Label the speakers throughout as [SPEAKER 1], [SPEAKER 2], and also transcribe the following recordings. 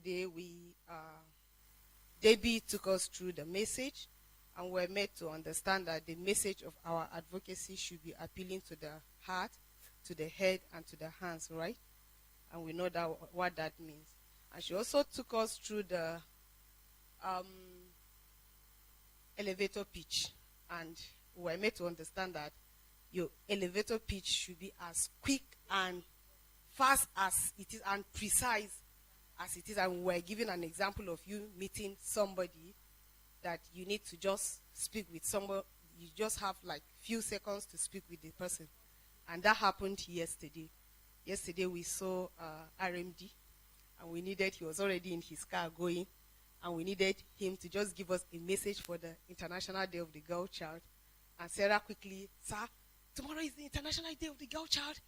[SPEAKER 1] yesterday, Debbie took us through the message, and we're made to understand that the message of our advocacy should be appealing to the heart, to the head, and to the hands, right? And we know that what that means. And she also took us through the elevator pitch, and we're made to understand that your elevator pitch should be as quick and fast as it is and precise as it is. And we're giving an example of you meeting somebody that you need to just speak with someone. You just have like few seconds to speak with the person. And that happened yesterday. Yesterday we saw RMD, and he was already in his car going, and we needed him to just give us a message for the International Day of the Girl Child. And Sarah quickly, "Sir, tomorrow is the International Day of the Girl Child.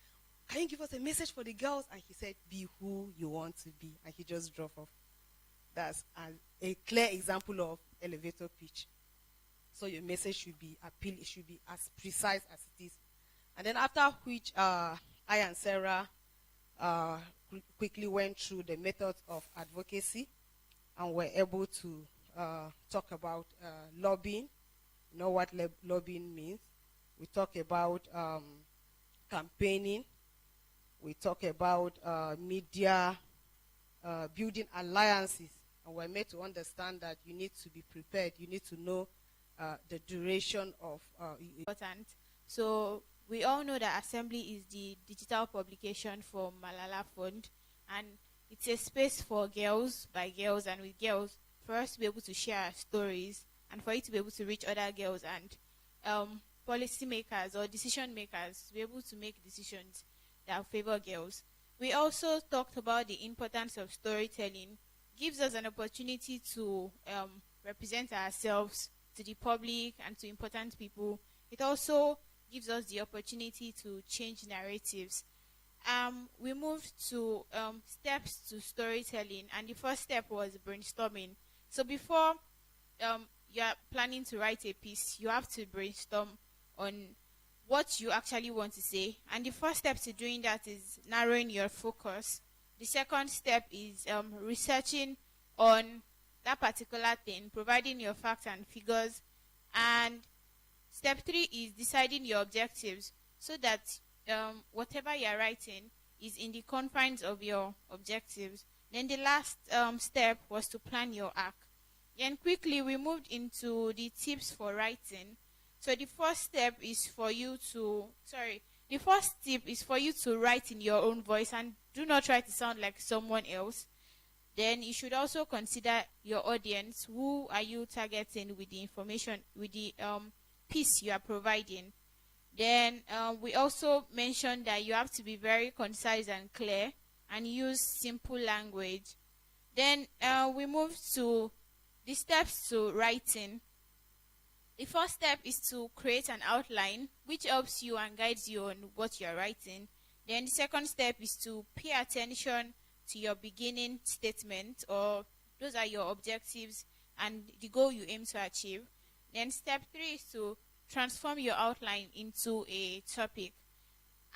[SPEAKER 1] Can you give us a message for the girls?" And he said, "Be who you want to be." And he just drove off. That's a clear example of elevator pitch. So your message should be it should be as precise as it is. And then after which I and Sarah quickly went through the methods of advocacy, and were able to talk about lobbying. You know what lobbying means. We talk about campaigning. We talk about media, building alliances. And we're made to understand that you need to be prepared. You need to know the duration of
[SPEAKER 2] important. So we all know that Assembly is the digital publication for Malala Fund, and it's a space for girls, by girls, and with girls, for us to be able to share our stories, and for it to be able to reach other girls and policy makers or decision makers to be able to make decisions that favor girls. We also talked about the importance of storytelling. Gives us an opportunity to represent ourselves to the public and to important people. It also gives us the opportunity to change narratives. We moved to steps to storytelling, and the first step was brainstorming. So before you are planning to write a piece, you have to brainstorm on what you actually want to say. And the first step to doing that is narrowing your focus. The second step is researching on that particular thing, providing your facts and figures. And step 3 is deciding your objectives, so that whatever you are writing is in the confines of your objectives. Then the last step was to plan your arc. Then quickly we moved into the tips for writing. So the first tip is for you to write in your own voice, and do not try to sound like someone else. Then you should also consider your audience. Who are you targeting with the information, with the piece you are providing? Then we also mentioned that you have to be very concise and clear and use simple language. Then we move to the steps to writing. The first step is to create an outline, which helps you and guides you on what you are writing. Then the second step is to pay attention to your beginning statement, or those are your objectives and the goal you aim to achieve. Then step 3 is to transform your outline into a topic.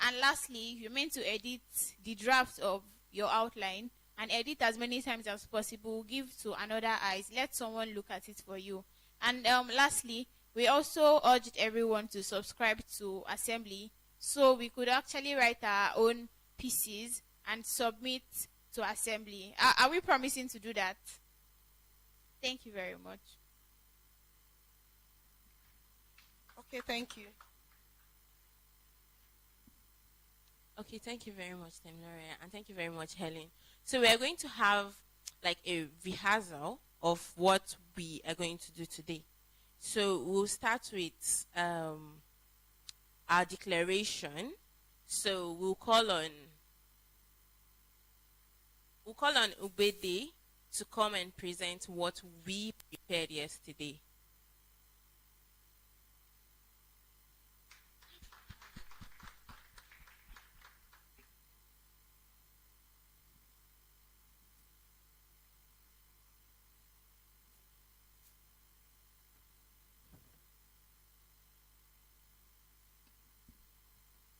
[SPEAKER 2] And lastly, you're meant to edit the draft of your outline, and edit as many times as possible. Give to another eyes. Let someone look at it for you. And lastly, we also urged everyone to subscribe to Assembly, so we could actually write our own pieces and submit to Assembly. Are we promising to do that? Thank you very much.
[SPEAKER 1] Okay, thank you.
[SPEAKER 3] Okay, thank you very much, Temilore, and thank you very much, Helen. So we are going to have like a rehearsal of what we are going to do today. So we'll start with our declaration. So we'll call on Ubede to come and present what we prepared yesterday.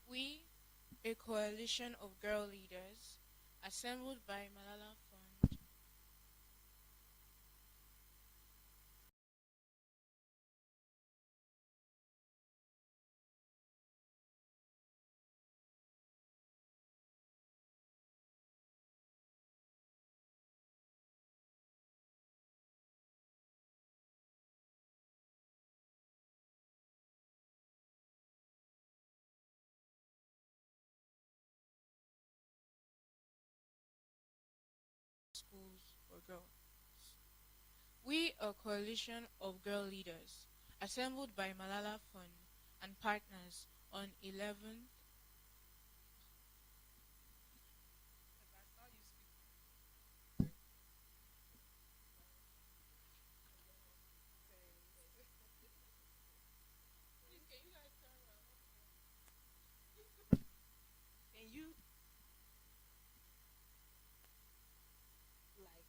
[SPEAKER 4] We, a coalition of girl leaders, assembled by Malala Fund, schools for girls. We, a coalition of girl leaders, assembled by Malala Fund and partners on 11th.
[SPEAKER 1] Can you, like, you mean what you said? Can you do? I'm not.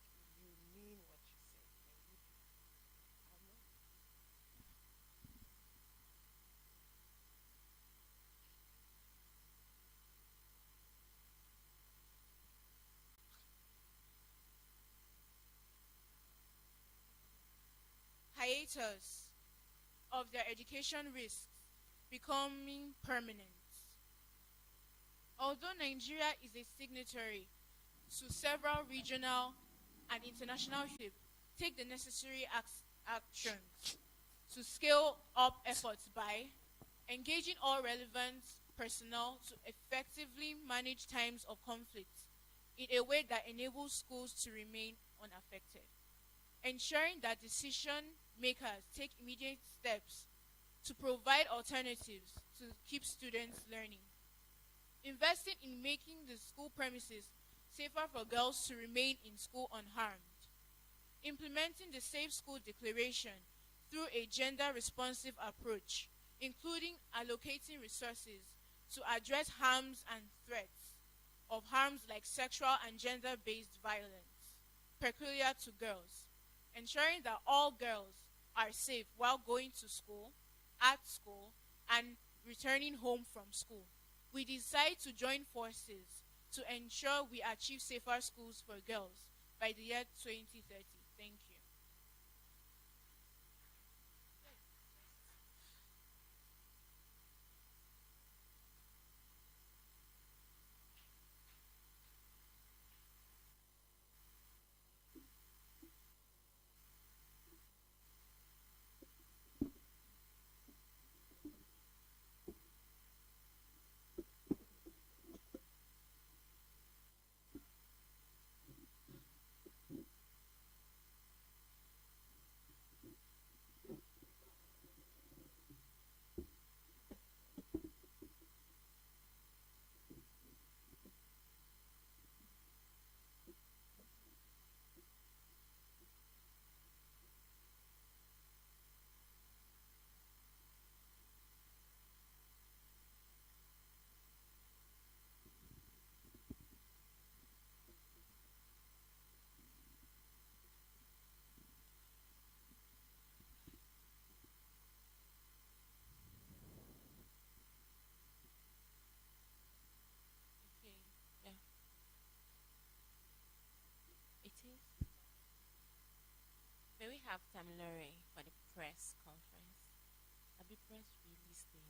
[SPEAKER 4] Hiatus of their education risks becoming permanent. Although Nigeria is a signatory to several regional and international take the necessary actions to scale up efforts by engaging all relevant personnel to effectively manage times of conflict in a way that enables schools to remain unaffected, ensuring that decision makers take immediate steps to provide alternatives to keep students learning, investing in making the school premises safer for girls to remain in school unharmed, implementing the Safe School Declaration through a gender-responsive approach, including allocating resources to address harms and threats of harms like sexual and gender-based violence peculiar to girls, ensuring that all girls are safe while going to school, at school, and returning home from school. We decide to join forces to ensure we achieve safer schools for girls by the year 2030. Thank you.
[SPEAKER 3] Okay. Yeah, it is. May we have Tamilore for the press conference? I'll be press release thing.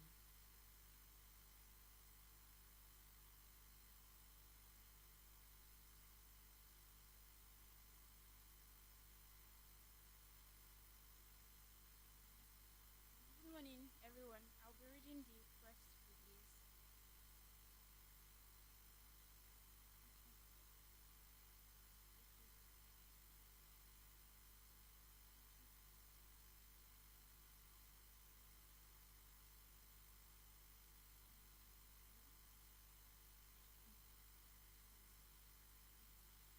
[SPEAKER 2] Good morning, everyone. I'll be reading the press release.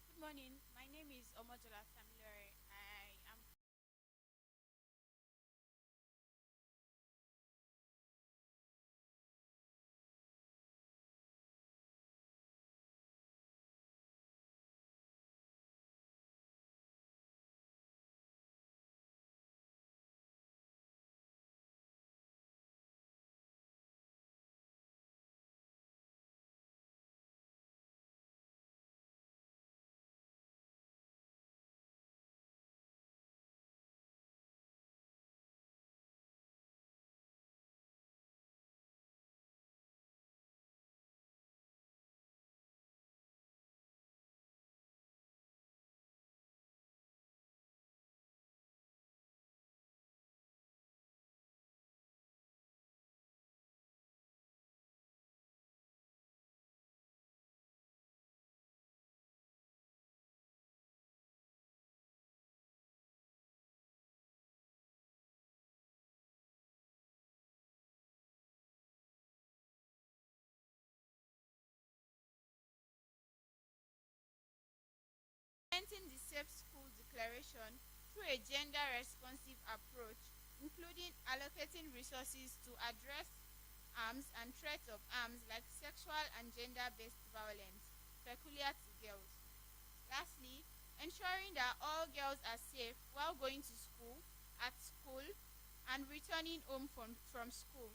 [SPEAKER 2] Good morning. My name is Omojola Tamilore. I am declaration through a gender-responsive approach, including allocating resources to address arms and threats of arms like sexual and gender-based violence peculiar to girls. Lastly, ensuring that all girls are safe while going to school, at school, and returning home from school.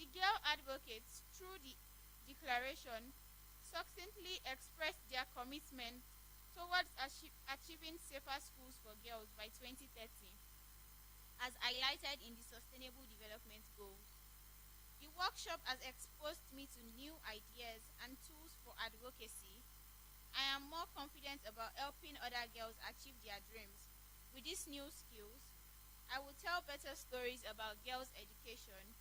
[SPEAKER 2] The girl advocates, through the declaration, succinctly expressed their commitment towards achieving safer schools for girls by 2030, as highlighted in the Sustainable Development Goals. The workshop has exposed me to new ideas and tools for advocacy. I am more confident about helping other girls achieve their dreams. With these new skills, I will tell better stories about girls' education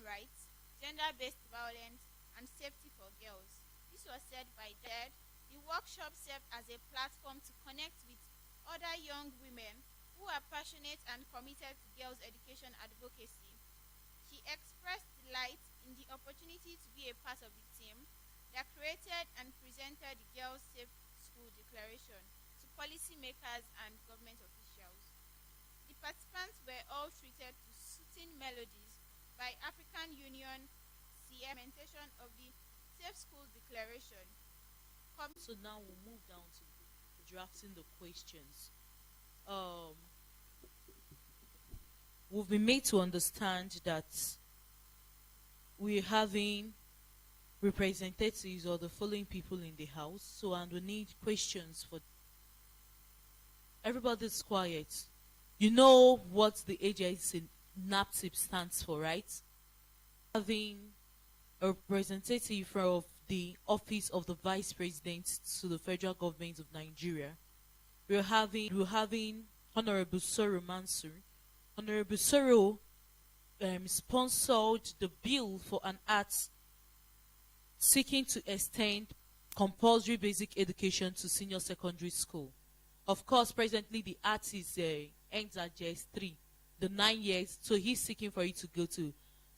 [SPEAKER 2] rights, gender-based violence, and safety for girls. This was said by Dad. The workshop served as a platform to connect with other young women who are passionate and committed to girls' education advocacy. She expressed delight in the opportunity to be a part of the team that created and presented the Girls Safe School Declaration to policymakers and government officials. The participants were all treated to soothing melodies by African Union implementation of the Safe School Declaration.
[SPEAKER 5] So now we'll move down to drafting the questions. We've been made to understand that we're having representatives or the following people in the house. So, and we need questions for everybody's quiet. You know what the agency NAPTIP stands for, right? Having a representative from the office of the vice president to the federal government of Nigeria. We're having Honorable Soro Mansur. Honorable Soro sponsored the bill for an act seeking to extend compulsory basic education to senior secondary school. Of course, presently the act ends at JS3, the 9 years, so he's seeking for it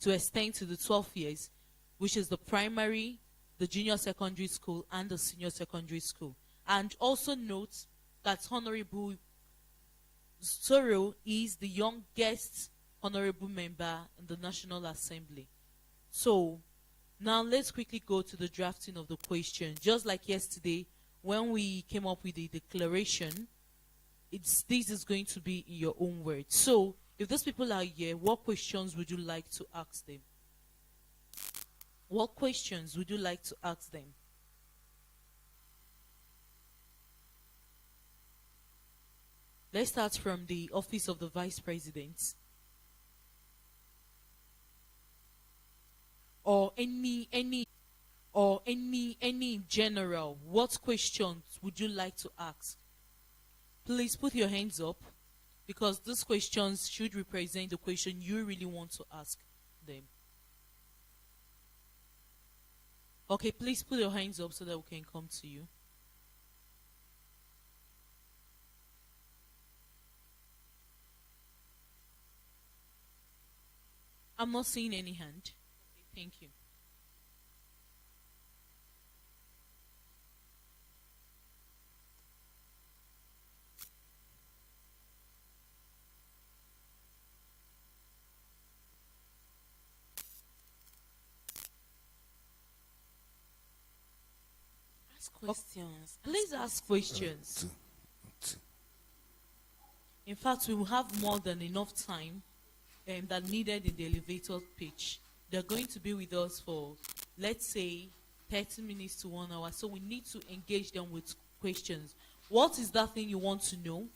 [SPEAKER 5] to extend to the 12 years, which is the primary, the junior secondary school, and the senior secondary school. And also note that Honorable Soro is the youngest honorable member in the National Assembly. So, now let's quickly go to the drafting of the question. Just like yesterday, when we came up with the declaration, this is going to be in your own words. So, if those people are here, what questions would you like to ask them? What questions would you like to ask them? Let's start from the office of the vice president. Or any in general, what questions would you like to ask? Please put your hands up, because these questions should represent the question you really want to ask them. Okay, please put your hands up so that we can come to you. I'm not seeing any hand. Thank you.
[SPEAKER 3] Ask questions.
[SPEAKER 5] Please ask questions. In fact, we will have more than enough time that needed in the elevator pitch. They're going to be with us for, let's say, 30 minutes to 1 hour. So we need to engage them with questions. What is that thing you want to know?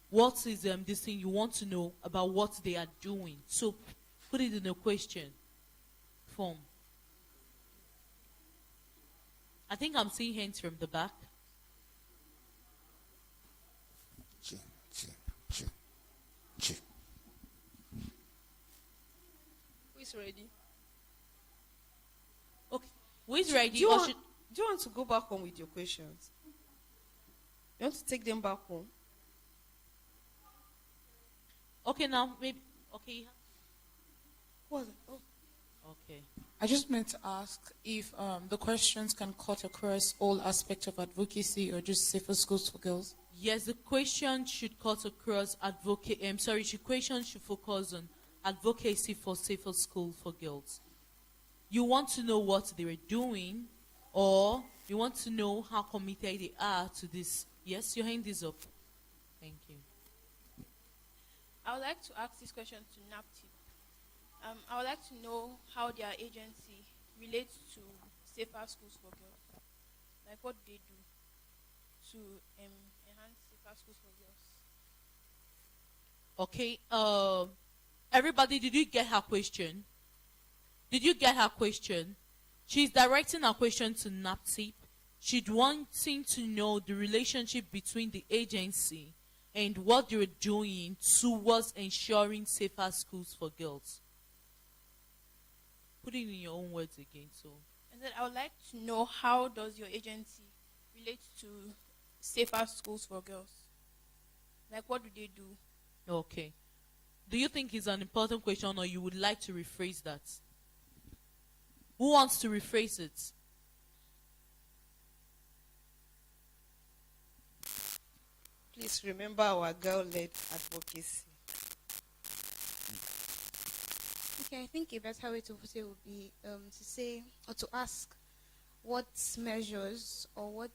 [SPEAKER 5] What is this thing you want to know about what they are doing? So put it in a question form. I think I'm seeing hands from the back.
[SPEAKER 6] Who is ready?
[SPEAKER 5] Okay. Who is ready?
[SPEAKER 1] Do you want to go back home with your questions? You want to take them back home?
[SPEAKER 5] Okay, now maybe. Okay.
[SPEAKER 1] What? Oh.
[SPEAKER 5] Okay.
[SPEAKER 6] I just meant to ask if the questions can cut across all aspects of advocacy or just safer schools for girls.
[SPEAKER 5] Yes, the question should cut across the question should focus on advocacy for safer school for girls. You want to know what they were doing, or you want to know how committed they are to this. Yes, your hand is up. Thank you.
[SPEAKER 2] I would like to ask this question to NAPTIP. I would like to know how their agency relates to safer schools for girls. Like, what do they do to enhance safer schools for girls?
[SPEAKER 5] Okay. Everybody, did you get her question? Did you get her question? She's directing her question to NAPTIP. She's wanting to know the relationship between the agency and what they're doing towards ensuring safer schools for girls. Put it in your own words again. So,
[SPEAKER 2] And then I would like to know, how does your agency relate to safer schools for girls? Like, what do they do?
[SPEAKER 5] okay. Do you think it's an important question, or you would like to rephrase that? Who wants to rephrase it?
[SPEAKER 1] Please remember our girl-led advocacy.
[SPEAKER 7] Okay, I think a better way to put it would be to say or to ask what measures what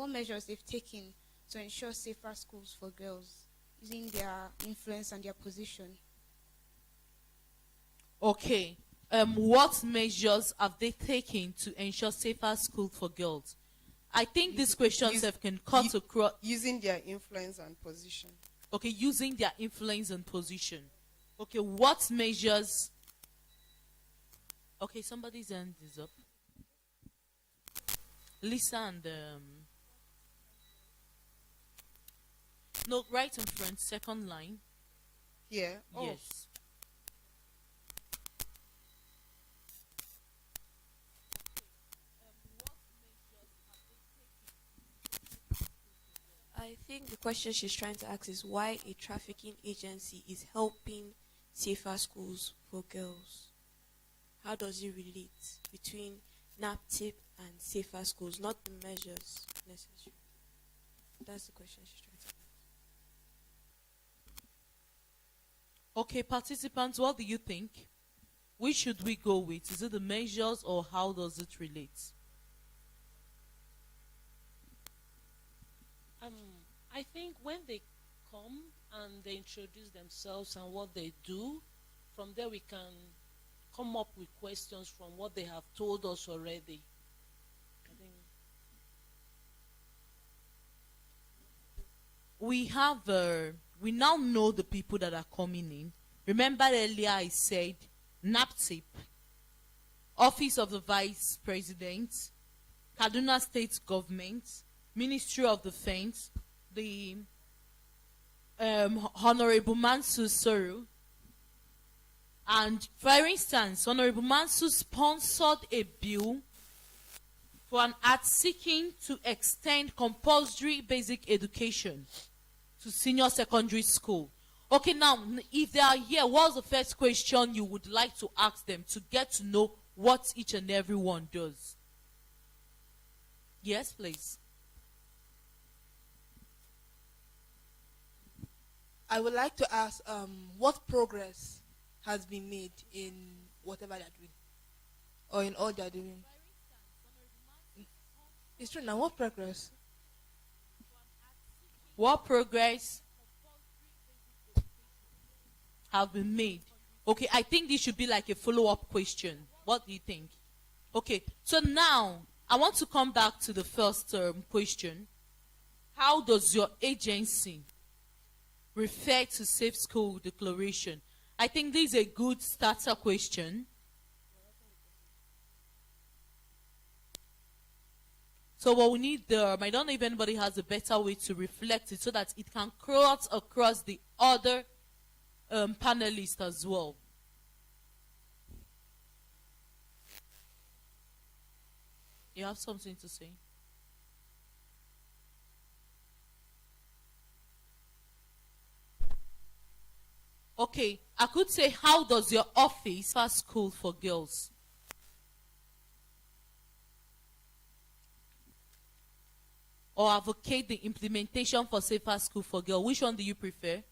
[SPEAKER 7] measures they've taken to ensure safer schools for girls using their influence and their position.
[SPEAKER 5] Okay. What measures have they taken to ensure safer school for girls? I think these questions can cut across.
[SPEAKER 1] Using their influence and position.
[SPEAKER 5] Okay, using their influence and position. Okay, what measures? Okay, somebody's hand is up. Lisa and no, right in front, second line.
[SPEAKER 1] Here? Oh.
[SPEAKER 5] Yes.
[SPEAKER 8] I think the question she's trying to ask is why a trafficking agency is helping safer schools for girls. How does it relate between NAPTIP and safer schools, not the measures necessary? That's the question she's trying to ask.
[SPEAKER 5] Okay, participants, what do you think? Which should we go with? Is it the measures, or how does it relate?
[SPEAKER 9] I think when they come and they introduce themselves and what they do, from there we can come up with questions from what they have told us already. I think
[SPEAKER 5] we now know the people that are coming in. Remember earlier I said NAPTIP, Office of the Vice President, Kaduna State Government, Ministry of Defense, the Honorable Mansu Soru. And for instance, Honorable Mansu sponsored a bill for an act seeking to extend compulsory basic education to senior secondary school. Okay, now, if they are here, what's the first question you would like to ask them to get to know what each and every one does? Yes, please.
[SPEAKER 6] I would like to ask what progress has been made in whatever they're doing, or in all they're doing. It's true now. What progress?
[SPEAKER 5] What progress have been made? Okay, I think this should be like a follow-up question. What do you think? Okay, so now I want to come back to the first question. How does your agency refer to Safe School Declaration? I think this is a good starter question. So what we need there, I don't know if anybody has a better way to reflect it so that it can cross across the other panelists as well. You have something to say? Okay, I could say, how does your office for school for girls? or advocate the implementation for safer school for girls? Which one do you prefer?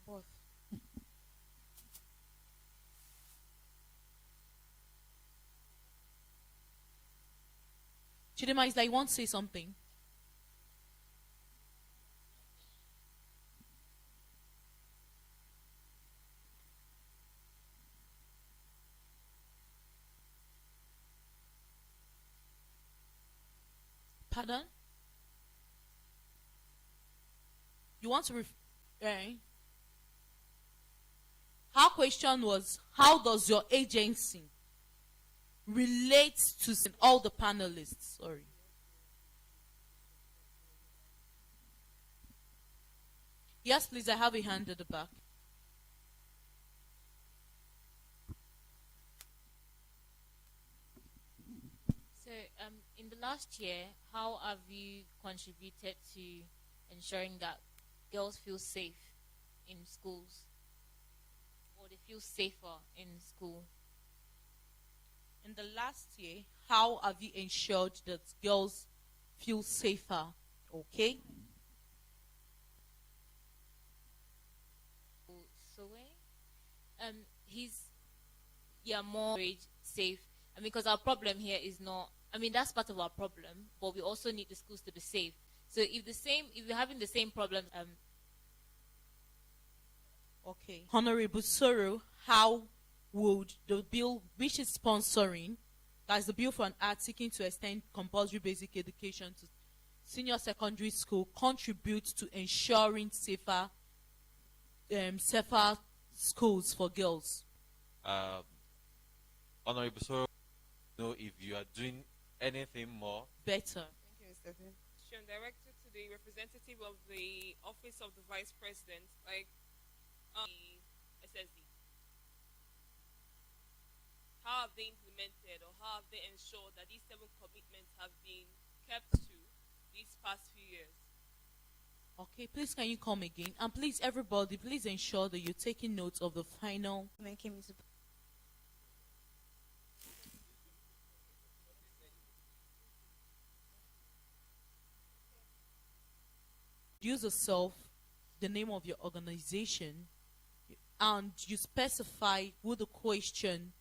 [SPEAKER 1] Both.
[SPEAKER 5] Chidema is like, you want to say something? Pardon? You want to Our question was, how does your agency relate to all the panelists? Sorry. Yes, please, I have a hand at the back.
[SPEAKER 10] So, in the last year, how have you contributed to ensuring that girls feel safe in schools, or they feel safer in school?
[SPEAKER 5] In the last year, how have you ensured that girls feel safer? Okay.
[SPEAKER 10] So, he's more safe. I mean, because our problem here is not. I mean, that's part of our problem, but we also need the schools to be safe. So, if we're having the same problem,
[SPEAKER 5] Okay. Honorable Soro, how would the bill, which is sponsoring, that's the bill for an act seeking to extend compulsory basic education to senior secondary school, contribute to ensuring safer schools for girls?
[SPEAKER 11] Honorable Soro, know if you are doing anything more
[SPEAKER 5] better.
[SPEAKER 1] Thank you, Mr. Finn.
[SPEAKER 12] Directed to the representative of the Office of the Vice President, like the SSD. How have they implemented, or how have they ensured that these 7 commitments have been kept to these past few years?
[SPEAKER 5] Okay, please can you come again? And please, everybody, please ensure that you're taking notes of the final. Use yourself, the name of your organization, and you specify who the question,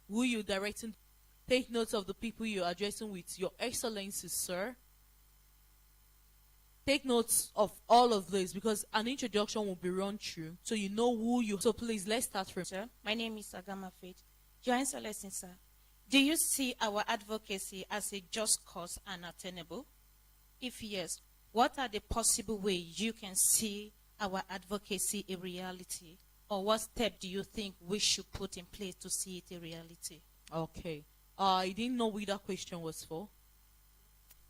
[SPEAKER 5] who you're directing. Take notes of the people you're addressing with. Your Excellency, sir. Take notes of all of this, because an introduction will be run through, so you know who you. So please, let's start from.
[SPEAKER 13] Sir, my name is Agama Faith. Your Excellency, sir, do you see our advocacy as a just cause and attainable? If yes, what are the possible ways you can see our advocacy a reality? Or what step do you think we should put in place to see it a reality?
[SPEAKER 5] Okay. I didn't know what that question was for.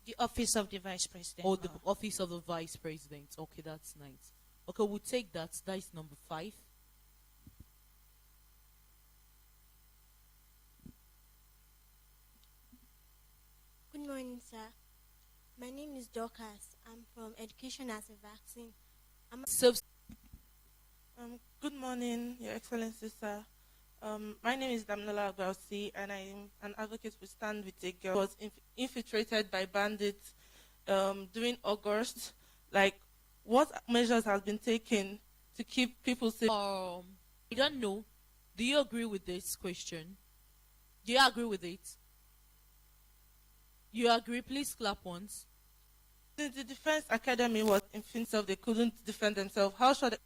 [SPEAKER 13] The Office of the Vice President.
[SPEAKER 5] Oh, the Office of the Vice President. Okay, that's nice. Okay, we'll take that. That is number 5.
[SPEAKER 14] Good morning, sir. My name is Dorcas. I'm from Education as a Vaccine.
[SPEAKER 15] Good morning, Your Excellency, sir. My name is Damnola Gausi, and I'm an advocate for Stand With a Girl. Was infiltrated by bandits during August. Like, what measures have been taken to keep people safe?
[SPEAKER 5] I don't know. Do you agree with this question? Do you agree with it? You agree? Please clap once.
[SPEAKER 15] Since the Defense Academy was in themselves, they couldn't defend themselves. How should they?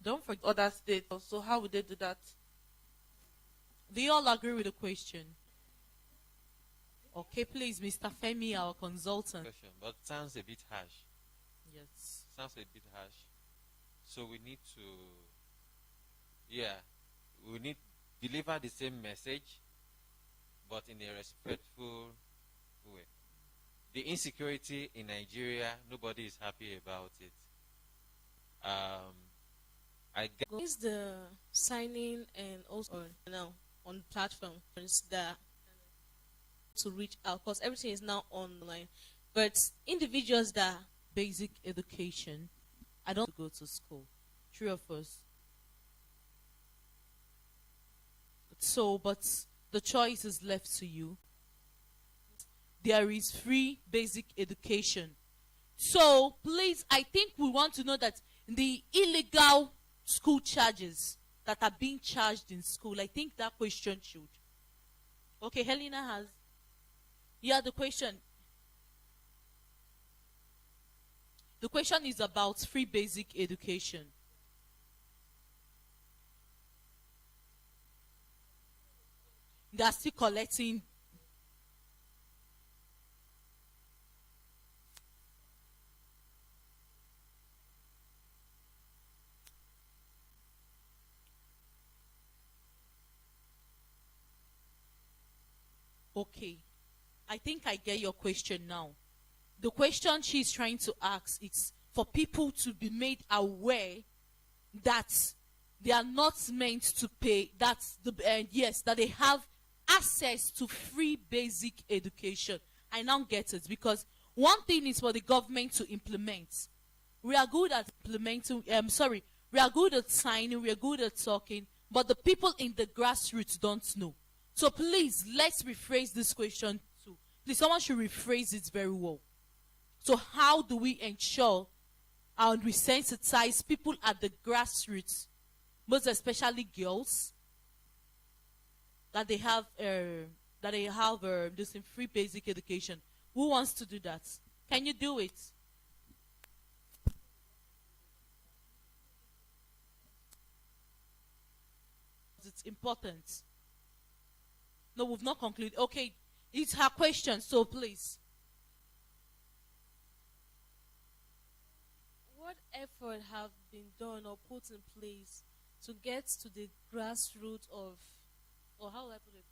[SPEAKER 5] Don't forget
[SPEAKER 15] other states. So how would they do that?
[SPEAKER 5] Do you all agree with the question? Okay, please, Mr. Femi, our consultant.
[SPEAKER 11] Question, but sounds a bit harsh.
[SPEAKER 5] Yes.
[SPEAKER 11] Sounds a bit harsh. So we need to, we need to deliver the same message, but in a respectful way. The insecurity in Nigeria, nobody is happy about it. I guess
[SPEAKER 9] is the signing and also now on platforms that to reach out, because everything is now online. But individuals that
[SPEAKER 5] basic education, I don't go to school. 3 of us. So, but the choice is left to you. there is free basic education. So please, I think we want to know that the illegal school charges that are being charged in school, I think that question should. Okay, Helena has. Yeah, the question. The question is about free basic education. They are still collecting. Okay, I think I get your question now. The question she's trying to ask is for people to be made aware that they are not meant to pay, that yes, that they have access to free basic education. I now get it, because one thing is for the government to implement. We are good at implementing, we are good at signing, we are good at talking, but the people in the grassroots don't know. So please, let's rephrase this question too. Please, someone should rephrase it very well. So how do we ensure and we sensitize people at the grassroots, most especially girls, that they have this in free basic education? Who wants to do that? Can you do it? It's important. No, we've not concluded. Okay, it's her question, so please.
[SPEAKER 16] What effort have been done or put in place to get to the grassroots of, or how will I put it,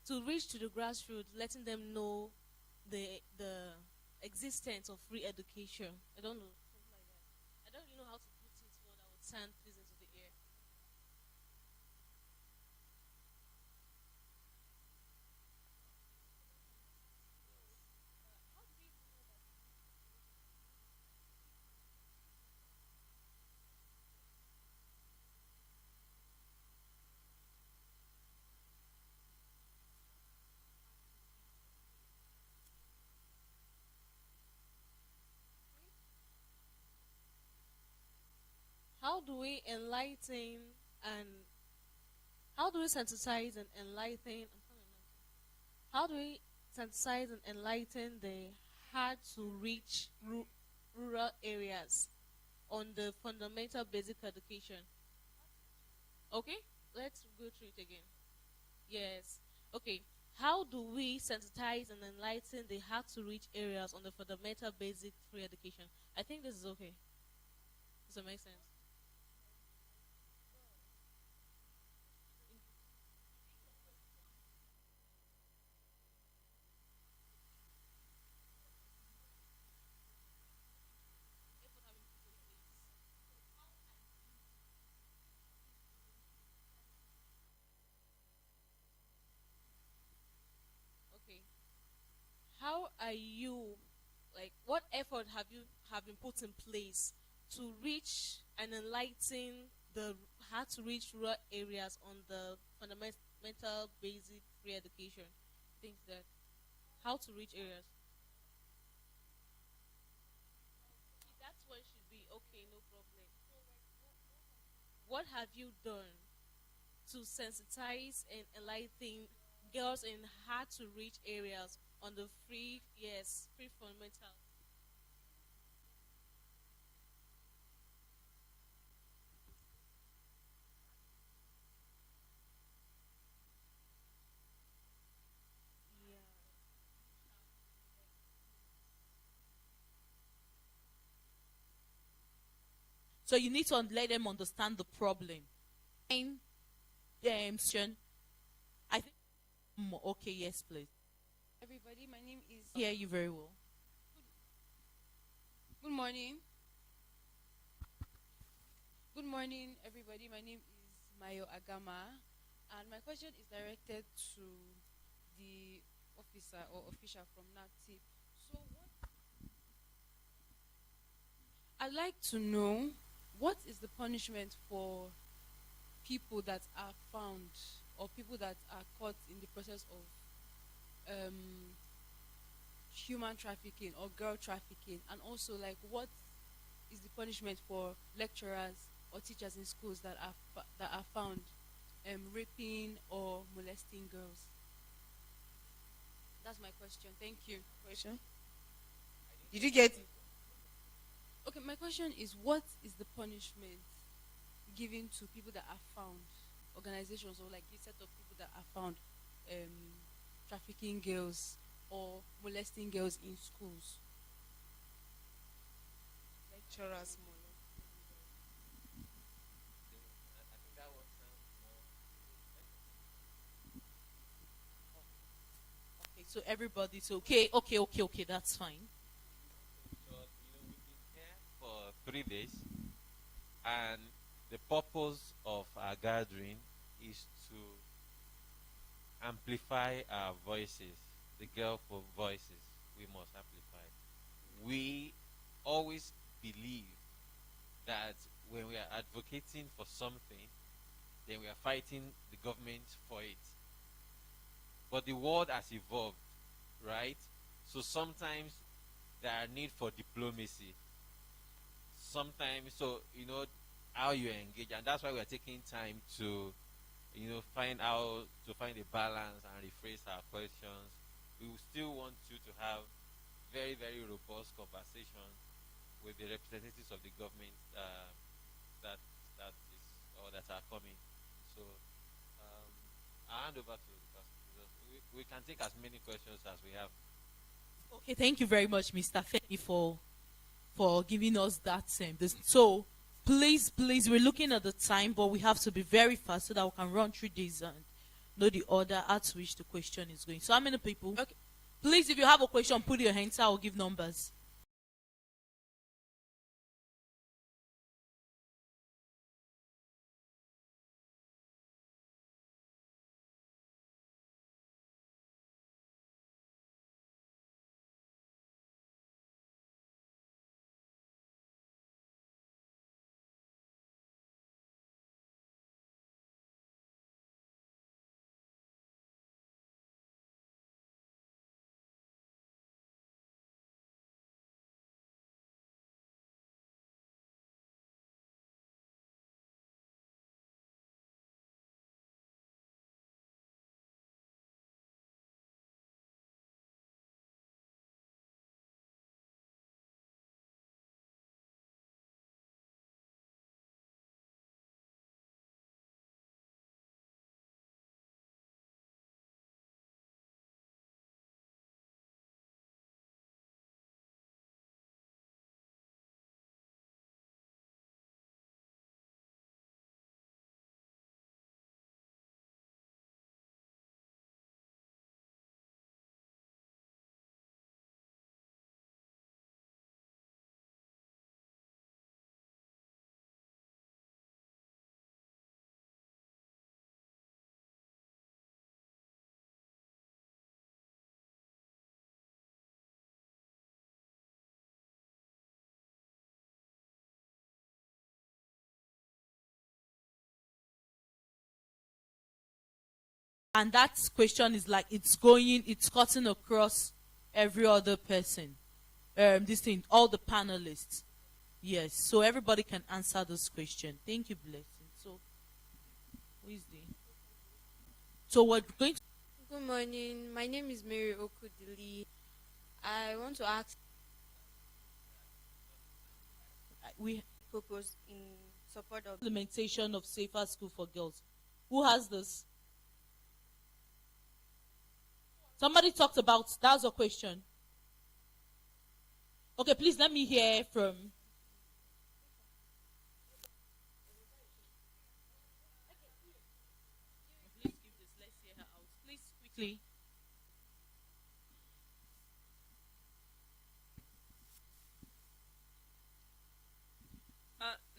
[SPEAKER 16] to reach to the grassroots, letting them know the existence of free education? I don't know, something like that. I don't really know how to put it, but I would sound this into the air. How do we enlighten and how do we sensitize and enlighten? How do we sensitize and enlighten the hard to reach rural areas on the fundamental basic education? Okay, let's go through it again. Yes. Okay. How do we sensitize and enlighten the hard to reach areas on the fundamental basic free education? I think this is okay. Does that make sense? Okay. How are you, like, what effort have been put in place to reach and enlighten the hard to reach rural areas on the fundamental basic free education? Things that how to reach areas. That's what should be okay, no problem. What have you done to sensitize and enlighten girls in hard to reach areas on the free, yes, free fundamental? Yeah.
[SPEAKER 5] So you need to let them understand the problem. And Sean, I think. Okay, yes, please.
[SPEAKER 17] Everybody, my name is.
[SPEAKER 5] Hear you very well.
[SPEAKER 17] Good morning. Good morning, everybody. My name is Mayo Agama, and my question is directed to the officer or official from NAPTIP. So, I'd like to know what is the punishment for people that are found or people that are caught in the process of human trafficking or girl trafficking, and also like what is the punishment for lecturers or teachers in schools that are found raping or molesting girls? That's my question. Thank you.
[SPEAKER 1] Question? Did you get it?
[SPEAKER 17] Okay, my question is, what is the punishment given to people that are found, organizations or like this set of people that are found trafficking girls or molesting girls in schools?
[SPEAKER 1] Lecturers molest.
[SPEAKER 5] Okay, so everybody's okay, okay, that's fine.
[SPEAKER 11] So, we've been here for 3 days, and the purpose of our gathering is to amplify our voices, the girl for voices. We must amplify. We always believe that when we are advocating for something, then we are fighting the government for it. But the world has evolved, right? So sometimes there are need for diplomacy. Sometimes, so how you engage, and that's why we are taking time to find out, to find a balance and rephrase our questions. We will still want you to have very, very robust conversations with the representatives of the government that are coming. So I'll hand over to the pastor. We can take as many questions as we have.
[SPEAKER 5] Okay, thank you very much, Mr. Femi, for giving us that so please, we're looking at the time, but we have to be very fast so that we can run through this and know the order at which the question is going. So how many people? Okay. Please, if you have a question, put your hands out or give numbers. And that question is like it's cutting across every other person. This thing, all the panelists. Yes, so everybody can answer this question. Thank you, Blessing. So, who is the? So we're going to.
[SPEAKER 18] Good morning. My name is Mary Okudili. I want to ask.
[SPEAKER 5] We
[SPEAKER 18] propose in support of
[SPEAKER 5] implementation of safer school for girls. Who has this? Somebody talked about, that's a question. Okay, please let me hear from. Please give this, let's hear her out. Please, quickly.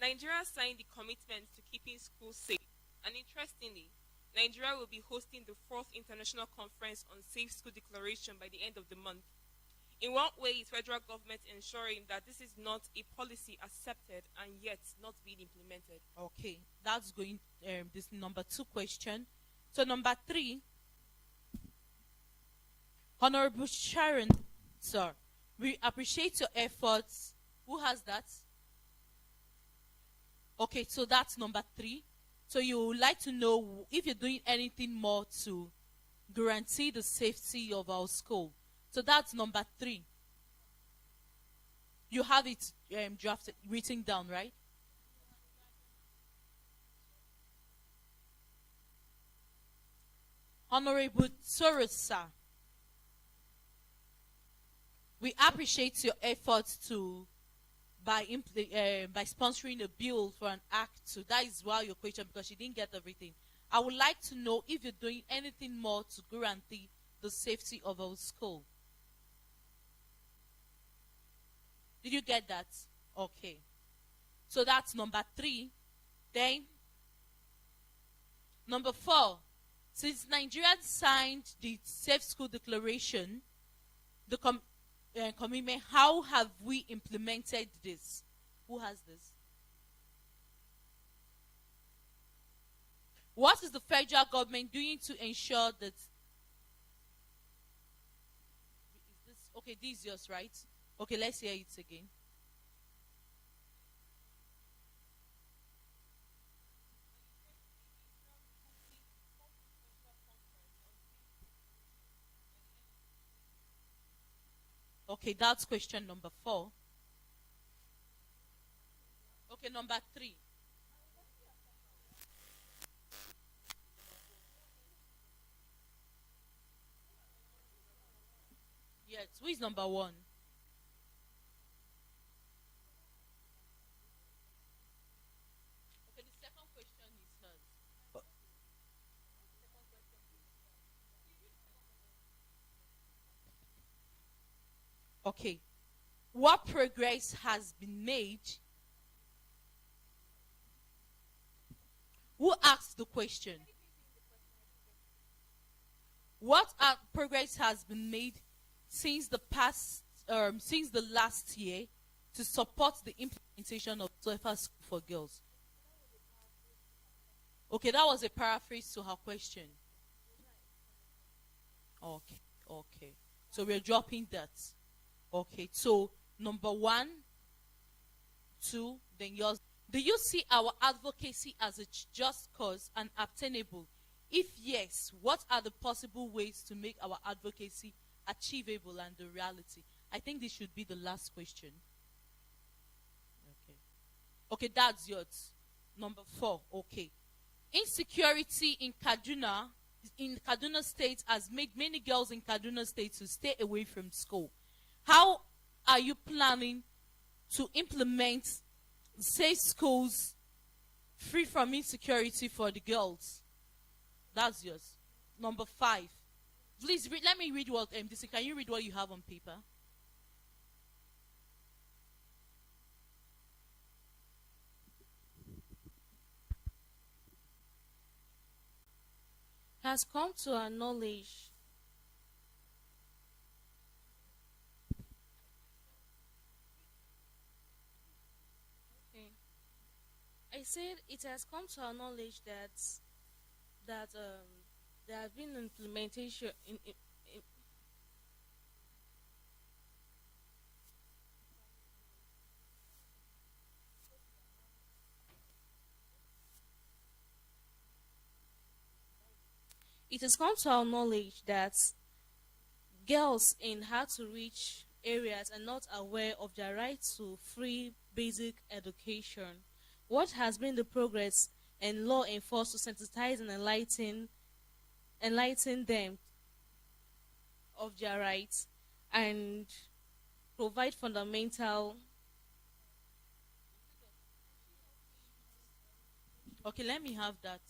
[SPEAKER 12] Nigeria signed the commitment to keeping schools safe, and interestingly, Nigeria will be hosting the 4th International Conference on Safe School Declaration by the end of the month. In what way is federal government ensuring that this is not a policy accepted and yet not being implemented?
[SPEAKER 5] Okay, that's going this number 2 question. So number 3, Honorable Sharon, Sir, we appreciate your efforts. Who has that? Okay, so that's number 3. So you would like to know if you're doing anything more to guarantee the safety of our school. So that's number 3. You have it drafted, written down, right? Honorable Soros, sir, we appreciate your efforts to by sponsoring a bill for an act. So that is why your question, because she didn't get everything. I would like to know if you're doing anything more to guarantee the safety of our school. Did you get that? Okay. So that's number 3. Then, number 4. Since Nigeria signed the Safe School Declaration, the commitment, how have we implemented this? Who has this? What is the federal government doing to ensure that? Is this okay? This is yours, right? Okay, let's hear it again. Okay, that's question number 4. Okay, number 3. Yes, who is number 1? Okay, the second question is hers. Okay, what progress has been made? Who asked the question? What progress has been made since the last year to support the implementation of safer school for girls? Okay, that was a paraphrase to her question. Okay. So we're dropping that. Okay, so number 1, 2, then yours. Do you see our advocacy as a just cause and obtainable? If yes, what are the possible ways to make our advocacy achievable and the reality? I think this should be the last question. Okay, that's yours. Number 4, okay. Insecurity in Kaduna State has made many girls in Kaduna State to stay away from school. How are you planning to implement safe schools free from insecurity for the girls? That's yours. Number 5. Please let me read what can you read what you have on paper?
[SPEAKER 16] Has come to our knowledge I said it has come to our knowledge that there have been implementation in it has come to our knowledge that girls in hard-to-reach areas are not aware of their right to free basic education. What has been the progress in law enforcement to sensitize and enlighten them of their rights and provide fundamental?
[SPEAKER 5] Okay, let me have that.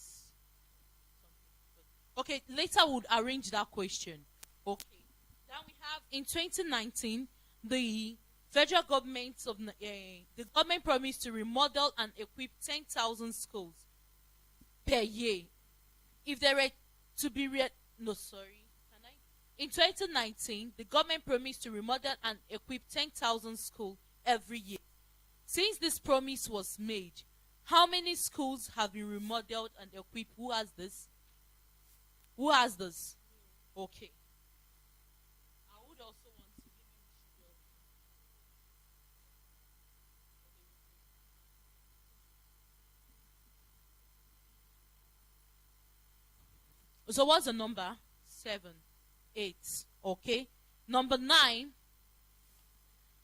[SPEAKER 5] Okay, later we'll arrange that question. Okay. Then we have in 2019 the federal government the government promised to remodel and equip 10,000 schools per year. If there were to be in 2019, the government promised to remodel and equip 10,000 schools every year. Since this promise was made, how many schools have been remodeled and equipped? Who has this? Who has this? Okay. I would also want to give you So what's the number? 7, 8. Okay. Number 9.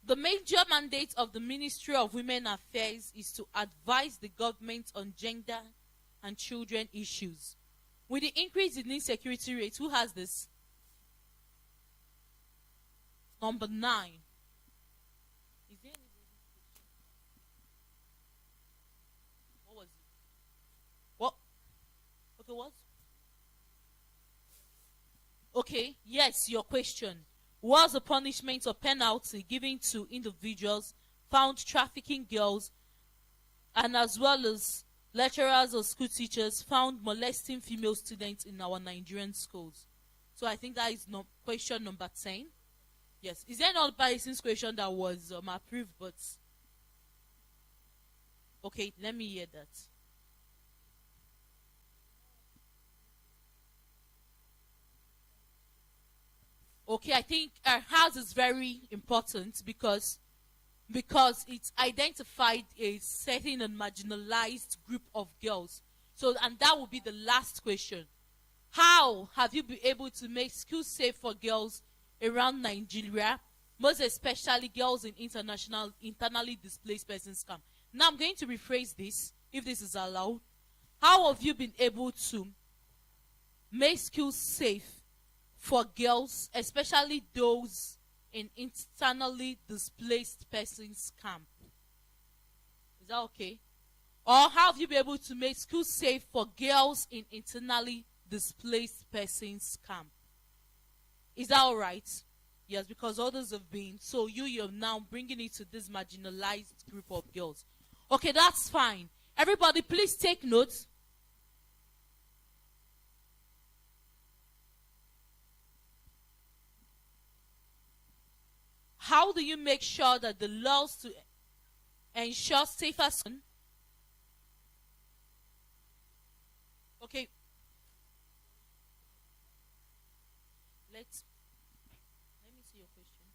[SPEAKER 5] The major mandate of the Ministry of Women Affairs is to advise the government on gender and children issues. With the increase in insecurity rates, who has this? Number 9. Is there any? What was it? What? Okay, what? Okay, yes, your question. Was the punishment or penalty given to individuals found trafficking girls, and as well as lecturers or school teachers found molesting female students in our Nigerian schools? So I think that is question number 10. Yes. Is there another person's question that was approved? But okay, let me hear that. Okay, I think our house is very important because it identified a certain and marginalized group of girls. So, and that will be the last question. How have you been able to make schools safe for girls around Nigeria, most especially girls in internally displaced persons camp? Now I'm going to rephrase this, if this is allowed. How have you been able to make schools safe for girls, especially those in internally displaced persons camp? Is that okay? Or how have you been able to make schools safe for girls in internally displaced persons camp? Is that all right? Yes, because others have been. So you're now bringing it to this marginalized group of girls. Okay, that's fine. Everybody, please take notes. How do you make sure that the laws to ensure safer schools? Okay. Let me see your question.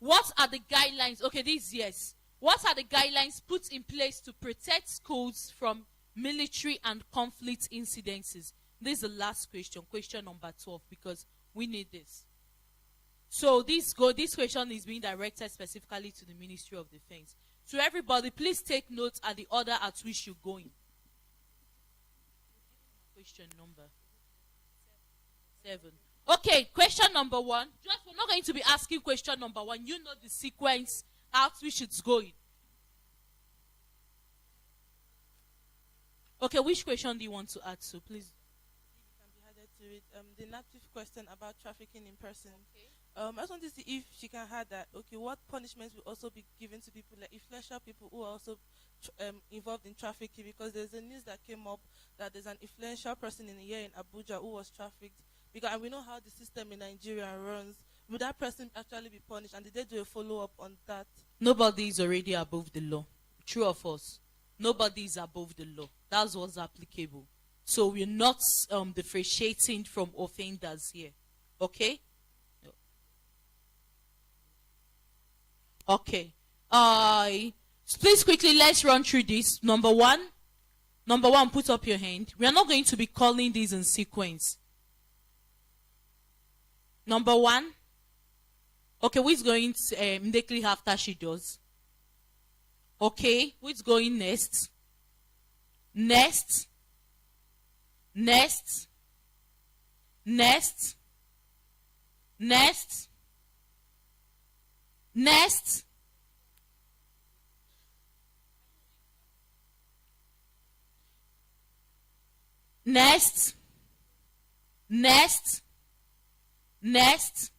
[SPEAKER 5] What are the guidelines? Okay, this yes. What are the guidelines put in place to protect schools from military and conflict incidences? This is the last question, question number 12, because we need this. So this question is being directed specifically to the Ministry of Defense. So everybody, please take note at the order at which you're going. Question number 7. Okay, question number 1. Just, we're not going to be asking question number 1. You know the sequence at which it's going. Okay, which question do you want to add to, please?
[SPEAKER 15] To it, the native question about trafficking in person. Okay. I just want to see if she can add that. Okay, what punishments will also be given to people, like influential people who are also involved in trafficking? Because there's a news that came up that there's an influential person here in Abuja who was trafficked. Because and we know how the system in Nigeria runs. Would that person actually be punished? And did they do a follow-up on that?
[SPEAKER 5] Nobody is already above the law. True or false? Nobody is above the law. That's what's applicable. So we're not differentiating from offenders here. Okay? Okay. Please quickly, let's run through this. Number one, put up your hand. We are not going to be calling these in sequence. Number 1. Okay, who is going to immediately after she does? Okay, who is going next? Next. Next. Next. Next. Next. Next. Next. Next.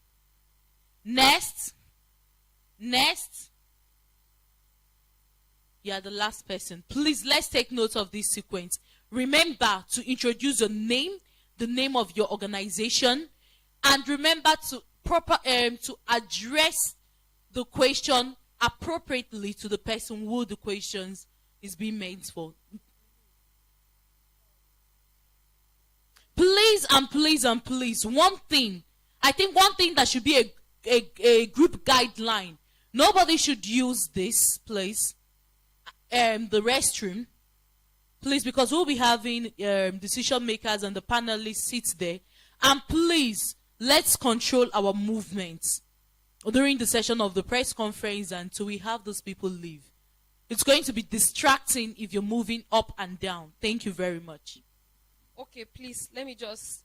[SPEAKER 5] Next. Next. You are the last person. Please, let's take note of this sequence. Remember to introduce your name, the name of your organization, and remember to to address the question appropriately to the person who the questions is being meant for. Please and please and please, one thing. I think one thing that should be a group guideline. Nobody should use this place. the restroom, please, because we'll be having decision makers and the panelists sit there. And please, let's control our movements during the session of the press conference until we have those people leave. It's going to be distracting if you're moving up and down. Thank you very much.
[SPEAKER 19] Okay, please, let me just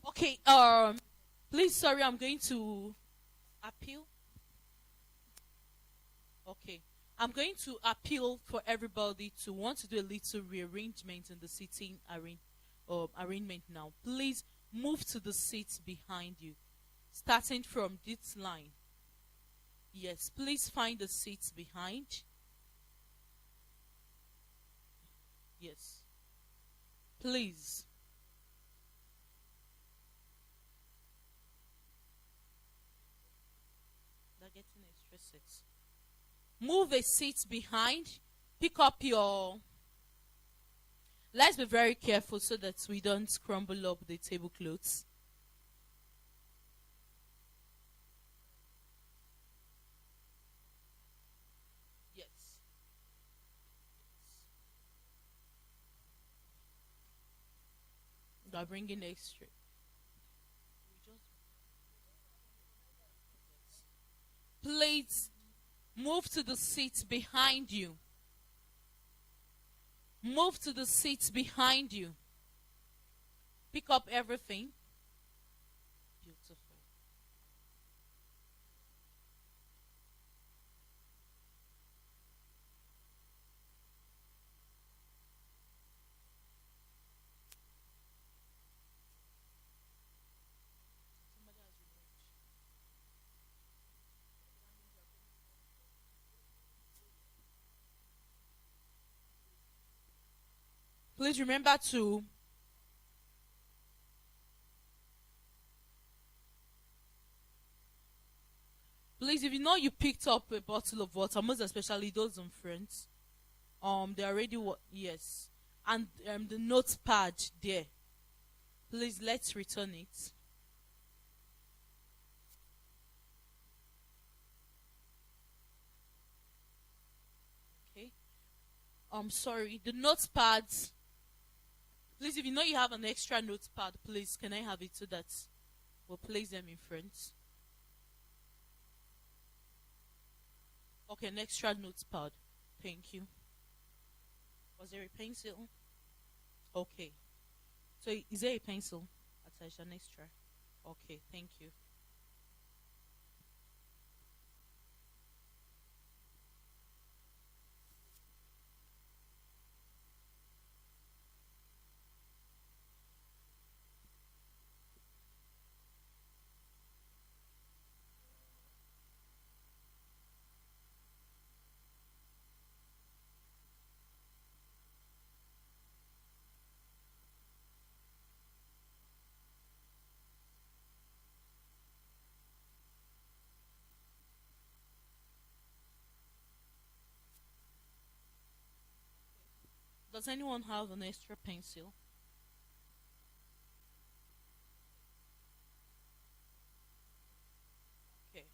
[SPEAKER 5] Okay, please, sorry, I'm going to appeal. Okay, I'm going to appeal for everybody to want to do a little rearrangement in the seating arrangement now. Please move to the seats behind you, starting from this line. Yes, please find the seats behind. Yes, please. They're getting extra seats. Move a seat behind. Pick up your. Let's be very careful so that we don't crumble up the tablecloths. Yes. They're bringing extra. Please move to the seats behind you. Move to the seats behind you. Pick up everything. Beautiful. Please remember to please, if you know you picked up a bottle of water, most especially those in front, they already yes, and the notepad there. Please, let's return it. Okay. Sorry, the notepads. Please, if you know you have an extra notepad, please, can I have it so that we'll place them in front? Okay, an extra notepad. Thank you. Was there a pencil? Okay. So, is there a pencil attached, an extra? Okay, thank you. Does anyone have an extra pencil? Okay.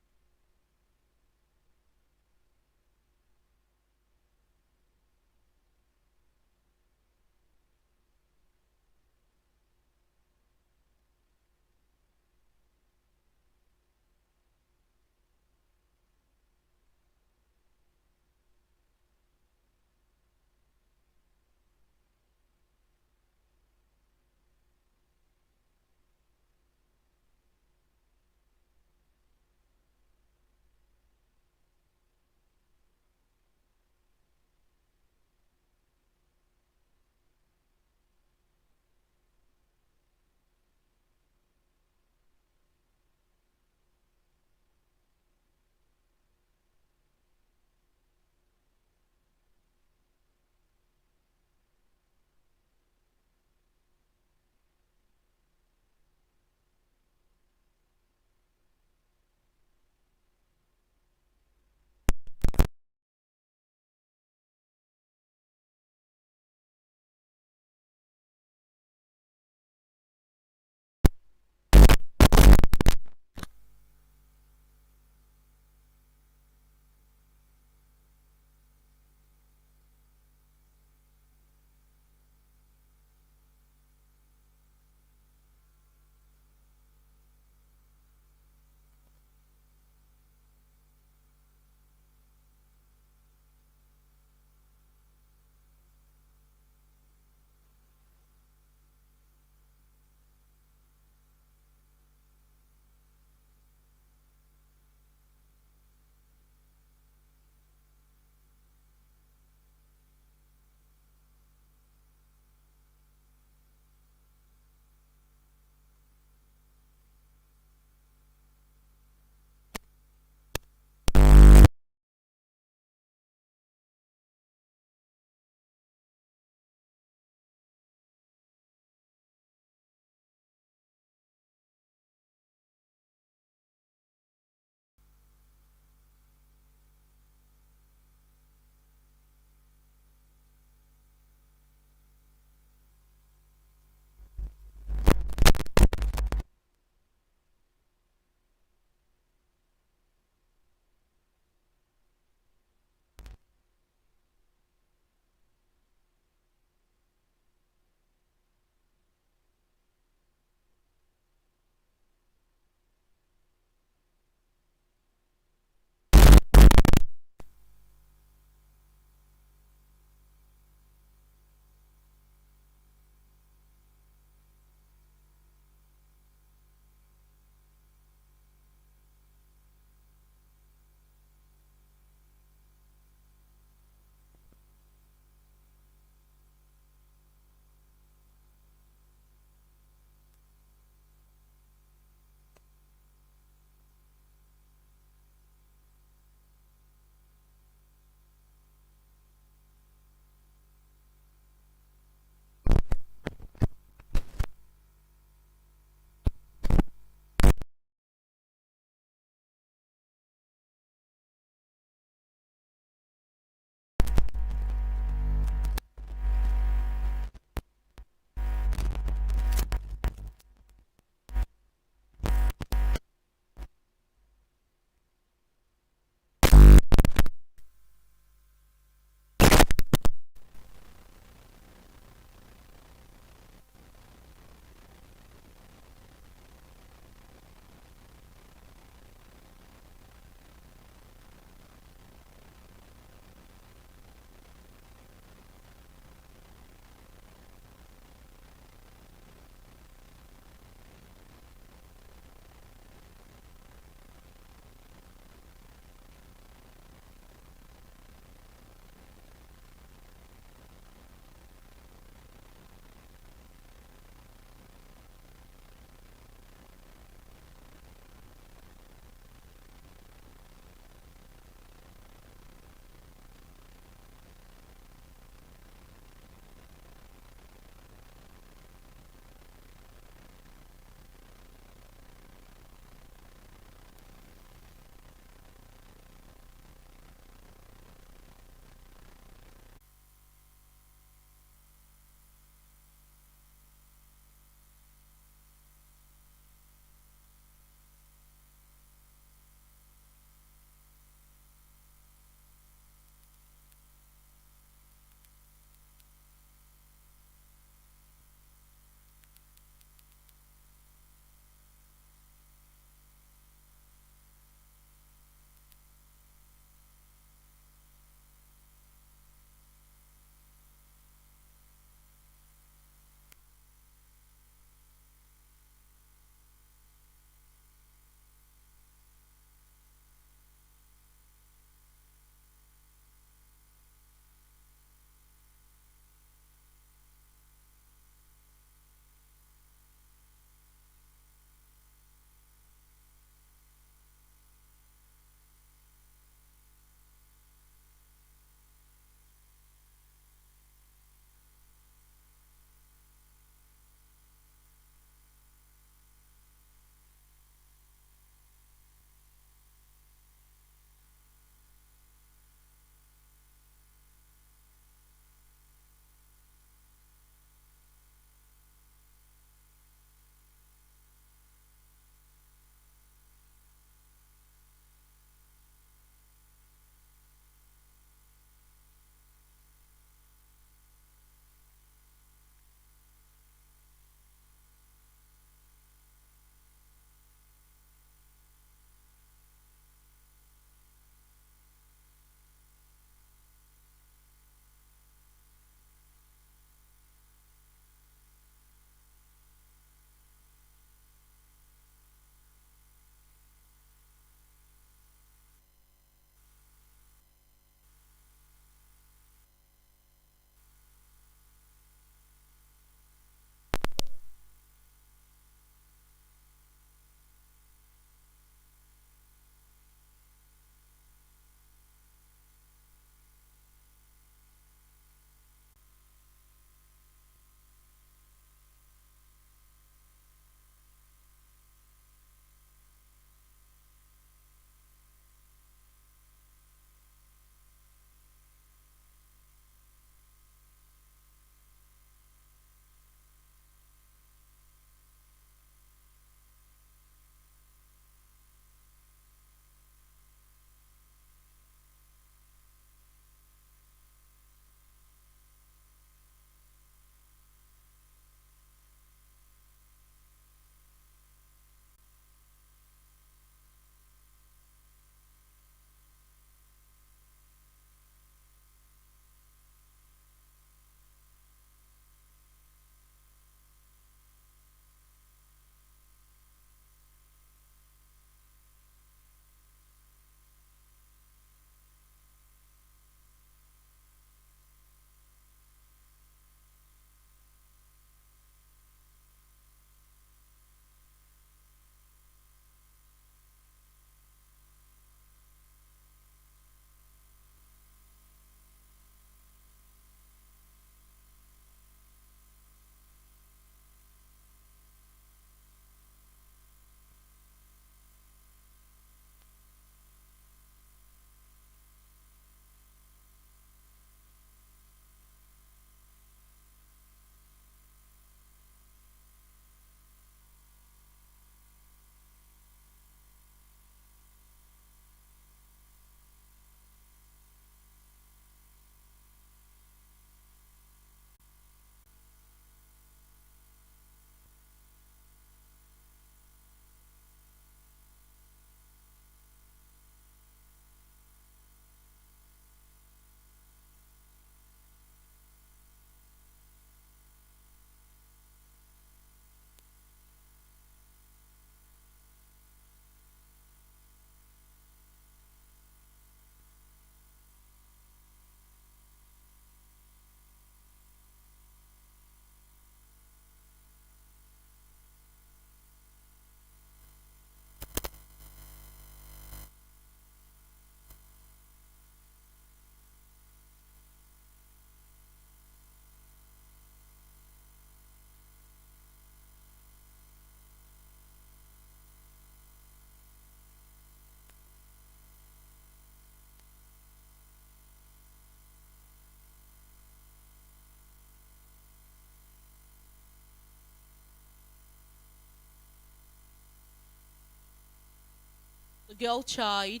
[SPEAKER 5] girl child.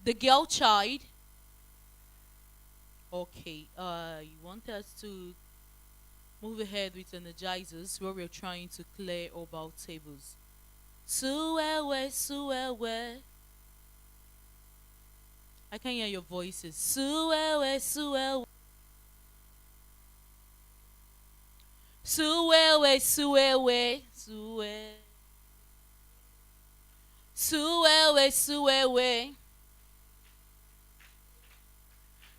[SPEAKER 5] The girl child. Okay. You want us to move ahead with energizers where we're trying to clear about tables. Suewe, suewe. I can hear your voices. Suewe, suewe. Suewe, suewe, suewe. Suewe, suewe.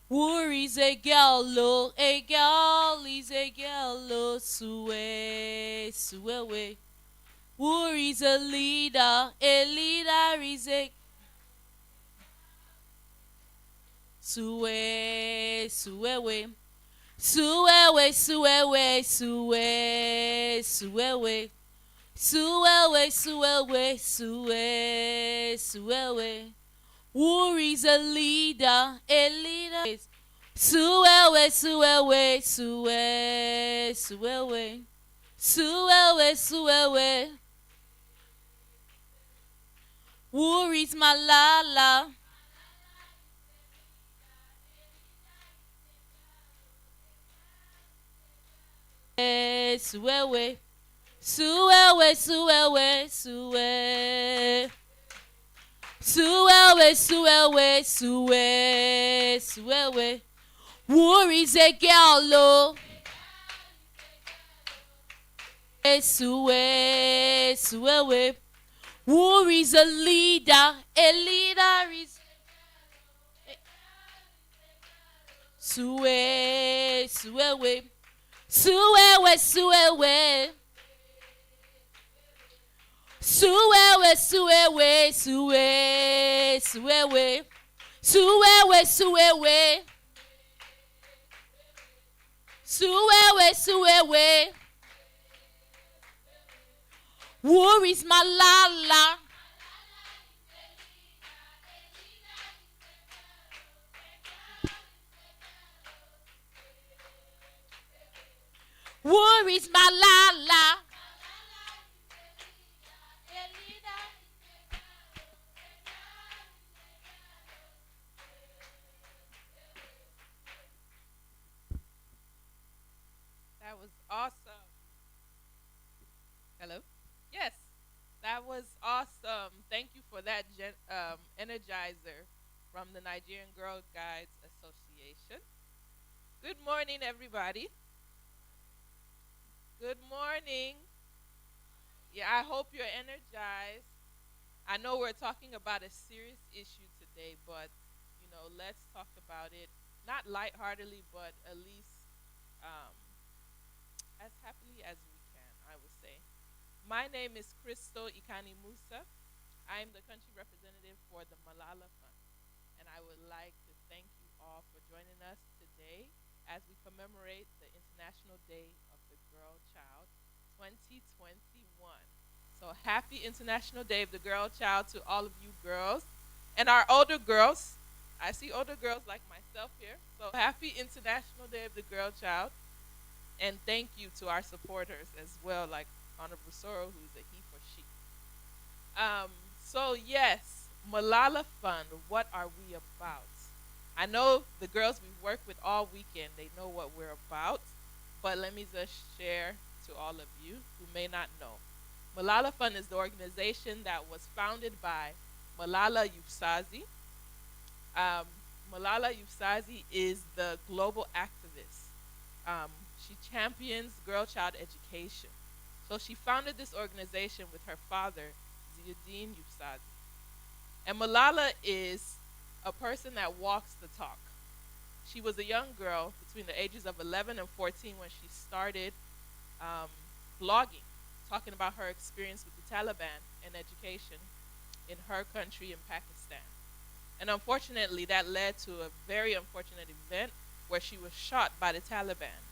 [SPEAKER 5] War is a girl, oh, a girl is a girl, oh, suwe, suewe. War is a leader is a suwe, suewe. Suewe, suewe, suwe, suewe. Suewe, suewe, suwe, suewe. Who is a leader is Suewe, suewe, suwe, suewe. Suewe, suewe. Who is Malala? Suewe. Suewe, suewe, suwe. Suewe, suewe, suwe, suewe. War is a girl, oh. Suwe, suewe. War is a leader is suwe, suewe. Suewe, suewe. Suewe, suewe, suwe, suewe. Suewe, suewe. Suewe, suewe. War is Malala. War is Malala.
[SPEAKER 20] That was awesome. Hello? Yes, that was awesome. Thank you for that energizer from the Nigerian Girl Guides Association. Good morning, everybody. Good morning. Yeah, I hope you're energized. I know we're talking about a serious issue today, but let's talk about it not lightheartedly, but at least as happily as we can, I would say. My name is Crystal Ikani Musa. I am the country representative for the Malala Fund, and I would like to thank you all for joining us today as we commemorate the International Day of the Girl Child 2021. So happy International Day of the Girl Child to all of you girls and our older girls. I see older girls like myself here. So happy International Day of the Girl Child. And thank you to our supporters as well, like Honorable Soro, who's a he for she. So yes, Malala Fund, what are we about? I know the girls we've worked with all weekend, they know what we're about, but let me just share to all of you who may not know. Malala Fund is the organization that was founded by Malala Yousafzai. Malala Yousafzai is the global activist. She champions girl-child education. So she founded this organization with her father, Ziyuddin Yousafzai. And Malala is a person that walks the talk. She was a young girl between the ages of 11 and 14 when she started blogging, talking about her experience with the Taliban and education in her country in Pakistan. And unfortunately, that led to a very unfortunate event where she was shot by the Taliban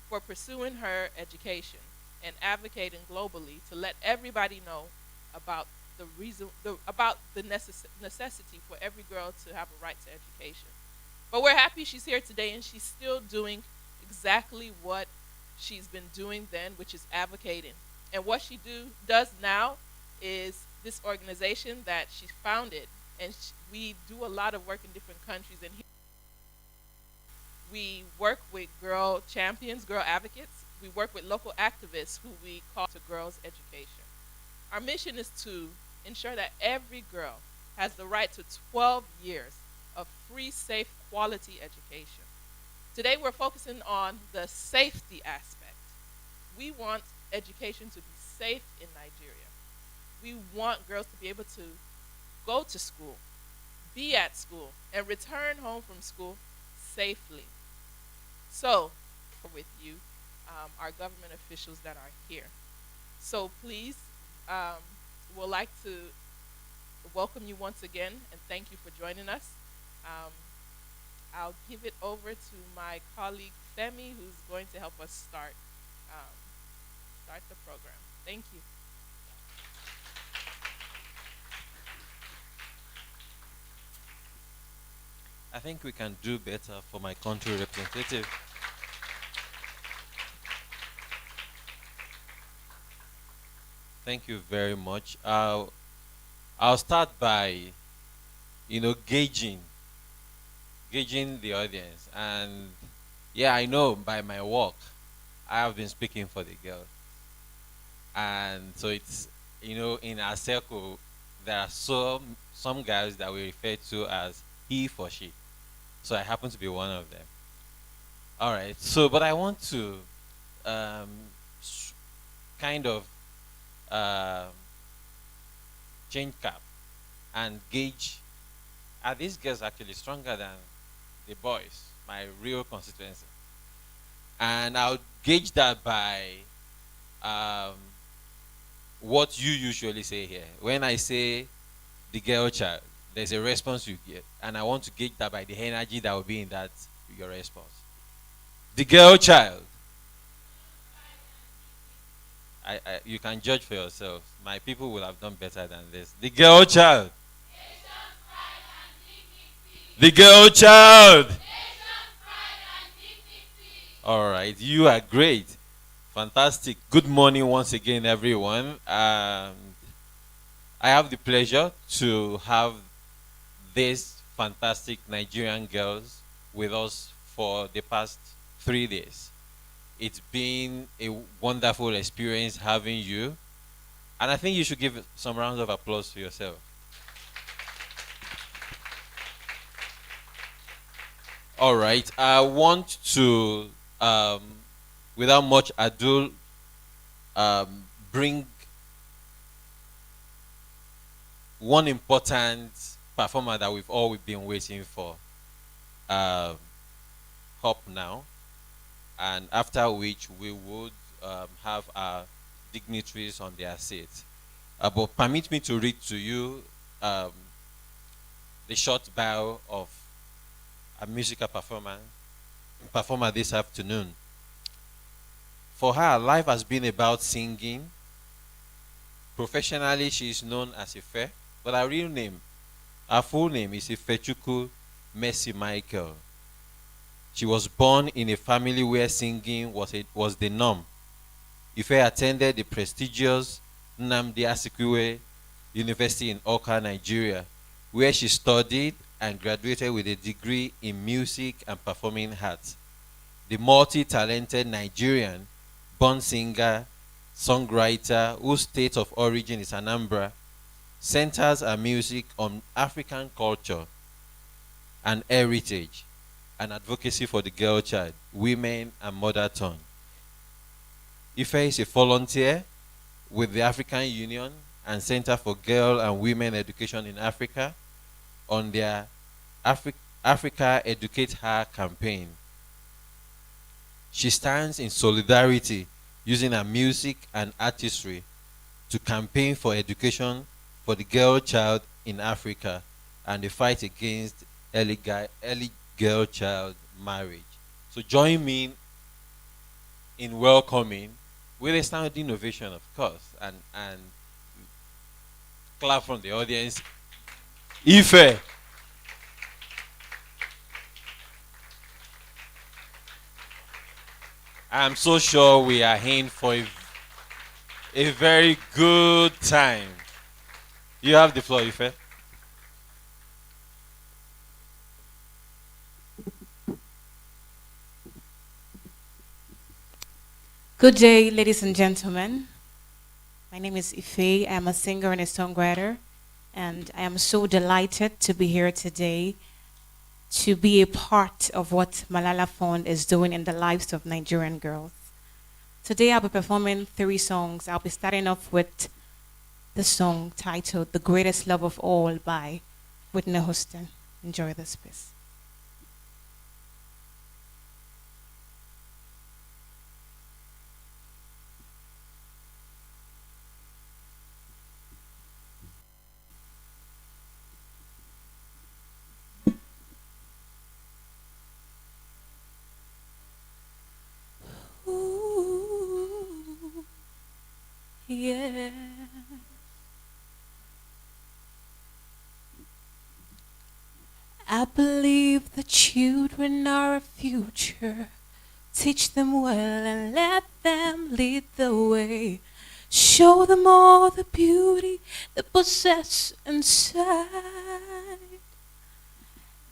[SPEAKER 20] for pursuing her education and advocating globally to let everybody know about the necessity for every girl to have a right to education. But we're happy she's here today, and she's still doing exactly what she's been doing then, which is advocating. And what she does now
[SPEAKER 19] is this organization that she founded, and we do a lot of work in different countries. And we work with girl champions, girl advocates. We work with local activists who we call to girls' education. Our mission is to ensure that every girl has the right to 12 years of free, safe, quality education. Today we're focusing on the safety aspect. We want education to be safe in Nigeria. We want girls to be able to go to school, be at school, and return home from school safely. So, with you, our government officials that are here. So please, we'd like to welcome you once again and thank you for joining us. I'll give it over to my colleague Femi, who's going to help us start the program. Thank you.
[SPEAKER 11] I think we can do better for my country representative. Thank you very much. I'll start by, gauging the audience. And yeah, I know by my work, I have been speaking for the girls. And so it's, in our circle, there are some guys that we refer to as he for she. So I happen to be one of them. All right. So, but I want to kind of change cap and gauge, are these girls actually stronger than the boys, my real constituency? And I'll gauge that by what you usually say here. When I say the girl child, there's a response you get, and I want to gauge that by the energy that will be in that your response. The girl child. You can judge for yourself. My people will have done better than this. The girl child. The girl child. All right, you are great. Fantastic. Good morning once again, everyone. I have the pleasure to have these fantastic Nigerian girls with us for the past 3 days. It's been a wonderful experience having you, and I think you should give some rounds of applause to yourself. All right, I want to, without much ado, bring one important performer that we've been waiting for up now, and after which we would have our dignitaries on their seats. But permit me to read to you the short bio of a musical performer this afternoon. For her, life has been about singing. Professionally, she is known as Ife, but her full name is Ifechukwu Mercy Michael. She was born in a family where singing was the norm. Ife attended the prestigious Nnamdi Azikiwe University in Awka, Nigeria, where she studied and graduated with a degree in music and performing arts. The multi-talented Nigerian, born singer, songwriter, whose state of origin is Anambra, centers her music on African culture and heritage and advocacy for the girl child, women, and mother tongue. Ife is a volunteer with the African Union and Center for Girl and Women Education in Africa on their Africa Educate Her campaign. She stands in solidarity using her music and artistry to campaign for education for the girl child in Africa and the fight against early girl child marriage. So join me in welcoming, with a standing ovation, of course, and clap from the audience, Ife. I'm so sure we are in for a very good time. You have the floor, Ife.
[SPEAKER 21] Good day, ladies and gentlemen. My name is Ife. I'm a singer and a songwriter, and I am so delighted to be here today to be a part of what Malala Fund is doing in the lives of Nigerian girls. Today I'll be performing 3 songs. I'll be starting off with the song titled The Greatest Love of All by Whitney Houston. Enjoy this piece. Ooh, yeah. I believe the children are our future. Teach them well and let them lead the way. Show them all the beauty they possess inside.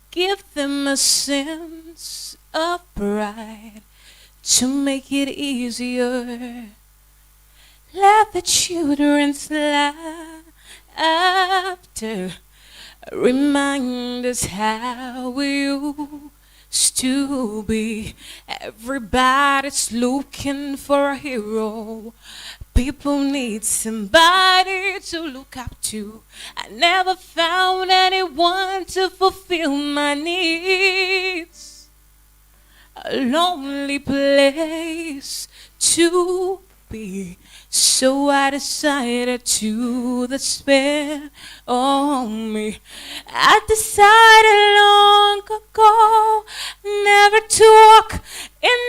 [SPEAKER 21] Give them a sense of pride to make it easier. Let the children's laughter remind us how we used to be. Everybody's looking for a hero. People need somebody to look up to. I never found anyone to fulfill my needs. A lonely place to be. So I decided to despair on me. I decided long ago never to walk in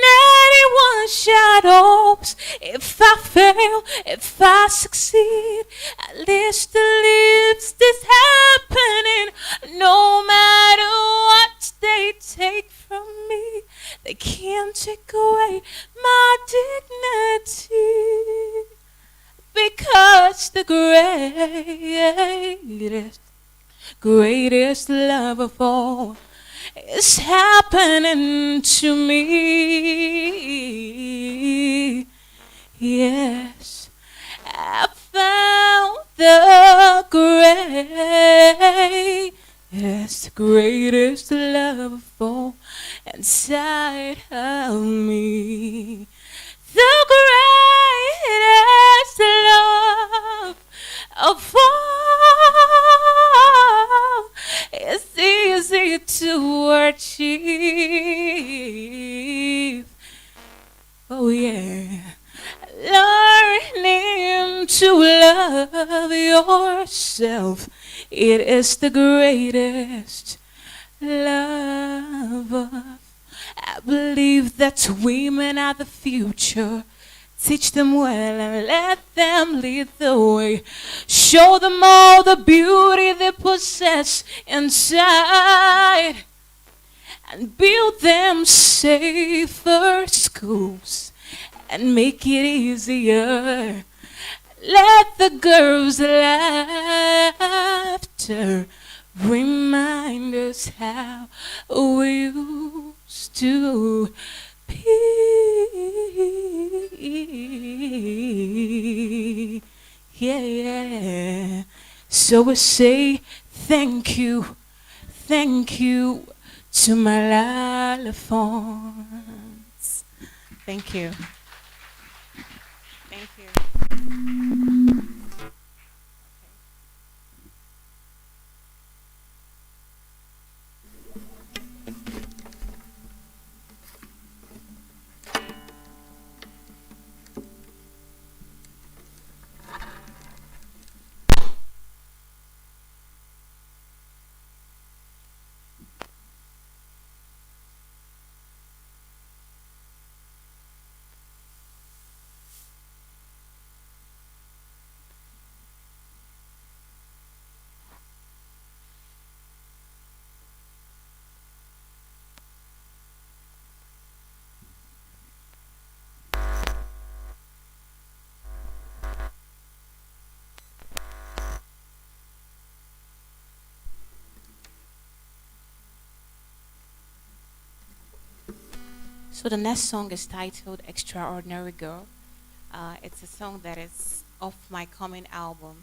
[SPEAKER 21] anyone's shadows. If I fail, if I succeed, at least the leaves this happening. No matter what they take from me, they can't take away my dignity. Because the greatest love of all is happening to me. Yes, I found the greatest love of all inside of me. The greatest love of all is easy to achieve. Oh yeah, learning to love yourself, it is the greatest love. I believe that women are the future. Teach them well and let them lead the way. Show them all the beauty they possess inside. And build them safer schools and make it easier. Let the girls' laughter remind us how we used to be. Yeah. So we say thank you to Malala Fund. Thank you. Thank you. So the next song is titled Extraordinary Girl. It's a song that is off my coming album,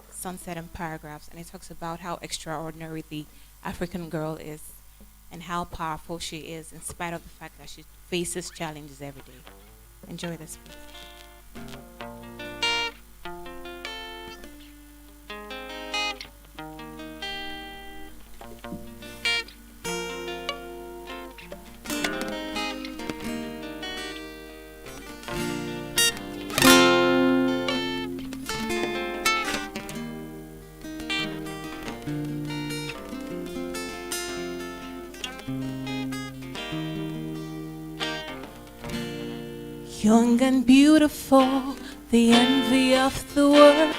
[SPEAKER 21] Sunset and Paragraphs, and it talks about how extraordinary the African girl is and how powerful she is in spite of the fact that she faces challenges every day. Enjoy this, please. Young and beautiful, the envy of the world,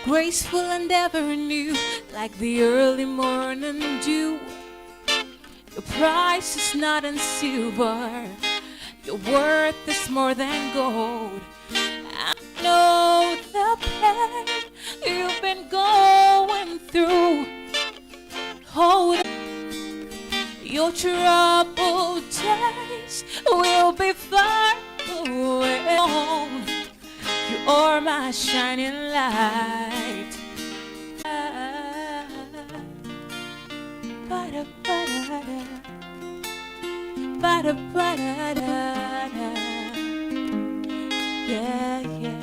[SPEAKER 21] graceful and ever new, like the early morning dew. Your price is not in silver, your worth is more than gold. I know the pain you've been going through. Hold on. Your troubled days will be far away. You are my shining light. Ba-da-ba-da-da. Ba-da-ba-da-da-da. Yeah, yeah.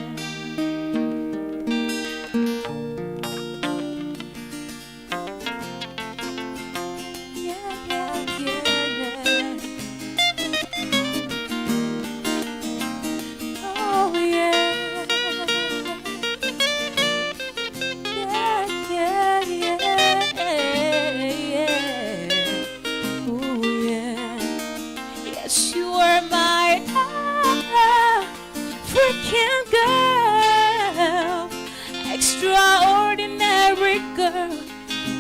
[SPEAKER 21] Extraordinary girl,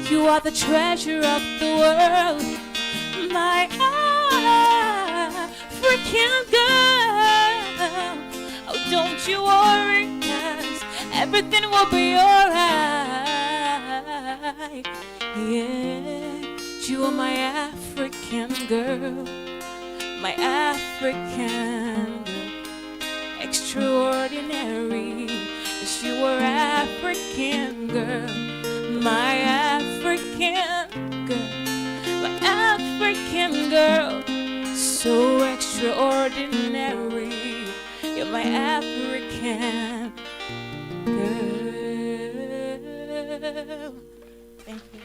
[SPEAKER 21] you are the treasure of the world. My African girl, oh don't you worry, 'cause everything will be alright. Yeah, you are my African girl, my African girl, extraordinary. Yes, you are African girl, my African girl, my African girl, so extraordinary. You're my African girl. Thank you.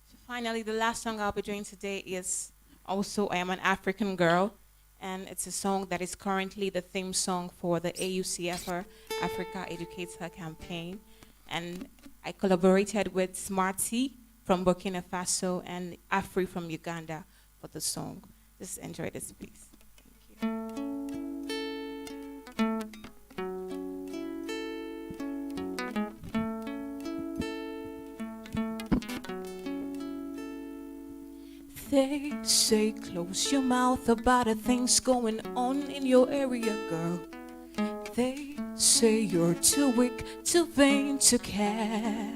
[SPEAKER 21] So finally, the last song I'll be doing today is also I Am an African Girl, and it's a song that is currently the theme song for the AUCFR Africa Educates Her campaign. And I collaborated with Smarty from Burkina Faso and Afri from Uganda for the song. Just enjoy this piece. Thank you. They say close your mouth about the things going on in your area, girl. They say you're too weak, too vain to care.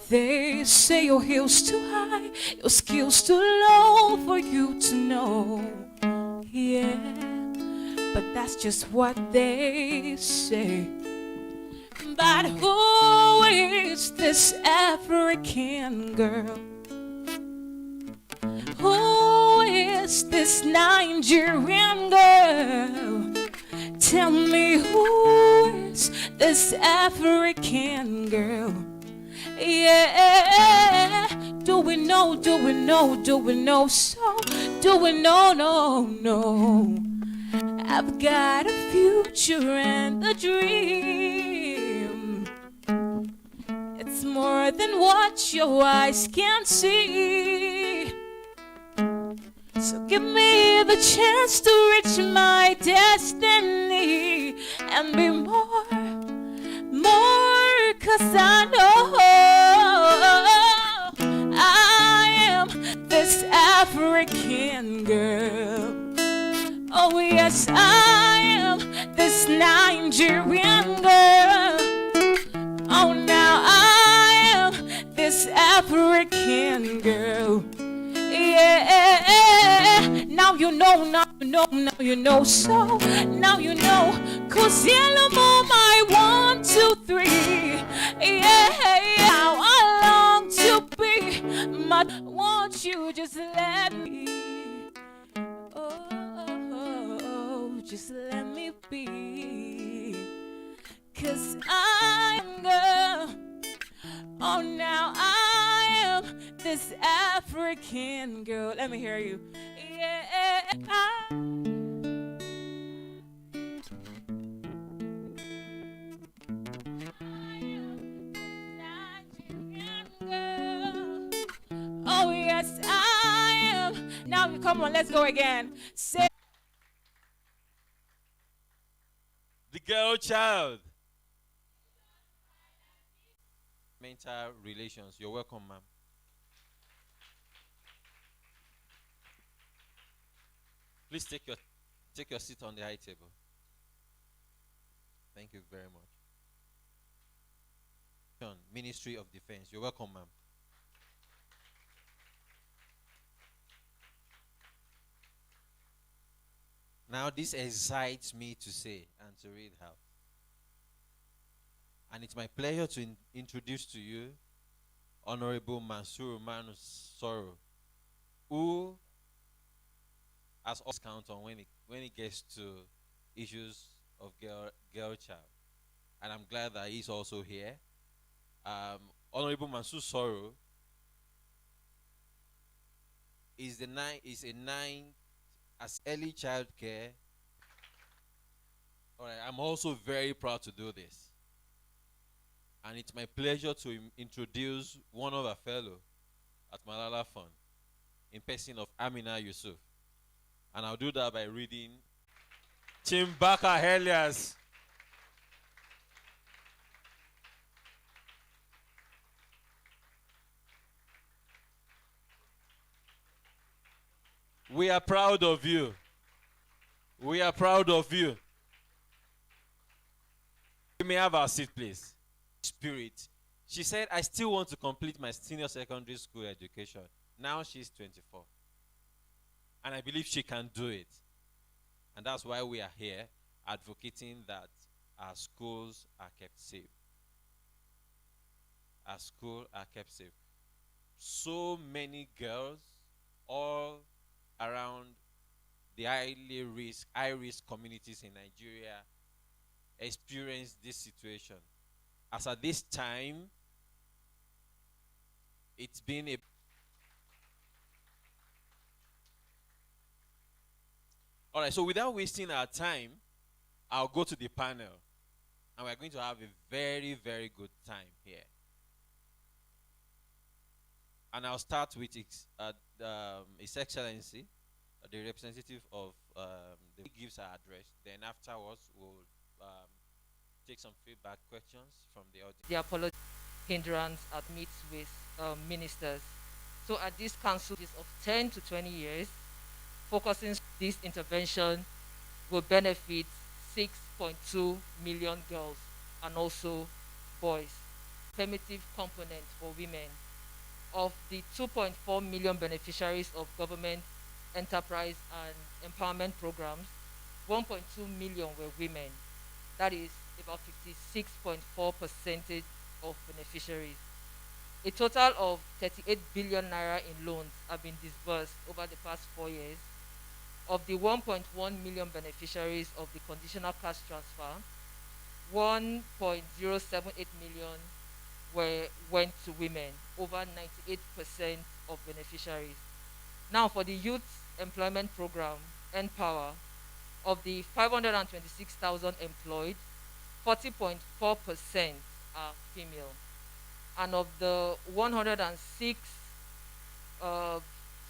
[SPEAKER 21] They say your heels too high, your skills too low for you to know. Yeah, but that's just what they say. But who is this African girl? Who is this Nigerian girl? Tell me, who is this African girl? Yeah, do we know, do we know, do we know so? Do we know, no, no? I've got a future and a dream. It's more than what your eyes can see. So give me the chance to reach my destiny and be more, 'cause I know I am this African girl. Oh yes, I am this Nigerian girl. Oh now I am African girl. Yeah, now you know, now you know, now you know, so now you know. Cause yellow mom, I 1, 2, 3. Yeah, how I long to be. Won't you just let me? Oh, just let me be. Cause I'm girl. Oh, now I am this African girl. Let me hear you. Yeah. Oh, yes, I am. Now, come on, let's go again. Say.
[SPEAKER 11] The girl child. Mental relations. You're welcome, ma'am. Please take your seat on the high table. Thank you very much. Ministry of Defense. You're welcome, ma'am. Now, this excites me to say and to read out. And it's my pleasure to introduce to you Honorable Mansur Manu Soro, who has always count on when it gets to issues of girl child. And I'm glad that he's also here. Honorable Mansur Soro is a 9 as early child care. All right, I'm also very proud to do this. And it's my pleasure to introduce one of our fellow at Malala Fund in person of Amina Yusuf. And I'll do that by reading Chimbaka Helias. We are proud of you. We are proud of you. We may have our seat, please. Spirit. She said, I still want to complete my senior secondary school education. Now she's 24. And I believe she can do it. And that's why we are here advocating that our schools are kept safe. Our schools are kept safe. So many girls all around the high risk communities in Nigeria experience this situation. As at this time, it's been a all right, so without wasting our time, I'll go to the panel. And we're going to have a very, very good time here. And I'll start with His Excellency, the representative of the gives our address. Then afterwards, we'll take some feedback questions from the audience.
[SPEAKER 4] The apology hindrance at meets with ministers. So at this council of 10 to 20 years, focusing this intervention will benefit 6.2 million girls and also boys. Permissive component for women. Of the 2.4 million beneficiaries of government enterprise and empowerment programs, 1.2 million were women. That is about 56.4% of beneficiaries. A total of 38 billion naira in loans have been disbursed over the past 4 years. Of the 1.1 million beneficiaries of the conditional cash transfer, 1.078 million went to women, over 98% of beneficiaries. Now for the youth employment program, Empower, of the 526,000 employed, 40.4% are female. And of the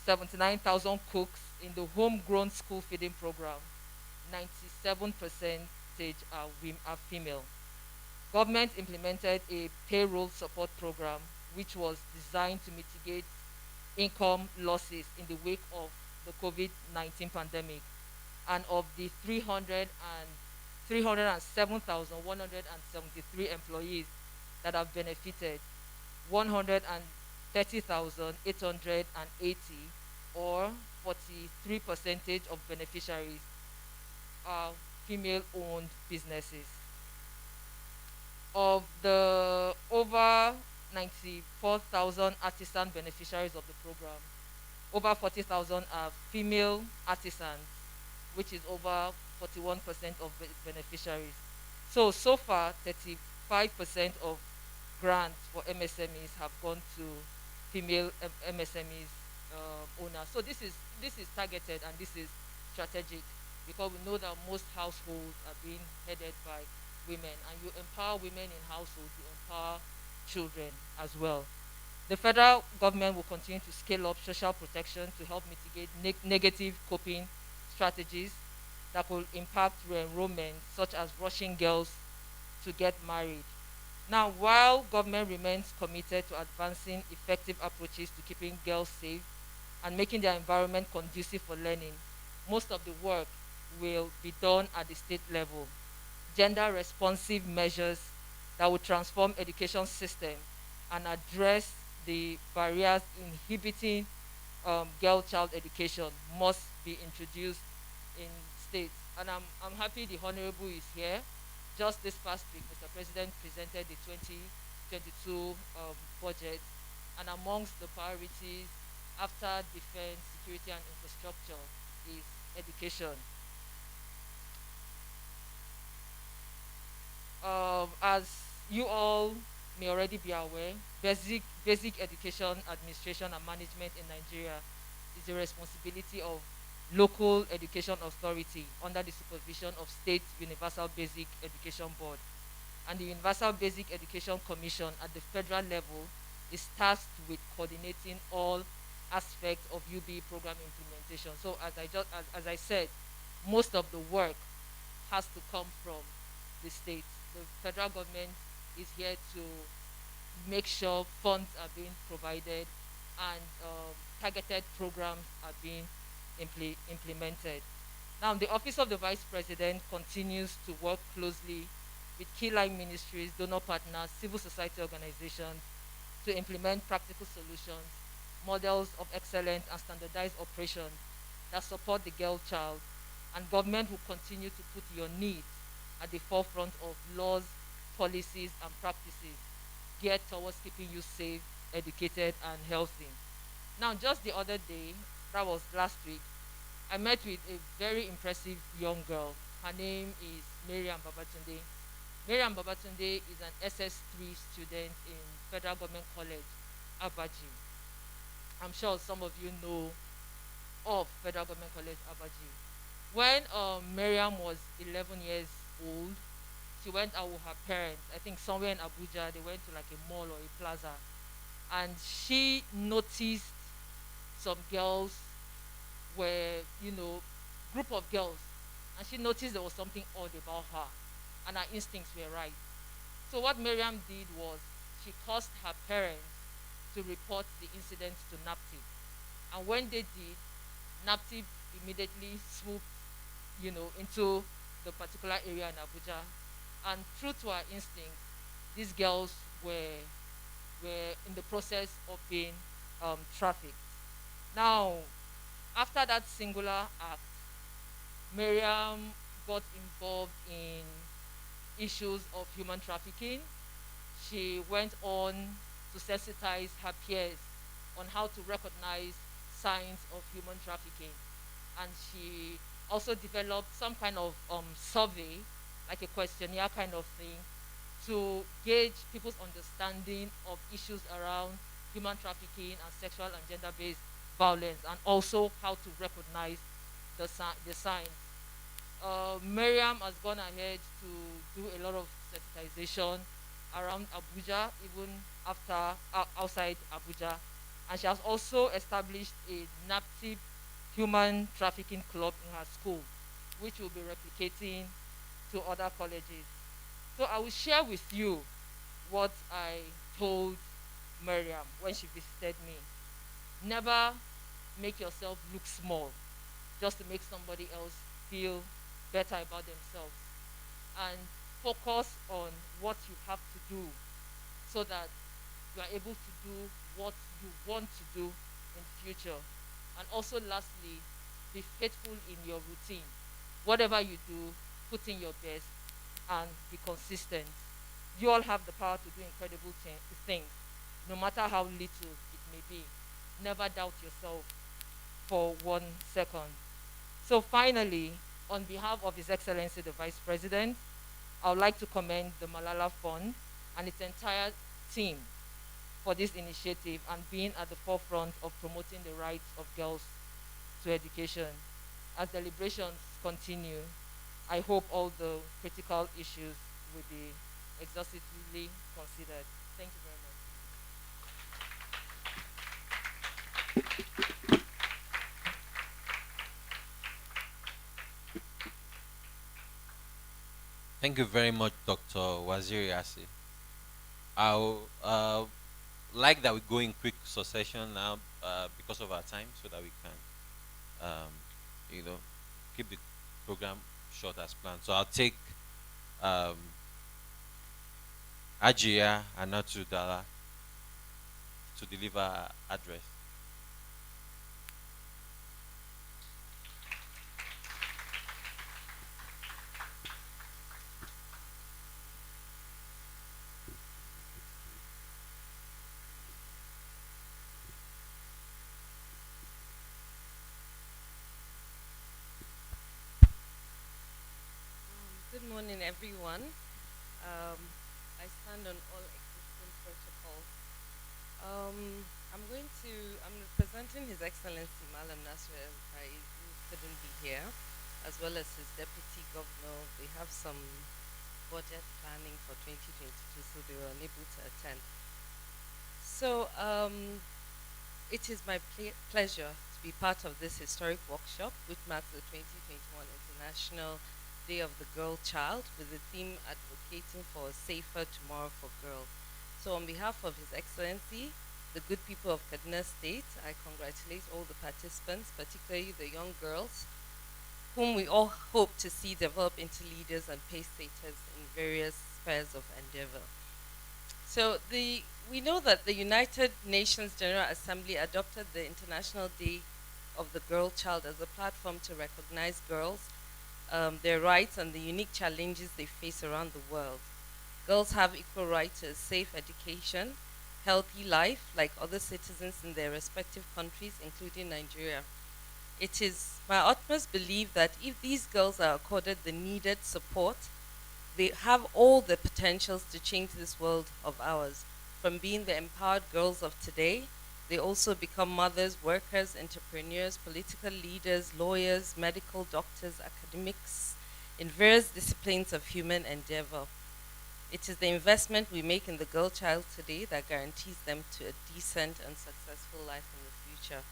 [SPEAKER 4] 79,000 cooks in the homegrown school feeding program, 97% are female. Government implemented a payroll support program which was designed to mitigate income losses in the wake of the COVID-19 pandemic. And of the 307,173 employees that have benefited, 130 30,880, or 43% of beneficiaries are female-owned businesses. Of the over 94,000 artisan beneficiaries of the program, over 40,000 are female artisans, which is over 41% of beneficiaries. So far, 35% of grants for MSMEs have gone to female MSMEs owners. So this is targeted, and this is strategic, because we know that most households are being headed by women, and you empower women in households, you empower children as well. The federal government will continue to scale up social protection to help mitigate negative coping strategies that could impact re-enrollment, such as rushing girls to get married. Now, while government remains committed to advancing effective approaches to keeping girls safe and making their environment conducive for learning, most of the work will be done at the state level. Gender responsive measures that will transform education system and address the barriers inhibiting girl child education must be introduced in states. And I'm happy the Honorable is here. Just this past week, Mr. President presented the 2022 budget, and amongst the priorities after defense, security, and infrastructure is education. As you all may already be aware, basic education administration and management in Nigeria is the responsibility of local education authority under the supervision of State Universal Basic Education Board. And the Universal Basic Education Commission at the federal level is tasked with coordinating all aspects of UB program implementation. So as I said, most of the work has to come from the states. The federal government is here to make sure funds are being provided and targeted programs are being implemented. Now, the Office of the Vice President continues to work closely with key line ministries, donor partners, civil society organizations to implement practical solutions, models of excellence, and standardized operations that support the girl child. And government will continue to put your needs at the forefront of laws, policies, and practices geared towards keeping you safe, educated, and healthy. Now, just the other day, that was last week, I met with a very impressive young girl. Her name is Miriam Babatunde. Miriam Babatunde is an SS3 student in Federal Government College, Abaji. I'm sure some of you know of Federal Government College, Abaji. When Miriam was 11 years old, she went out with her parents, I think somewhere in Abuja. They went to like a mall or a plaza, and she noticed some girls were, group of girls, and she noticed there was something odd about her, and her instincts were right. So what Miriam did was she caused her parents to report the incident to NAPTIP, and when they did, NAPTIP immediately swooped, into the particular area in Abuja, and true to her instincts, these girls were in the process of being trafficked. Now, after that singular act, Miriam got involved in issues of human trafficking. She went on to sensitize her peers on how to recognize signs of human trafficking. And she also developed some kind of survey, like a questionnaire kind of thing, to gauge people's understanding of issues around human trafficking and sexual and gender-based violence, and also how to recognize the signs. Miriam has gone ahead to do a lot of sensitization around Abuja, even outside Abuja, and she has also established a NAPTIP human trafficking club in her school, which will be replicating to other colleges. So I will share with you what I told Miriam when she visited me. Never make yourself look small just to make somebody else feel better about themselves, and focus on what you have to do so that you are able to do what you want to do in future. And also, lastly, be faithful in your routine. Whatever you do, put in your best and be consistent. You all have the power to do incredible things, no matter how little it may be. Never doubt yourself for 1 second. So, finally, on behalf of His Excellency the Vice President, I would like to commend the Malala Fund and its entire team for this initiative and being at the forefront of promoting the rights of girls to education. As deliberations continue, I hope all the critical issues will be exhaustively considered. Thank you very much.
[SPEAKER 11] Thank you very much, Dr. Waziri Asi. I'll like that we go in quick succession now because of our time, so that we can, you know, keep the program short as planned. So I'll take Ajia Anatu Dala to deliver our address.
[SPEAKER 3] Good morning, everyone. I stand on all existing protocols. I'm representing His Excellency Malam Nasir El-Rufai, who couldn't be here, as well as his Deputy Governor. They have some budget planning for 2022, so they were unable to attend. So it is my pleasure to be part of this historic workshop, which marks the 2021 International Day of the Girl Child, with the theme advocating for a safer tomorrow for girls. So on behalf of His Excellency, the good people of Kaduna State, I congratulate all the participants, particularly the young girls, whom we all hope to see develop into leaders and pace setters in various spheres of endeavor. So we know that the United Nations General Assembly adopted the International Day of the Girl Child as a platform to recognize girls, their rights, and the unique challenges they face around the world. Girls have equal right to a safe education, healthy life, like other citizens in their respective countries, including Nigeria. It is my utmost belief that if these girls are accorded the needed support, they have all the potentials to change this world of ours. From being the empowered girls of today, they also become mothers, workers, entrepreneurs, political leaders, lawyers, medical doctors, academics, in various disciplines of human endeavor. It is the investment we make in the girl child today that guarantees them to a decent and successful life in the future.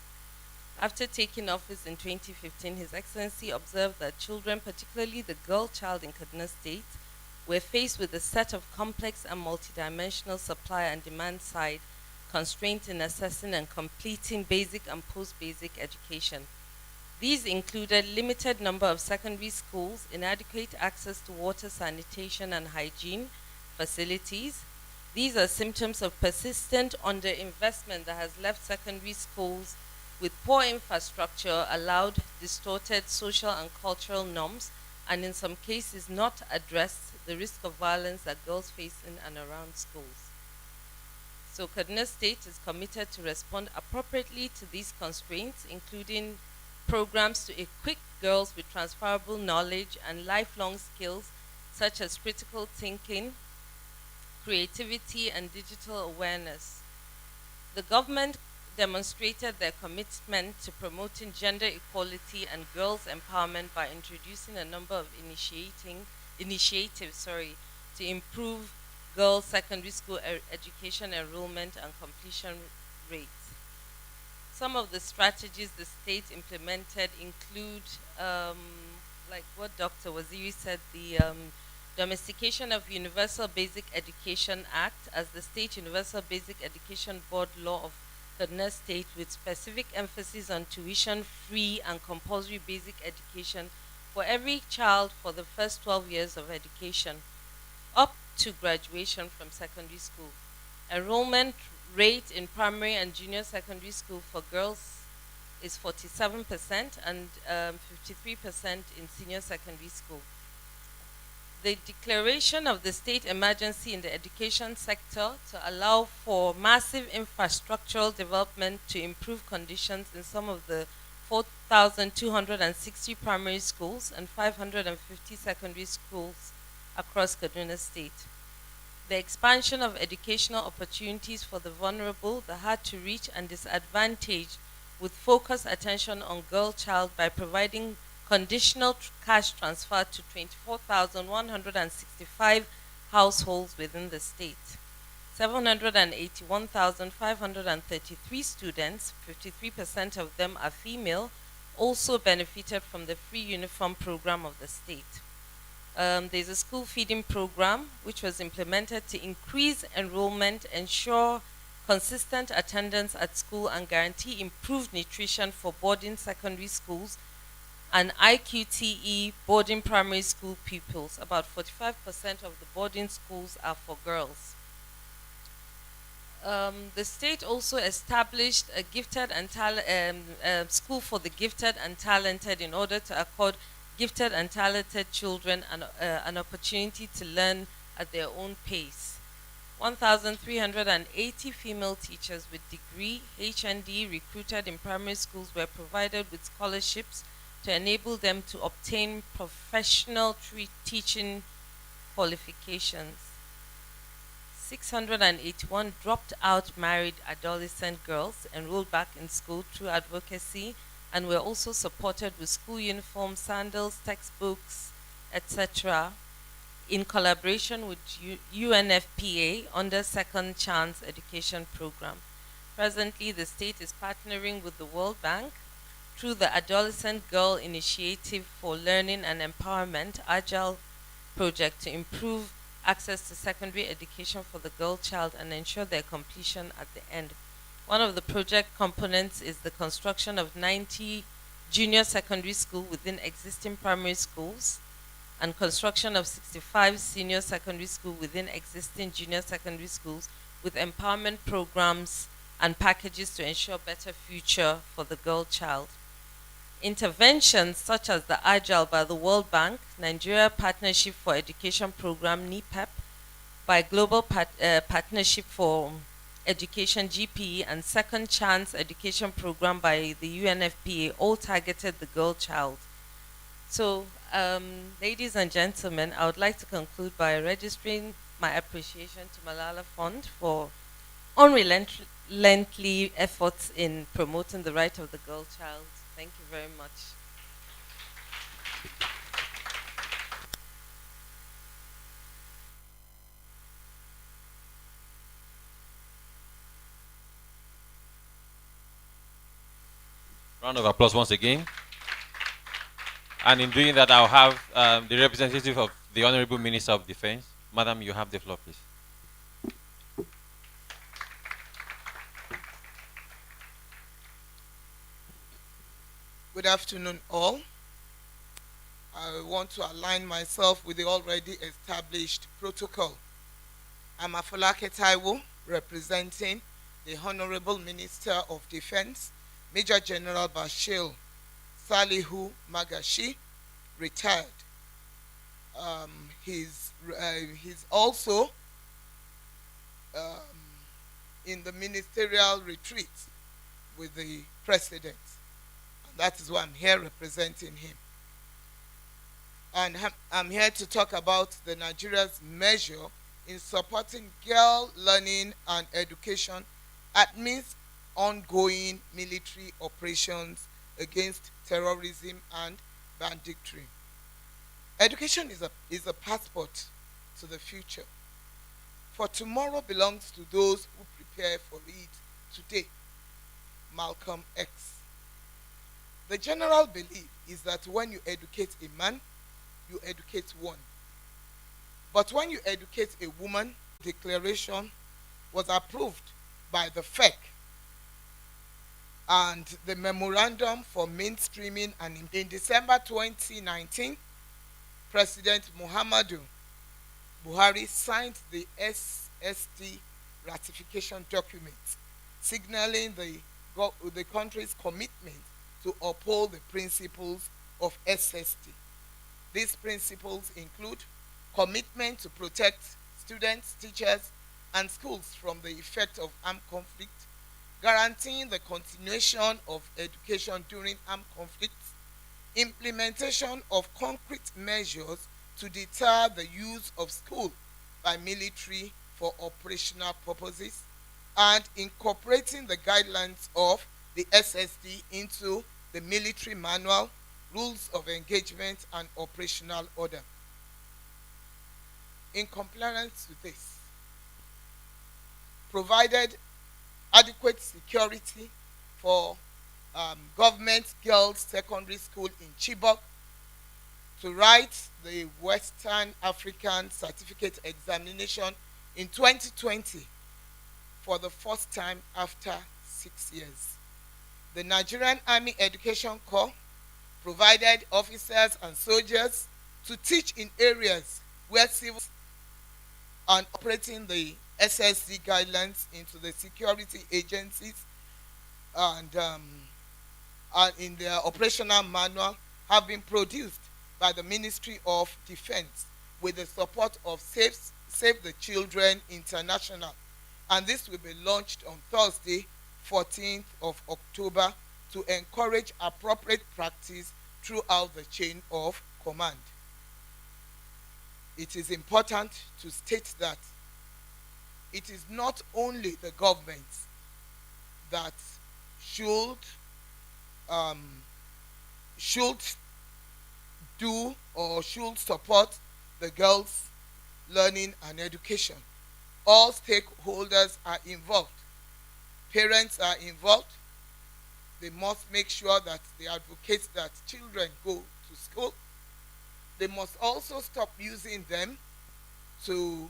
[SPEAKER 3] After taking office in 2015, His Excellency observed that children, particularly the girl child in Kaduna State, were faced with a set of complex and multidimensional supply and demand side constraints in assessing and completing basic and post-basic education. These included limited number of secondary schools, inadequate access to water, sanitation, and hygiene facilities. These are symptoms of persistent underinvestment that has left secondary schools with poor infrastructure, allowed distorted social and cultural norms, and in some cases not addressed the risk of violence that girls face in and around schools. So Kaduna State is committed to respond appropriately to these constraints, including programs to equip girls with transferable knowledge and lifelong skills such as critical thinking, creativity, and digital awareness. The government demonstrated their commitment to promoting gender equality and girls' empowerment by introducing a number of initiatives to improve girls' secondary school education enrollment and completion rates. Some of the strategies the state implemented include, like what Dr. Waziri said, the domestication of Universal Basic Education Act as the State Universal Basic Education Board law of Kaduna State, with specific emphasis on tuition-free and compulsory basic education for every child for the first 12 years of education, up to graduation from secondary school. Enrollment rate in primary and junior secondary school for girls is 47% and 53% in senior secondary school. The declaration of the state emergency in the education sector to allow for massive infrastructural development to improve conditions in some of the 4,260 primary schools and 550 secondary schools across Kaduna State. The expansion of educational opportunities for the vulnerable, the hard to reach, and disadvantaged, with focused attention on girl child by providing conditional cash transfer to 24,165 households within the state. 781,533 students, 53% of them are female, also benefited from the free uniform program of the state. There's a school feeding program which was implemented to increase enrollment, ensure consistent attendance at school, and guarantee improved nutrition for boarding secondary schools and IQTE boarding primary school pupils. About 45% of the boarding schools are for girls. The state also established a gifted and school for the gifted and talented in order to accord gifted and talented children an opportunity to learn at their own pace. 1,380 female teachers with degree HND recruited in primary schools were provided with scholarships to enable them to obtain professional teaching qualifications. 681 dropped out married adolescent girls enrolled back in school through advocacy and were also supported with school uniforms, sandals, textbooks, etc. in collaboration with UNFPA under Second Chance Education Program. Presently, the state is partnering with the World Bank through the Adolescent Girl Initiative for Learning and Empowerment, AGILE project, to improve access to secondary education for the girl child and ensure their completion at the end. One of the project components is the construction of 90 junior secondary schools within existing primary schools and construction of 65 senior secondary schools within existing junior secondary schools with empowerment programs and packages to ensure better future for the girl child. Interventions such as the AGILE by the World Bank, Nigeria Partnership for Education Program, NEPEP, by Global Partnership for Education, GPE, and Second Chance Education Program by the UNFPA all targeted the girl child. So, ladies and gentlemen, I would like to conclude by registering my appreciation to Malala Fund for unrelenting efforts in promoting the right of the girl child. Thank you very much.
[SPEAKER 11] Round of applause once again. And in doing that, I'll have the representative of the Honorable Minister of Defense. Madam, you have the floor, please.
[SPEAKER 2] Good afternoon, all. I want to align myself with the already established protocol. I'm Afolake Taiwo, representing the Honorable Minister of Defense, Major General Bashir Salihu Magashi, retired. He's also in the ministerial retreat with the President. That is why I'm here representing him. And I'm here to talk about the Nigeria's measure in supporting girl learning and education amidst ongoing military operations against terrorism and banditry. Education is a passport to the future. For tomorrow belongs to those who prepare for it today. Malcolm X. The general belief is that when you educate a man, you educate one. But when you educate a woman, the declaration was approved by the FEC, and the memorandum for mainstreaming, and in December 2019, President Muhammadu Buhari signed the SST ratification document, signaling the country's commitment to uphold the principles of SST. These principles include commitment to protect students, teachers, and schools from the effect of armed conflict, guaranteeing the continuation of education during armed conflicts, implementation of concrete measures to deter the use of school by military for operational purposes, and incorporating the guidelines of the SSD into the military manual, rules of engagement, and operational order. In compliance with this, provided adequate security for government girls secondary school in Chibok to write the Western African Certificate Examination in 2020 for the first time after 6 years. The Nigerian Army Education Corps provided officers and soldiers to teach in areas where civil and operating the SSD guidelines into the security agencies and in their operational manual have been produced by the Ministry of Defense with the support of Save the Children International. And this will be launched on Thursday, 14th of October, to encourage appropriate practice throughout the chain of command. It is important to state that it is not only the government that should do or should support the girls' learning and education. All stakeholders are involved. Parents are involved. They must make sure that they advocate that children go to school. They must also stop using them to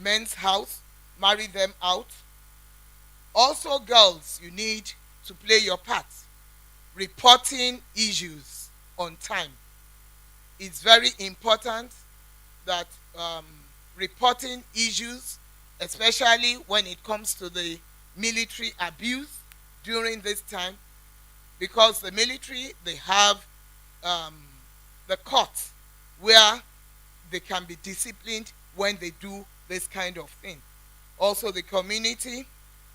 [SPEAKER 2] men's house, marry them out. Also, girls, you need to play your part. Reporting issues on time. It's very important that reporting issues, especially when it comes to the military abuse during this time, because the military, they have the court where they can be disciplined when they do this kind of thing. Also, the community,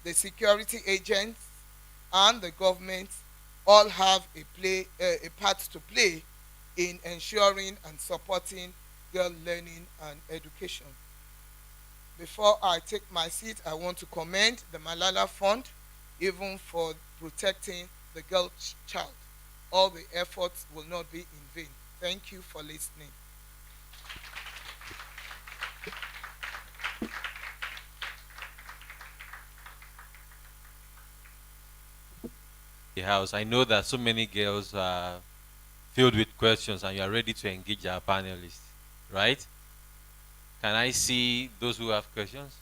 [SPEAKER 2] the security agents, and the government all have a part to play in ensuring and supporting girl learning and education. Before I take my seat, I want to commend the Malala Fund even for protecting the girl child. All the efforts will not be in vain. Thank you for listening.
[SPEAKER 11] The house. I know that so many girls are filled with questions and you are ready to engage our panelists, right? Can I see those who have questions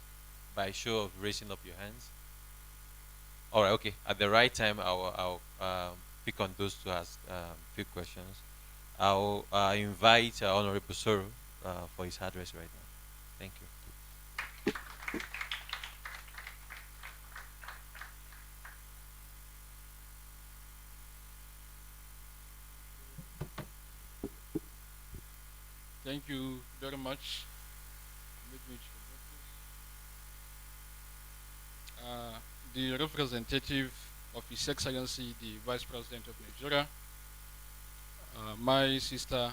[SPEAKER 11] by show of raising up your hands? All right, okay. At the right time, I'll pick on those to ask few questions. I'll invite Honorable Soro for his address right now. Thank you.
[SPEAKER 7] Thank you very much. The representative of His Excellency, the Vice President of Nigeria, my sister,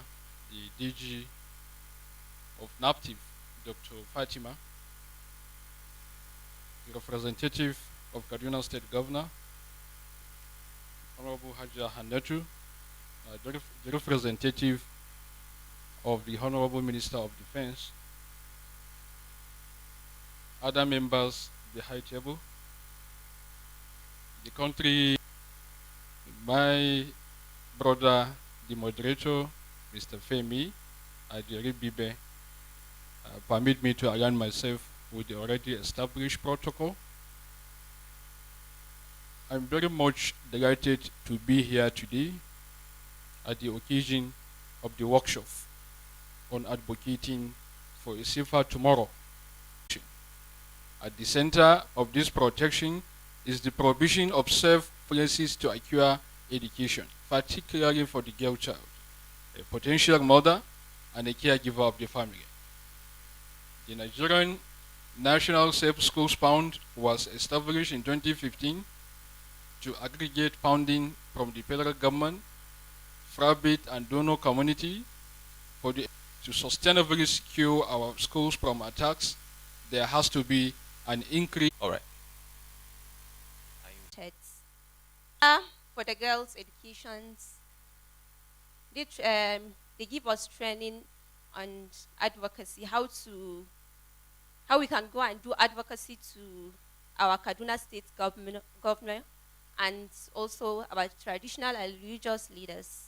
[SPEAKER 7] the DG of NAPTIV, Dr. Fatima, the representative of Kaduna State Governor, Honorable Haja Hanetu, the representative of the Honorable Minister of Defense, other members of the High Table, the country, my brother, the moderator, Mr. Femi Adiri Bibe, permit me to align myself with the already established protocol. I'm very much delighted to be here today at the occasion of the workshop on advocating for a safer tomorrow. At the center of this protection is the provision of safe places to acquire education, particularly for the girl child, a potential mother, and a caregiver of the family. The Nigerian National Safe Schools Fund was established in 2015 to aggregate funding from the federal government, private and donor community to sustainably secure our schools from attacks. There has to be an increase.
[SPEAKER 11] All right.
[SPEAKER 8] For the girls' educations, they give us training on advocacy, how we can go and do advocacy to our Kaduna State governor and also our traditional and religious leaders.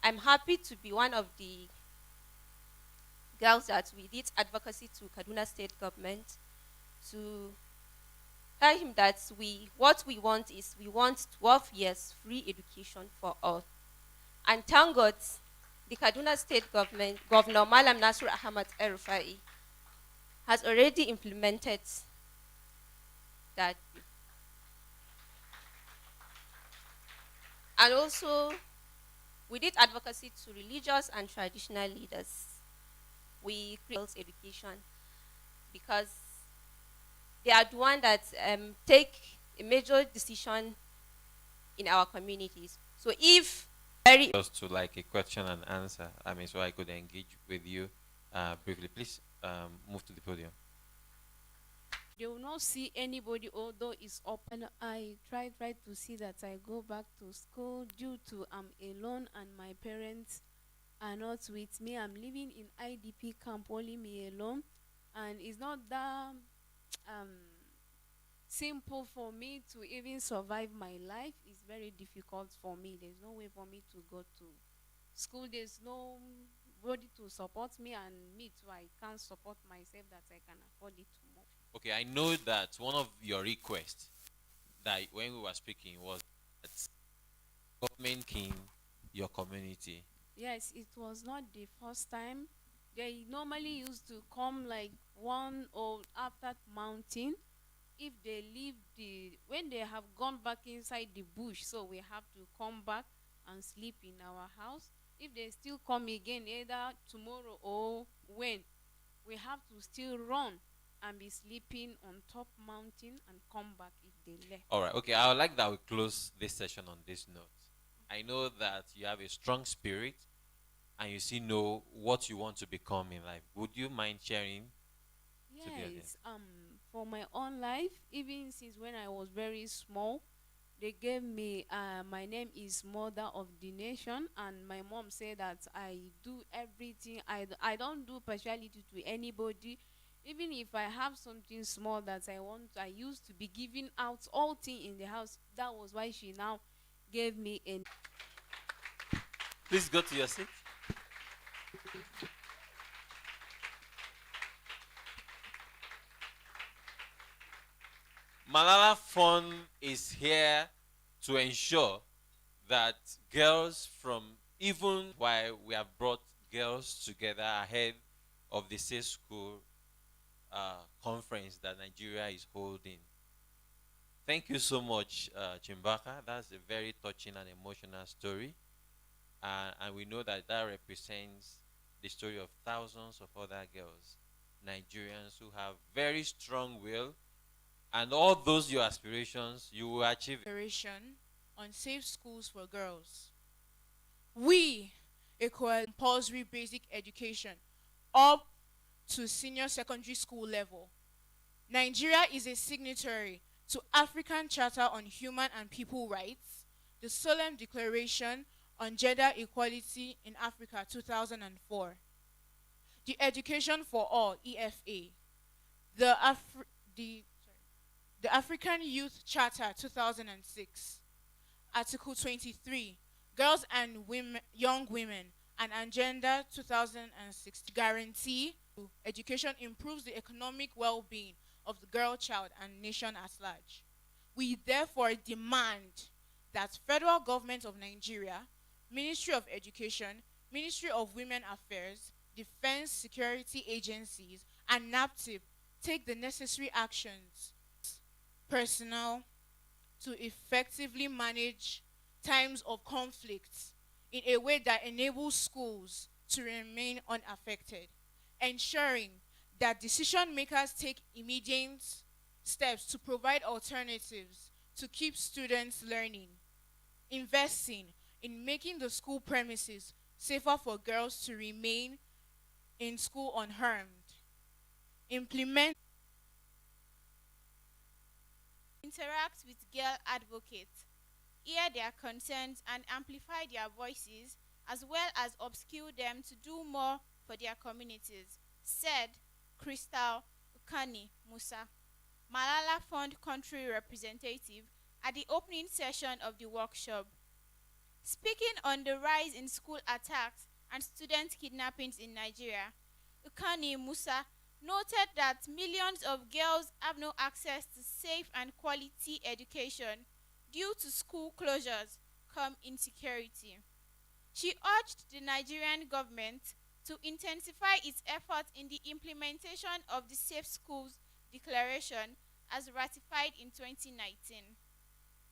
[SPEAKER 8] I'm happy to be one of the girls that we did advocacy to Kaduna State government to tell him that what we want is we want 12 years free education for all. And thank God, the Kaduna State government, Governor Malam Nasir Ahmad El-Rufai, has already implemented that. And also, we did advocacy to religious and traditional leaders. We create education because they are the ones that take a major decision in our communities. So if
[SPEAKER 11] just to like a question and answer, so I could engage with you briefly. Please move to the podium.
[SPEAKER 16] They will not see anybody, although it's open. I try to see that I go back to school due to I'm alone and my parents are not with me. I'm living in IDP camp, only me alone, and it's not that simple for me to even survive my life. It's very difficult for me. There's no way for me to go to school. There's nobody to support me, and me too, I can't support myself that I can afford it to move.
[SPEAKER 11] Okay, I know that one of your requests that when we were speaking was that government in your community.
[SPEAKER 16] Yes, it was not the first time. They normally used to come like one or after mountain. If they leave when they have gone back inside the bush, so we have to come back and sleep in our house. If they still come again, either tomorrow or when, we have to still run and be sleeping on top mountain and come back if they left.
[SPEAKER 11] All right, okay, I would like that we close this session on this note. I know that you have a strong spirit and you see know what you want to become in life. Would you mind sharing?
[SPEAKER 16] Yes, for my own life, even since when I was very small, they gave me, my name is Mother of the Nation, and my mom said that I do everything. I don't do partiality to anybody. Even if I have something small that I want, I used to be giving out all things in the house. That was why she now gave me a...
[SPEAKER 11] Please go to your seat. Malala Fund is here to ensure that girls from, even while we have brought girls together ahead of the Safe School conference that Nigeria is holding. Thank you so much, Chimbaka. That's a very touching and emotional story. And we know that that represents the story of thousands of other girls, Nigerians who have very strong will, and all those your aspirations, you will achieve it.
[SPEAKER 6] On safe schools for girls. We equal compulsory basic education up to senior secondary school level. Nigeria is a signatory to African Charter on Human and People Rights, the Solemn Declaration on Gender Equality in Africa 2004, the Education for All EFA, the African Youth Charter 2006, Article 23, Girls and Women, Young Women, and Agenda 2006 guarantee education improves the economic well-being of the girl child and nation at large. We therefore demand that federal government of Nigeria, Ministry of Education, Ministry of Women Affairs, Defense Security Agencies, and NAPTIP take the necessary actions, personnel, to effectively manage times of conflict in a way that enables schools to remain unaffected, ensuring that decision makers take immediate steps to provide alternatives to keep students learning, investing in making the school premises safer for girls to remain in school unharmed, implement
[SPEAKER 10] interact with girl advocates, hear their concerns, and amplify their voices, as well as upskill them to do more for their communities, said Crystal Ukani Musa, Malala Fund country representative, at the opening session of the workshop. Speaking on the rise in school attacks and student kidnappings in Nigeria, Ukani Musa noted that millions of girls have no access to safe and quality education due to school closures, insecurity. She urged the Nigerian government to intensify its efforts in the implementation of the Safe Schools Declaration as ratified in 2019.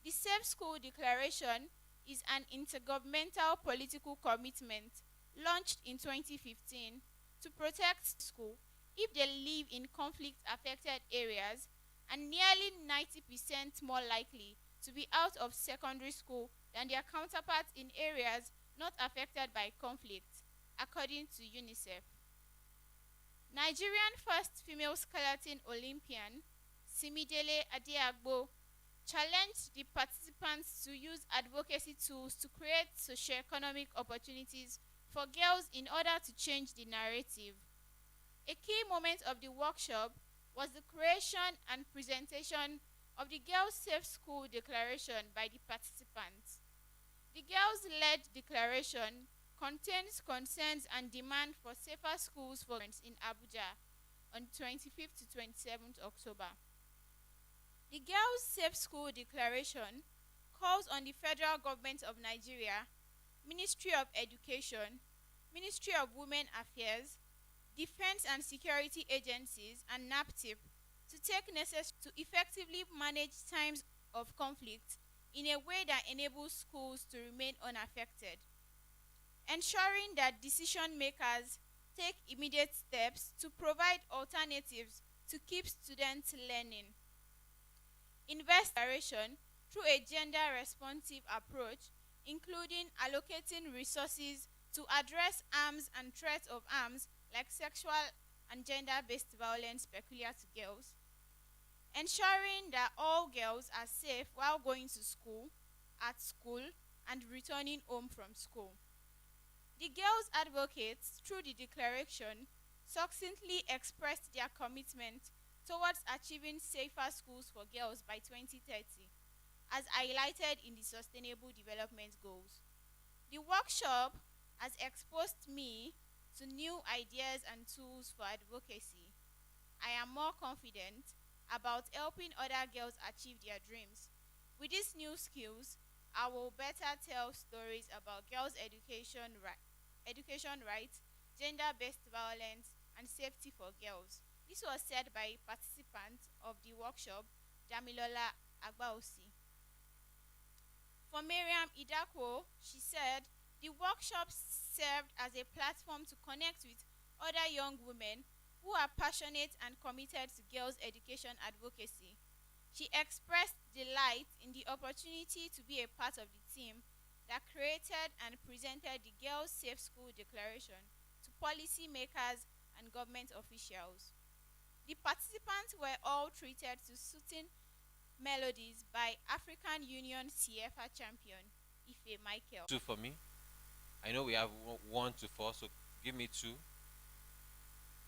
[SPEAKER 10] The Safe School Declaration is an intergovernmental political commitment launched in 2015 to protect schools if they live in conflict-affected areas and nearly 90% more likely to be out of secondary school than their counterparts in areas not affected by conflict, according to UNICEF. Nigerian first female skeleton Olympian, Simidele Adeagbo, challenged the participants to use advocacy tools to create socio-economic opportunities for girls in order to change the narrative. A key moment of the workshop was the creation and presentation of the Girls Safe School Declaration by the participants. The girls-led declaration contains concerns and demand for safer schools for girls in Abuja on 25th to 27th October. The Girls Safe School Declaration calls on the federal government of Nigeria, Ministry of Education, Ministry of Women Affairs, Defense and Security Agencies, and NAPTIP to take necessary to effectively manage times of conflict in a way that enables schools to remain unaffected, ensuring that decision makers take immediate steps to provide alternatives to keep students learning. Investigation through a gender-responsive approach, including allocating resources to address arms and threats of arms like sexual and gender-based violence peculiar to girls, ensuring that all girls are safe while going to school, at school, and returning home from school. The girls' advocates, through the declaration, succinctly expressed their commitment towards achieving safer schools for girls by 2030, as highlighted in the Sustainable Development Goals. The workshop has exposed me to new ideas and tools for advocacy. I am more confident about helping other girls achieve their dreams. With these new skills, I will better tell stories about girls' education rights, gender-based violence, and safety for girls. This was said by participants of the workshop, Damilola Agbaosi. For Miriam Idakwo, she said, the workshop served as a platform to connect with other young women who are passionate and committed to girls' education advocacy. She expressed delight in the opportunity to be a part of the team that created and presented the Girls Safe School Declaration to policymakers and government officials. The participants were all treated to soothing melodies by African Union CFA champion Ife Michael.
[SPEAKER 11] 2 for me. I know we have 1 to 4, so give me 2.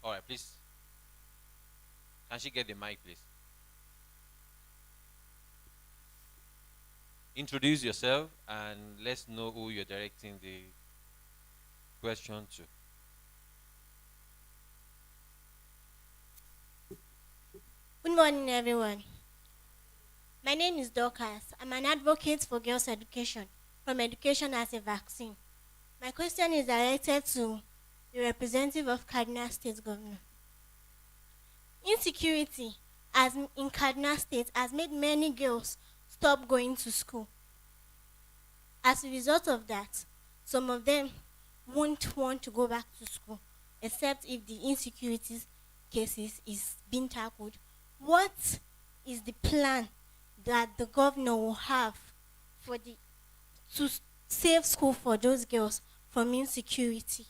[SPEAKER 11] All right, please. Can she get the mic, please? Introduce yourself and let's know who you're directing the question to.
[SPEAKER 14] Good morning, everyone. My name is Dorcas. I'm an advocate for girls' education from Education as a Vaccine. My question is directed to the representative of Kaduna State Governor. Insecurity as in Kaduna State has made many girls stop going to school. As a result of that, some of them won't want to go back to school except if the insecurities cases is being tackled. What is the plan that the governor will have for the to save school for those girls from insecurity?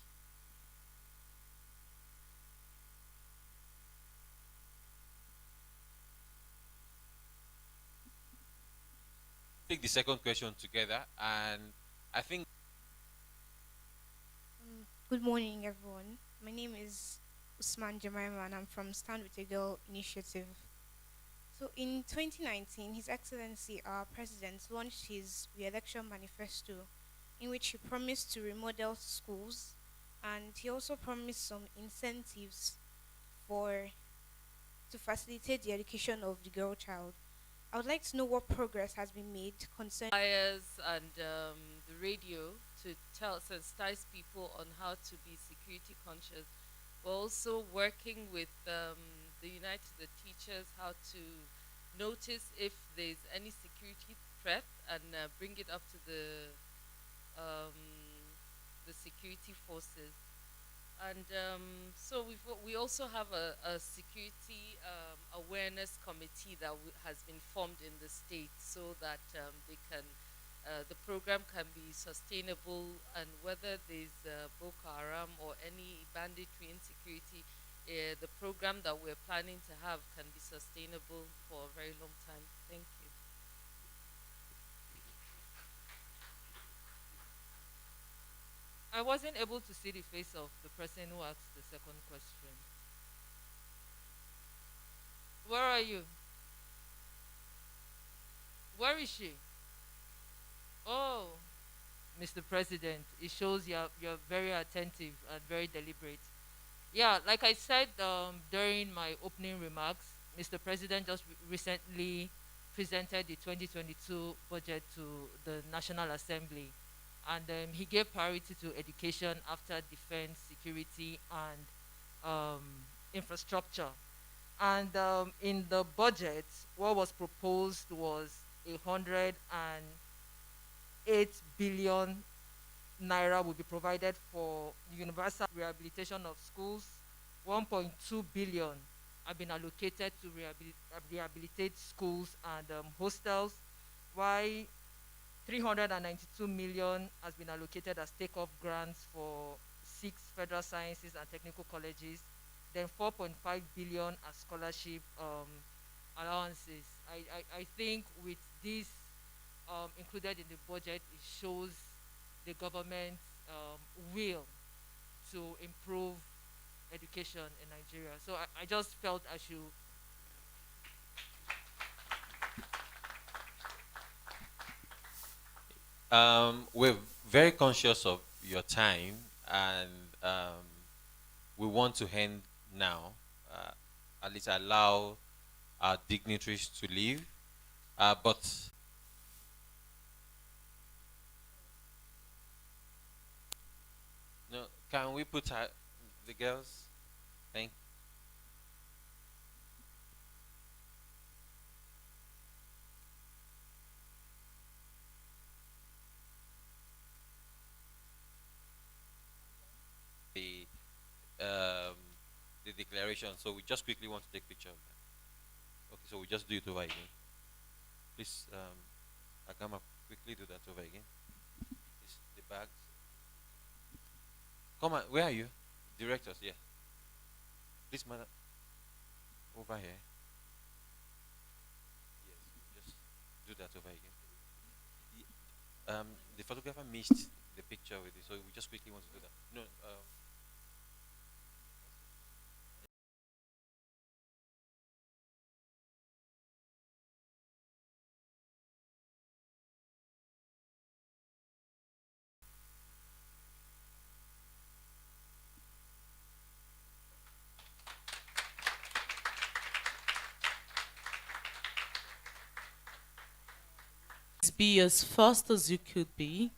[SPEAKER 11] Take the second question together, and I think.
[SPEAKER 10] Good morning, everyone. My name is Usman Jemima, and I'm from Stand with a Girl Initiative. So, in 2019, His Excellency, our President, launched his re-election manifesto, in which he promised to remodel schools, and he also promised some incentives for to facilitate the education of the girl child. I would like to know what progress has been made concerning
[SPEAKER 4] flyers and the radio to sensitize people on how to be security conscious. We're also working with the United Teachers how to notice if there's any security threat and bring it up to um, the security forces. And so we also have a security awareness committee that has been formed in the state so that they can the program can be sustainable, and whether there's Boko Haram or any banditry insecurity, the program that we're planning to have can be sustainable for a very long time. Thank you. I wasn't able to see the face of the person who asked the second question. Where are you? Where is she? Oh, Mr. President, it shows you're very attentive and very deliberate. Yeah, like I said during my opening remarks, Mr. President just recently presented the 2022 budget to the National Assembly, and he gave priority to education after defense, security, and infrastructure. And in the budget, what was proposed was 108 billion naira will be provided for universal rehabilitation of schools. 1.2 billion have been allocated to rehabilitate schools and hostels, while 392 million has been allocated as take-off grants for 6 federal sciences and technical colleges, then 4.5 billion as scholarship allowances. I think with this included in the budget, it shows the government's will to improve education in Nigeria. So I just felt I should.
[SPEAKER 11] We're very conscious of your time, and we want to end now. At least allow our dignitaries to leave. But no, can we put the girls? Thank. Um, the declaration. So we just quickly want to take picture of that. Okay, so we just do it over again. Please, Agama, quickly do that over again. It's the bags. Come on, where are you? Directors, yeah. Please, madam, over here. Yes, just do that over again. The photographer missed the picture with it, so we just quickly want to do that. No,
[SPEAKER 5] Be as fast as you could be.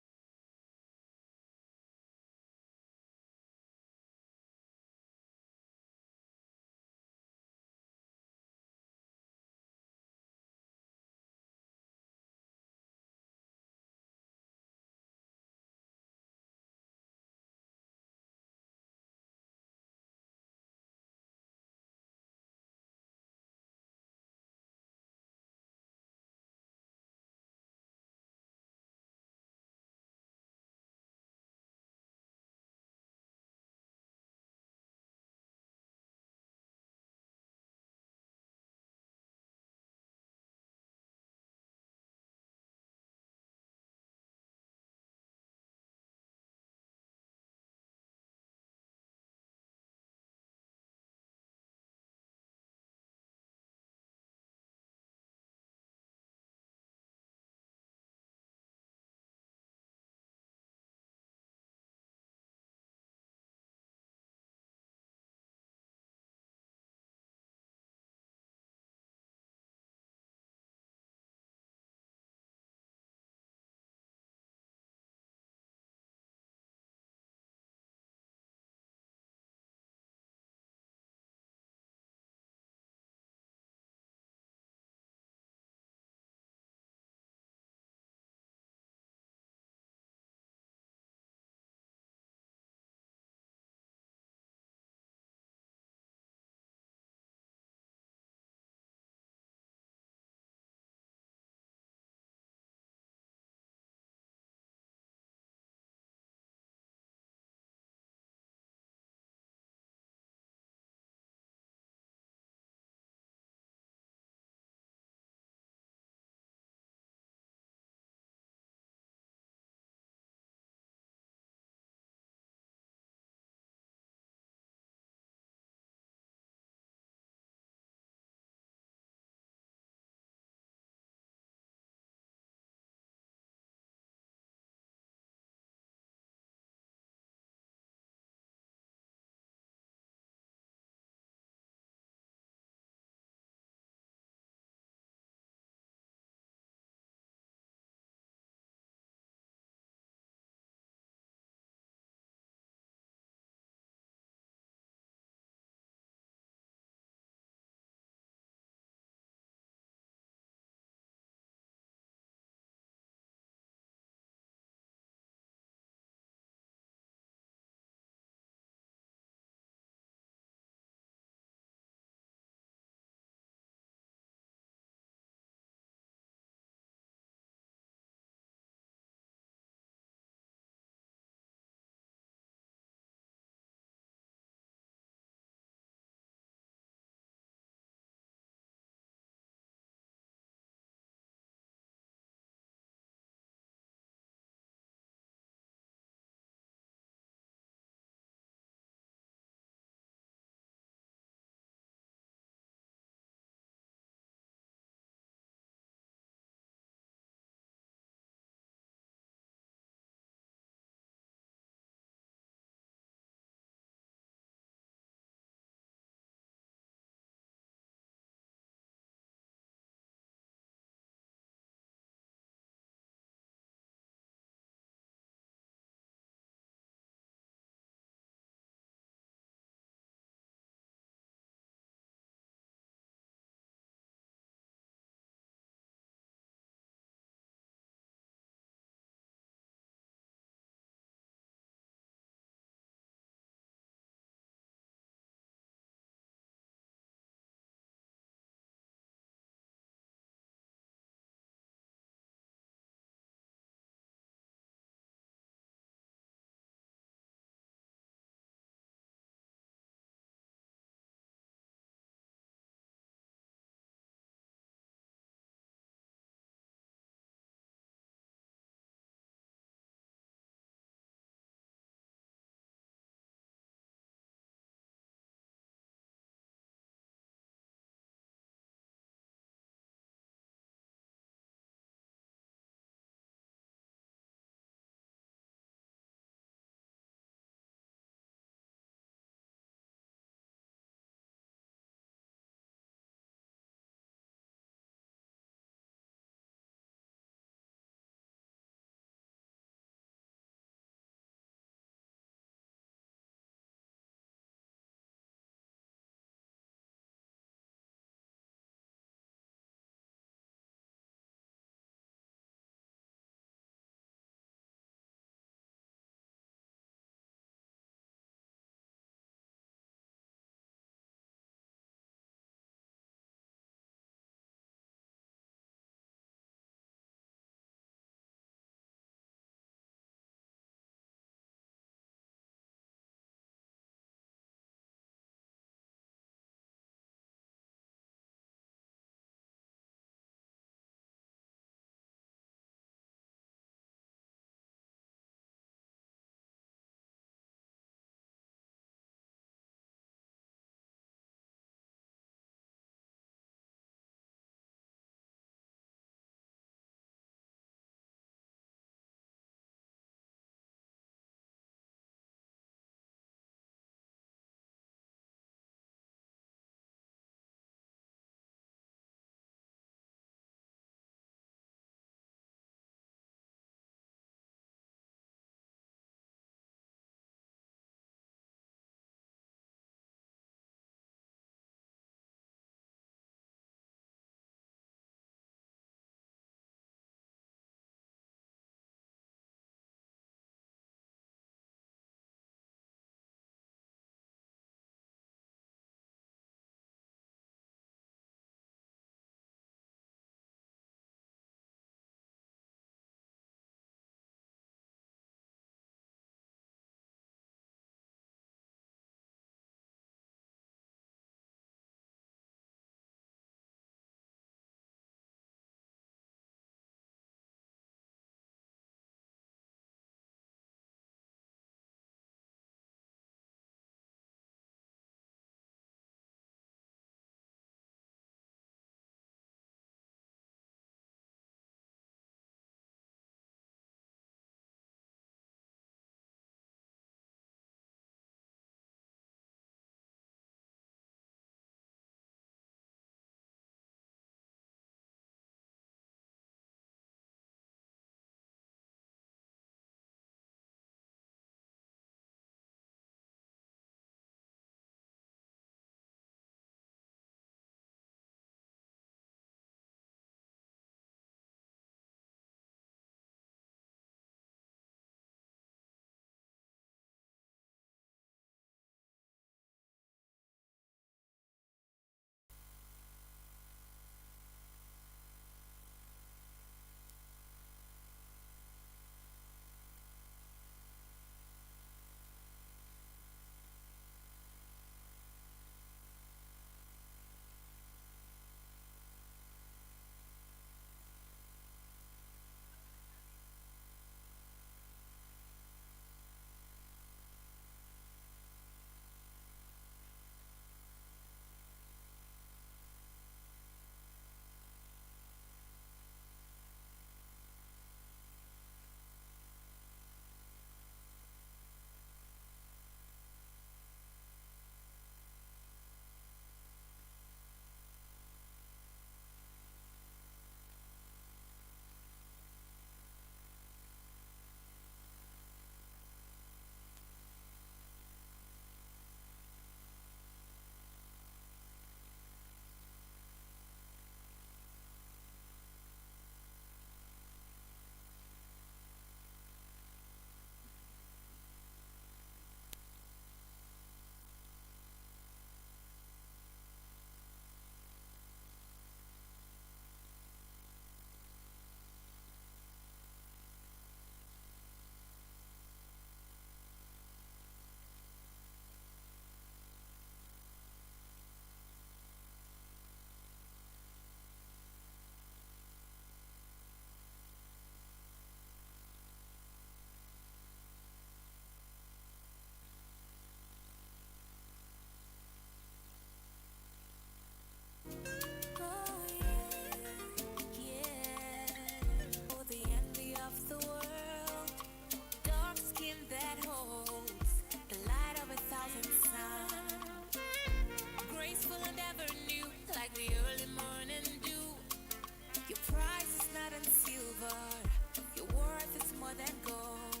[SPEAKER 13] Your worth is more than gold.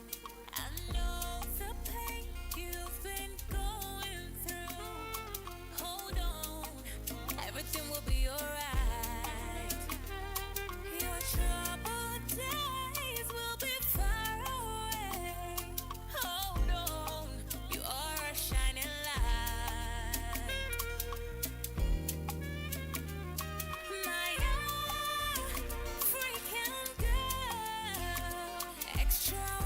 [SPEAKER 13] I know the pain you've been going through. Hold on, everything will be alright. Your troubled days will be far away. Hold on, you are a shining light. My African girl, extraordinary.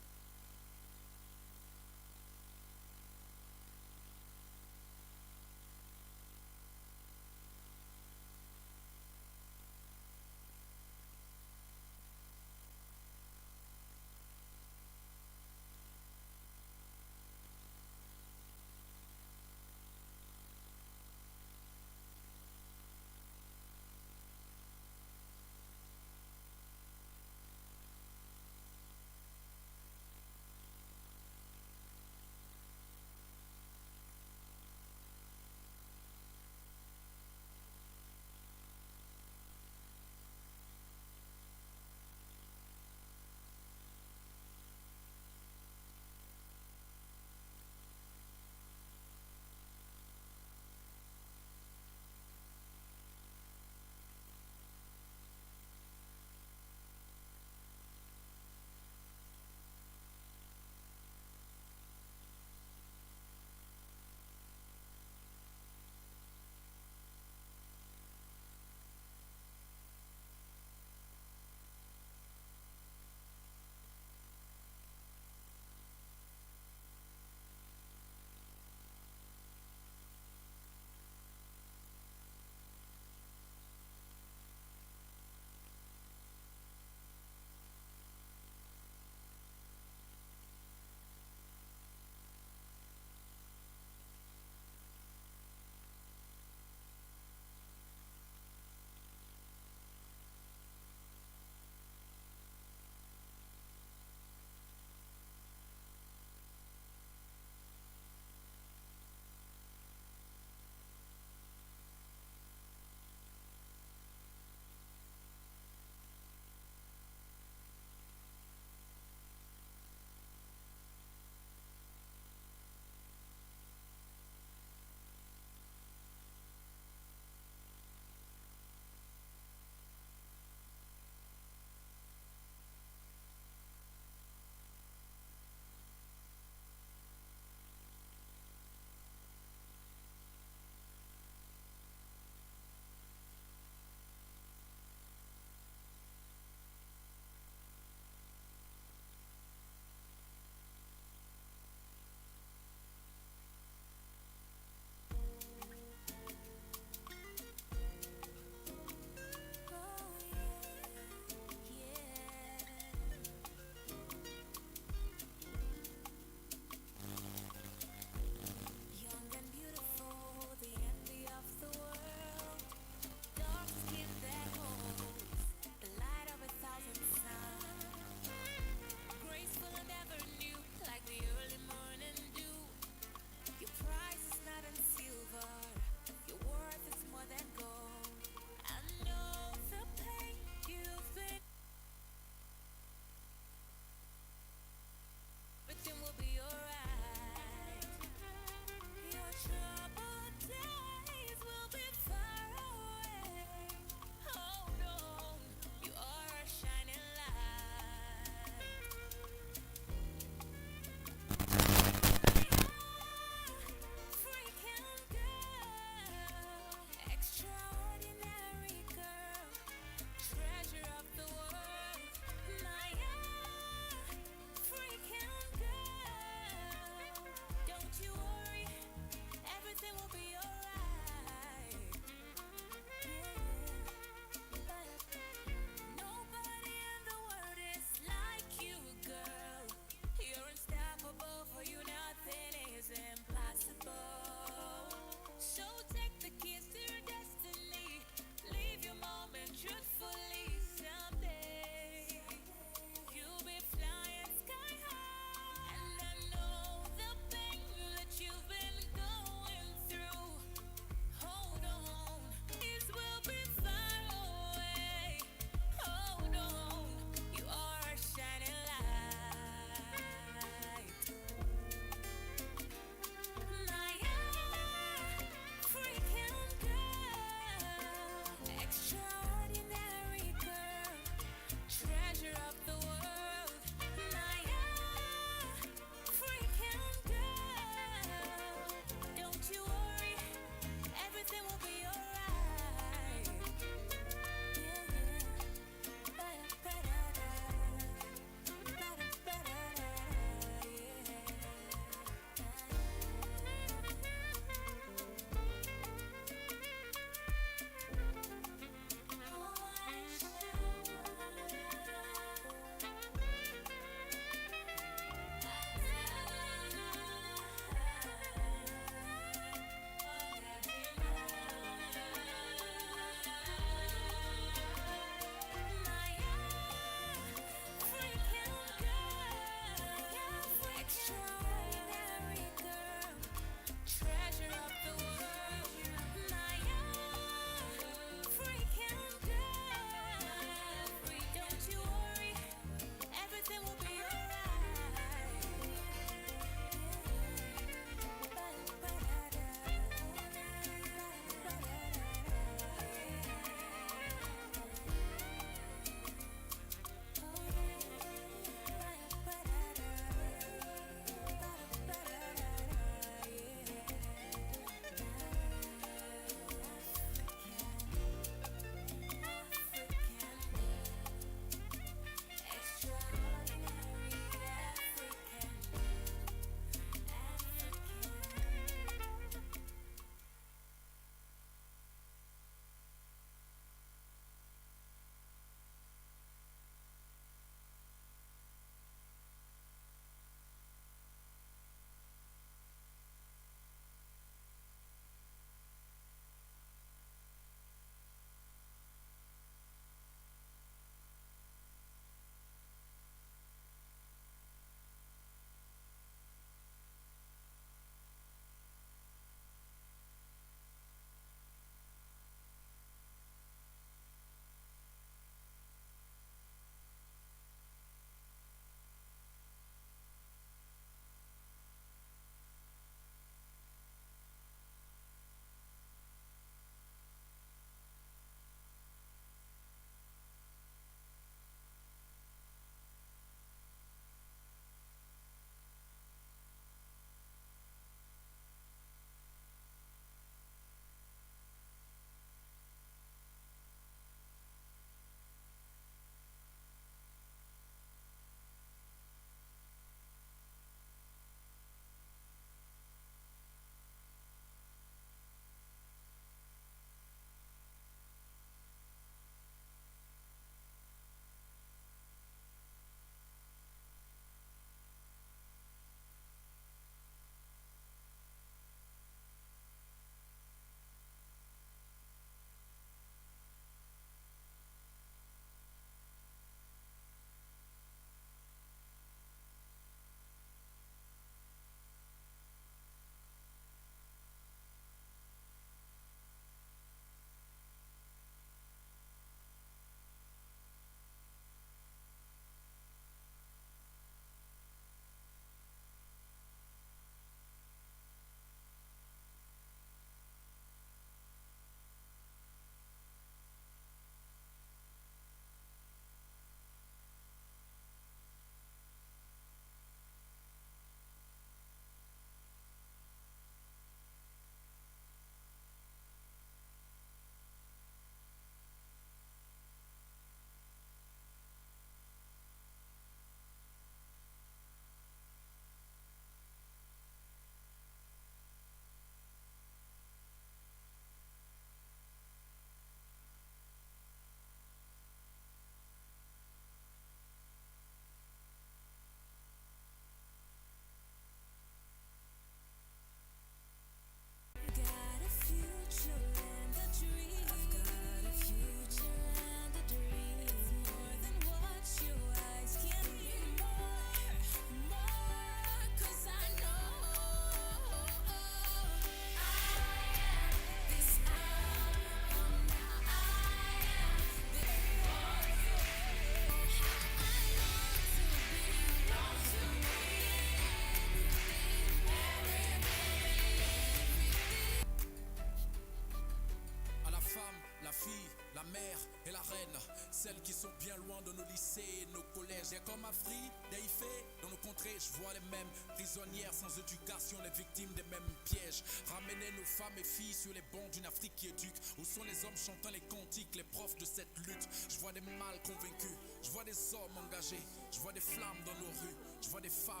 [SPEAKER 9] celles qui sont bien loin de nos lycées et nos collèges. Et comme Afrique, d'Aïfé, dans nos contrées, je vois les mêmes prisonnières sans éducation, les victimes des mêmes pièges. Ramener nos femmes et filles sur les bancs d'une Afrique qui éduque. Où sont les hommes chantant les cantiques, les profs de cette lutte? Je vois des mâles convaincus, je vois des hommes engagés, je vois des flammes dans nos rues, je vois des femmes.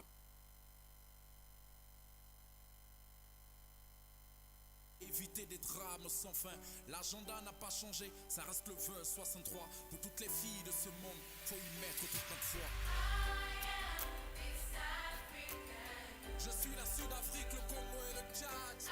[SPEAKER 9] Éviter des drames sans fin. L'agenda n'a pas changé, ça reste le vœu 63. Pour toutes les filles de ce monde, faut y mettre toute notre foi. Je suis la Sud-Afrique, le Congo et le Tchad.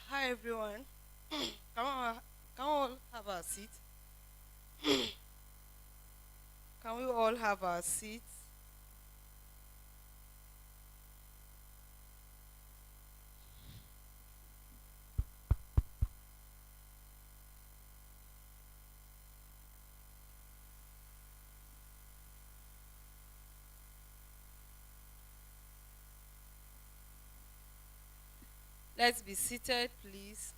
[SPEAKER 1] Hi everyone. Can we all have our seat? Can we all have our seats? Let's be seated, please.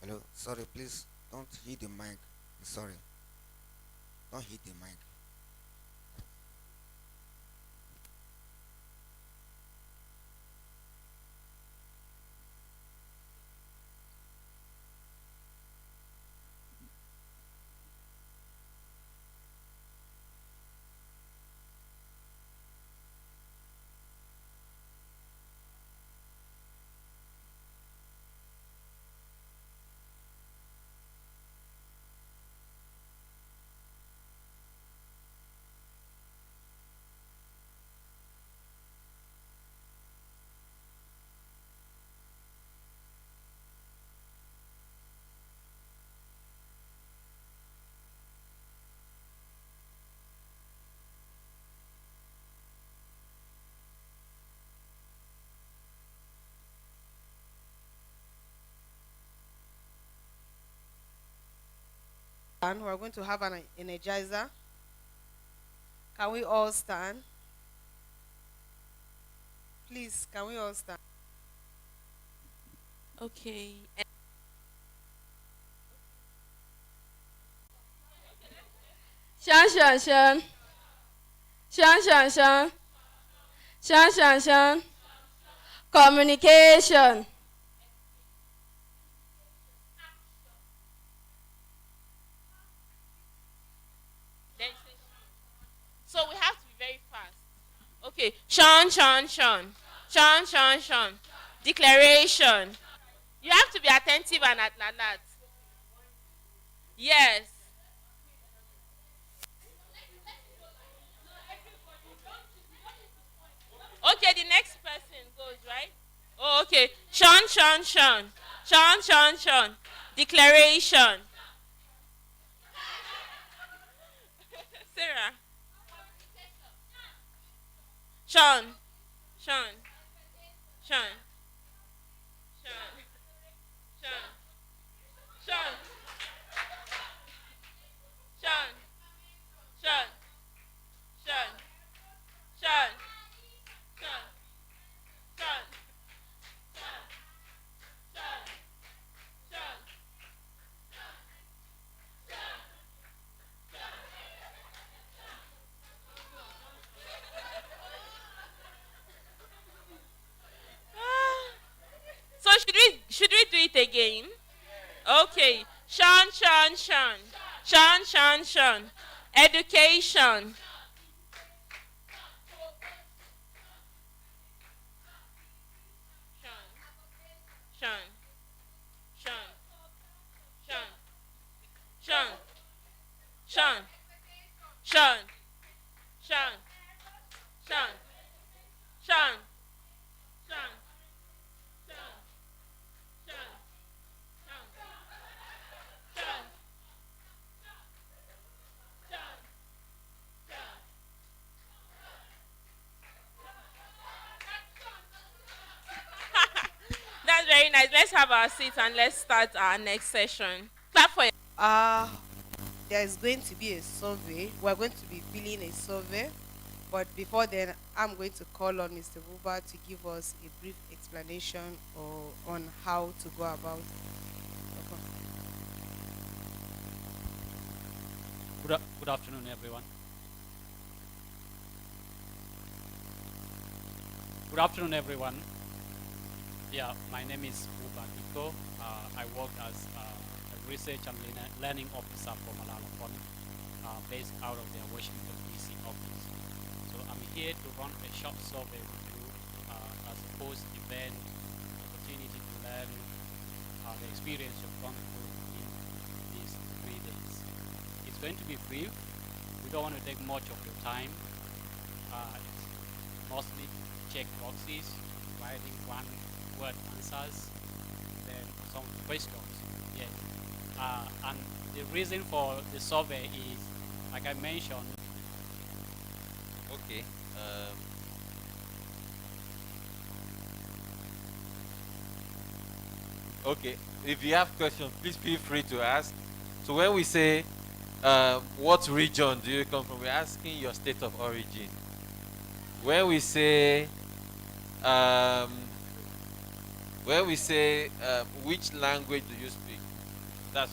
[SPEAKER 17] Hello, sorry, please don't hit the mic. Sorry, don't hit the mic.
[SPEAKER 1] And we're going to have an energizer. Can we all stand? Please, can we all stand?
[SPEAKER 16] Okay.
[SPEAKER 22] Shan shan shan. Shan shan shan. Shan shan shan. Communication.
[SPEAKER 19] So we have to be very fast. Okay. Sean, Sean, Sean. Sean, Sean, Sean. Declaration. You have to be attentive and alert. Yes. Okay, the next person goes, right? Oh, okay. Sean, Sean, Sean. Sean, Sean, Sean. Declaration. Sarah. Sean. Sean. Sean. Sean. Sean. Sean. Sean. Sean. Sean. Sean. Sean. Sean. Sean. Sean. So should we do it again? Okay. Sean, Sean, Sean. Sean, Sean, Sean. Education. Sean. Sean. Sean. Sean. Sean. Sean. Sean. Sean. Sean. Sean. Sean. Sean. Sean. That's very nice. Let's have our seats and let's start our next session. Clap for it.
[SPEAKER 1] There is going to be a survey. We're going to be filling a survey. But before then, I'm going to call on Mr. Buba to give us a brief explanation on how to go about.
[SPEAKER 23] Good afternoon, everyone. Good afternoon, everyone. Yeah, my name is Buba Iko. I work as a Research and Learning Officer for Malala Fund, based out of their Washington, D.C. office. So I'm here to run a short survey with you as a post-event opportunity to learn the experience you've gone through in these 3 days. It's going to be brief. We don't want to take much of your time. It's mostly check boxes, writing one-word answers, then some questions. Yes. And the reason for the survey is, like I mentioned.
[SPEAKER 11] Okay. Okay. If you have questions, please feel free to ask. So when we say, what region do you come from, we're asking your state of origin. When we say, which language do you speak, that's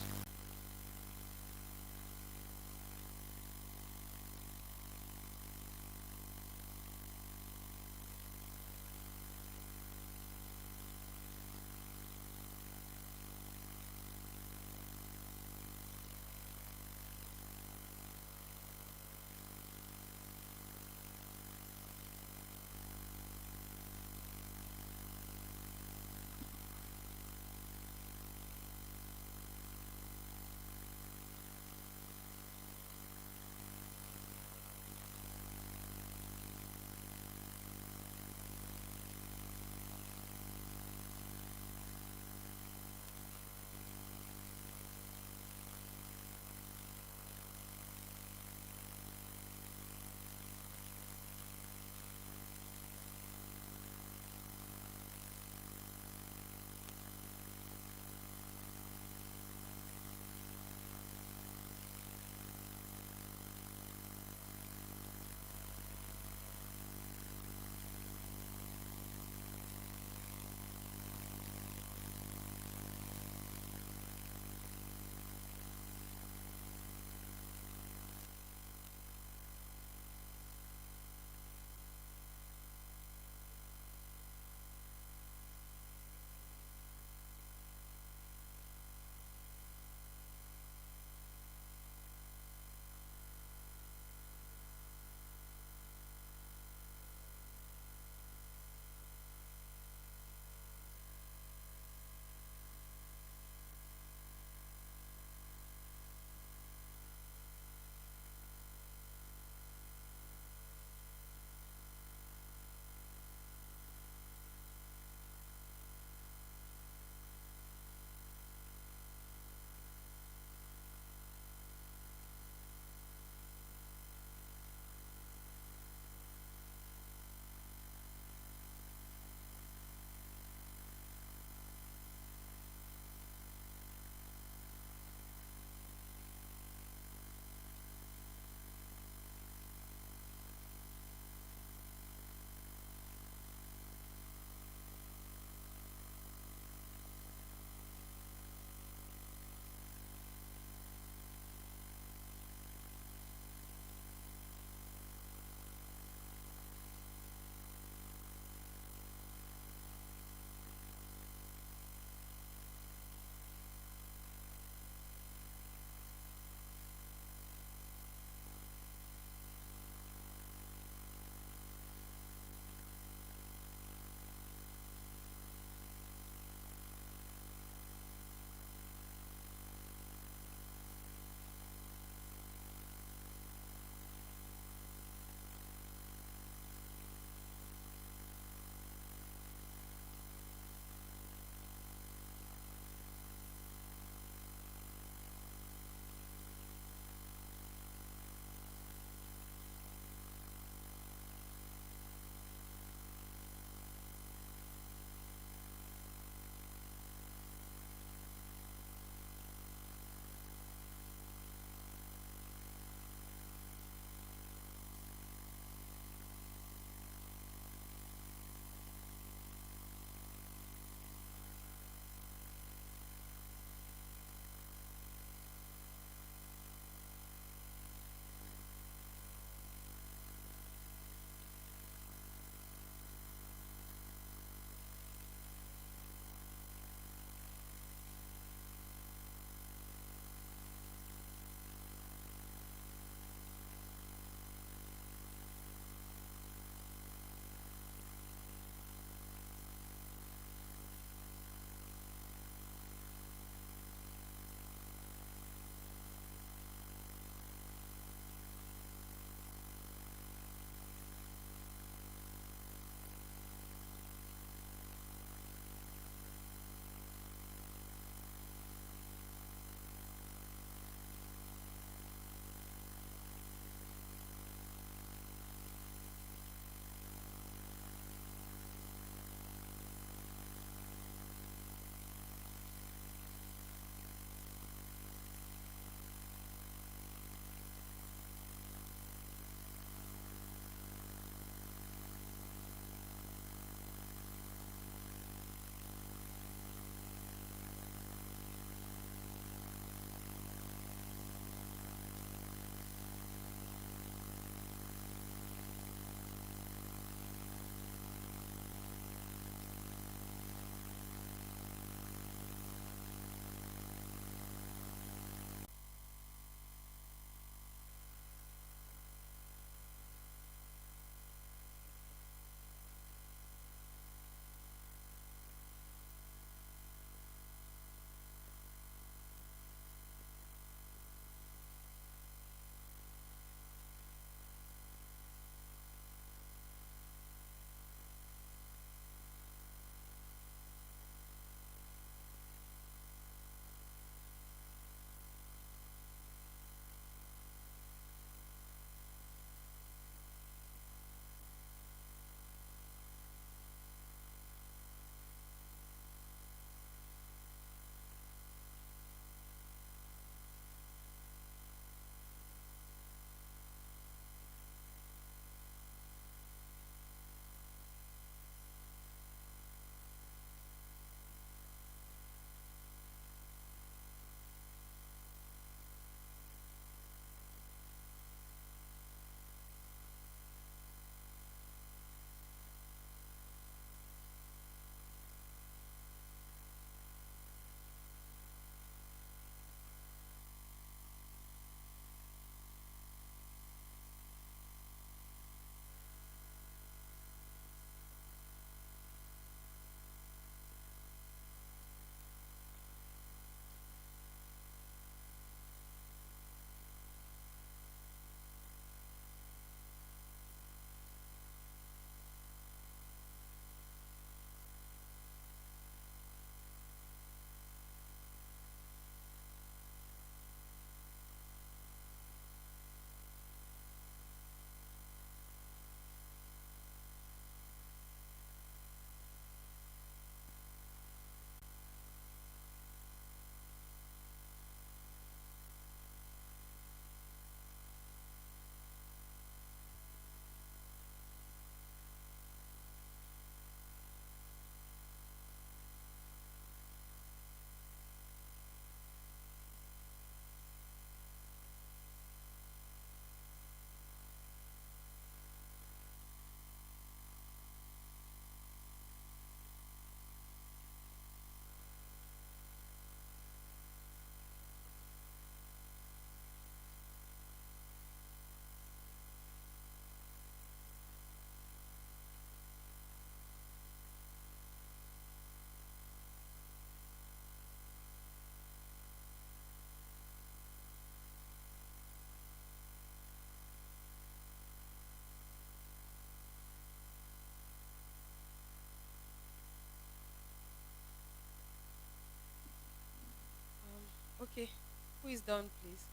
[SPEAKER 1] Who is done, please?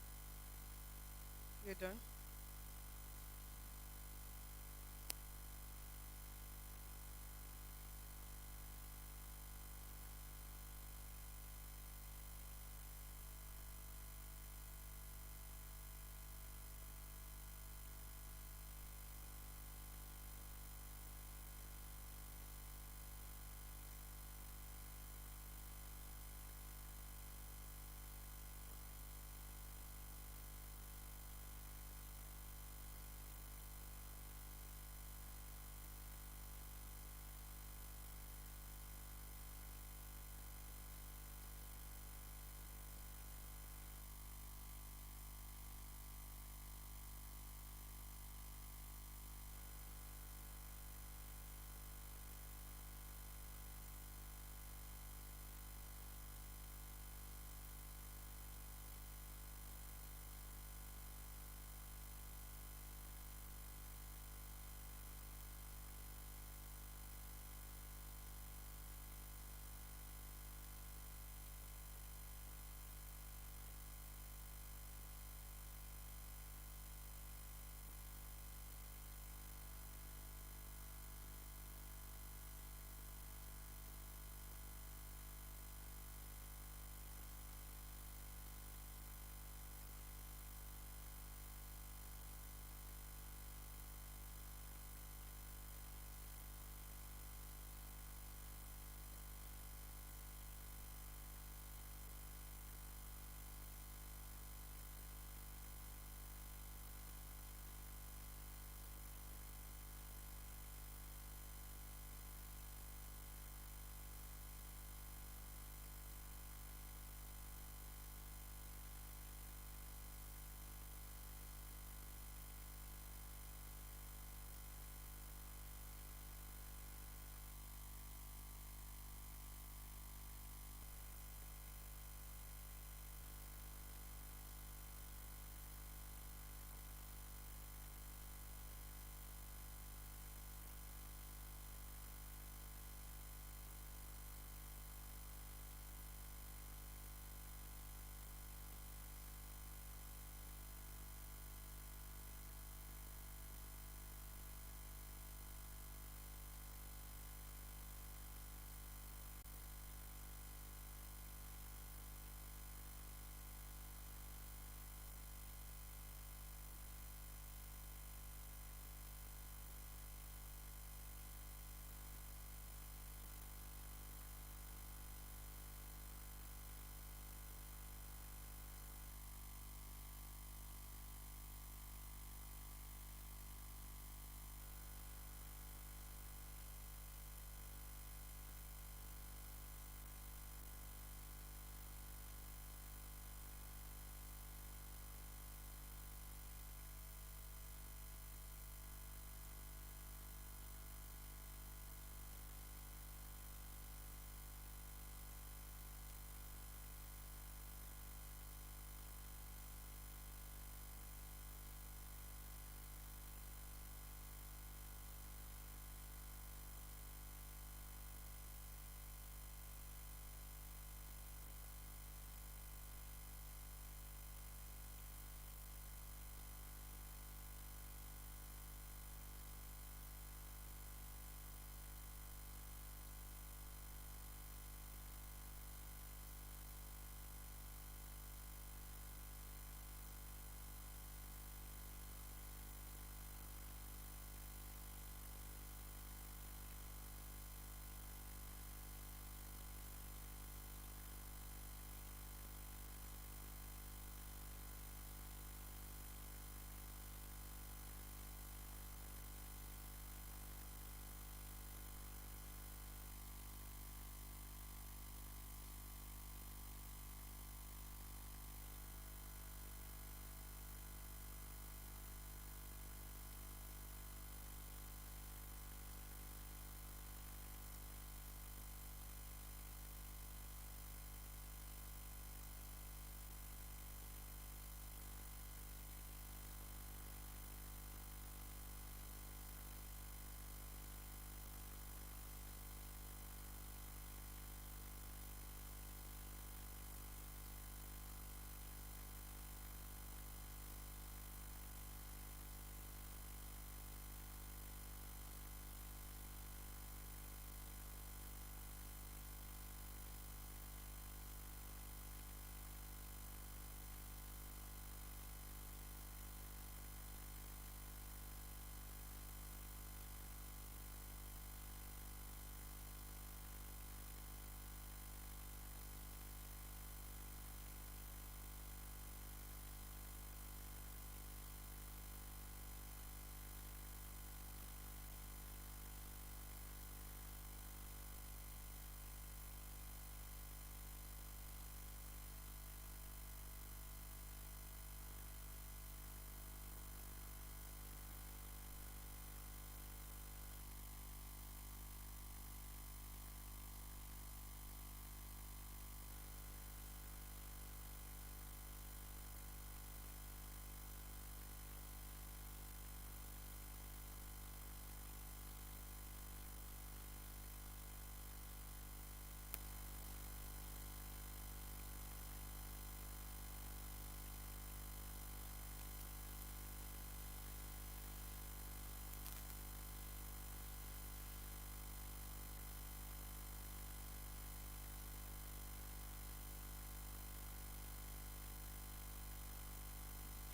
[SPEAKER 1] You're done.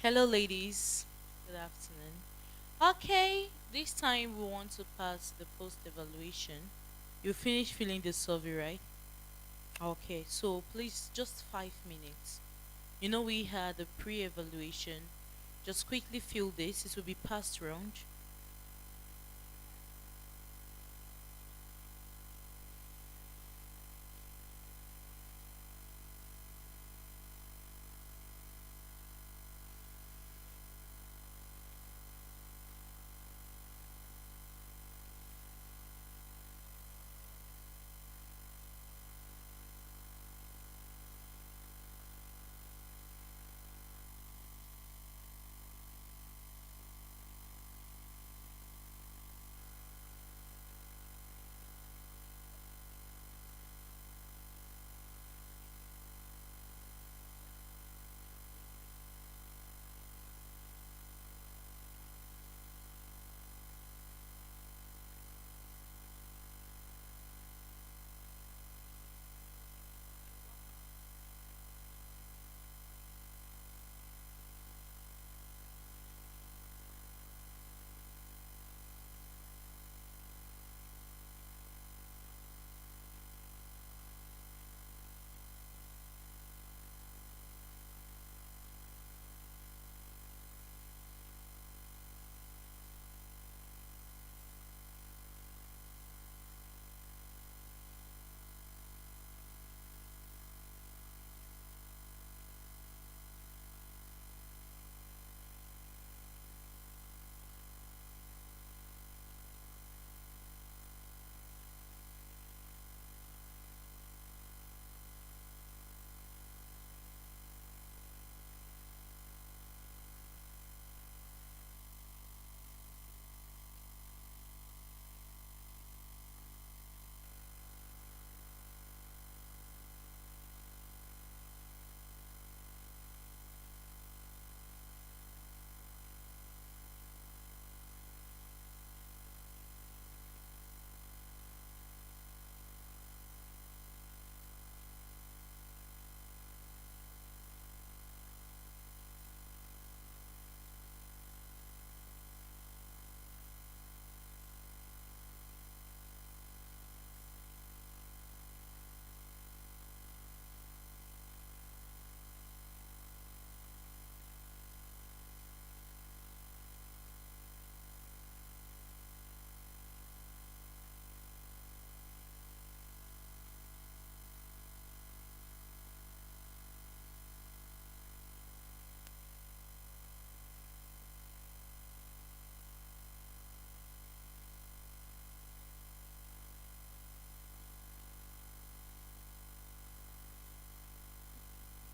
[SPEAKER 5] Hello, ladies. Good afternoon. Okay, this time we want to pass the post evaluation. You finished filling the survey, right? Okay, so please, just 5 minutes. You know, we had a pre evaluation. Just quickly fill this, it will be passed round.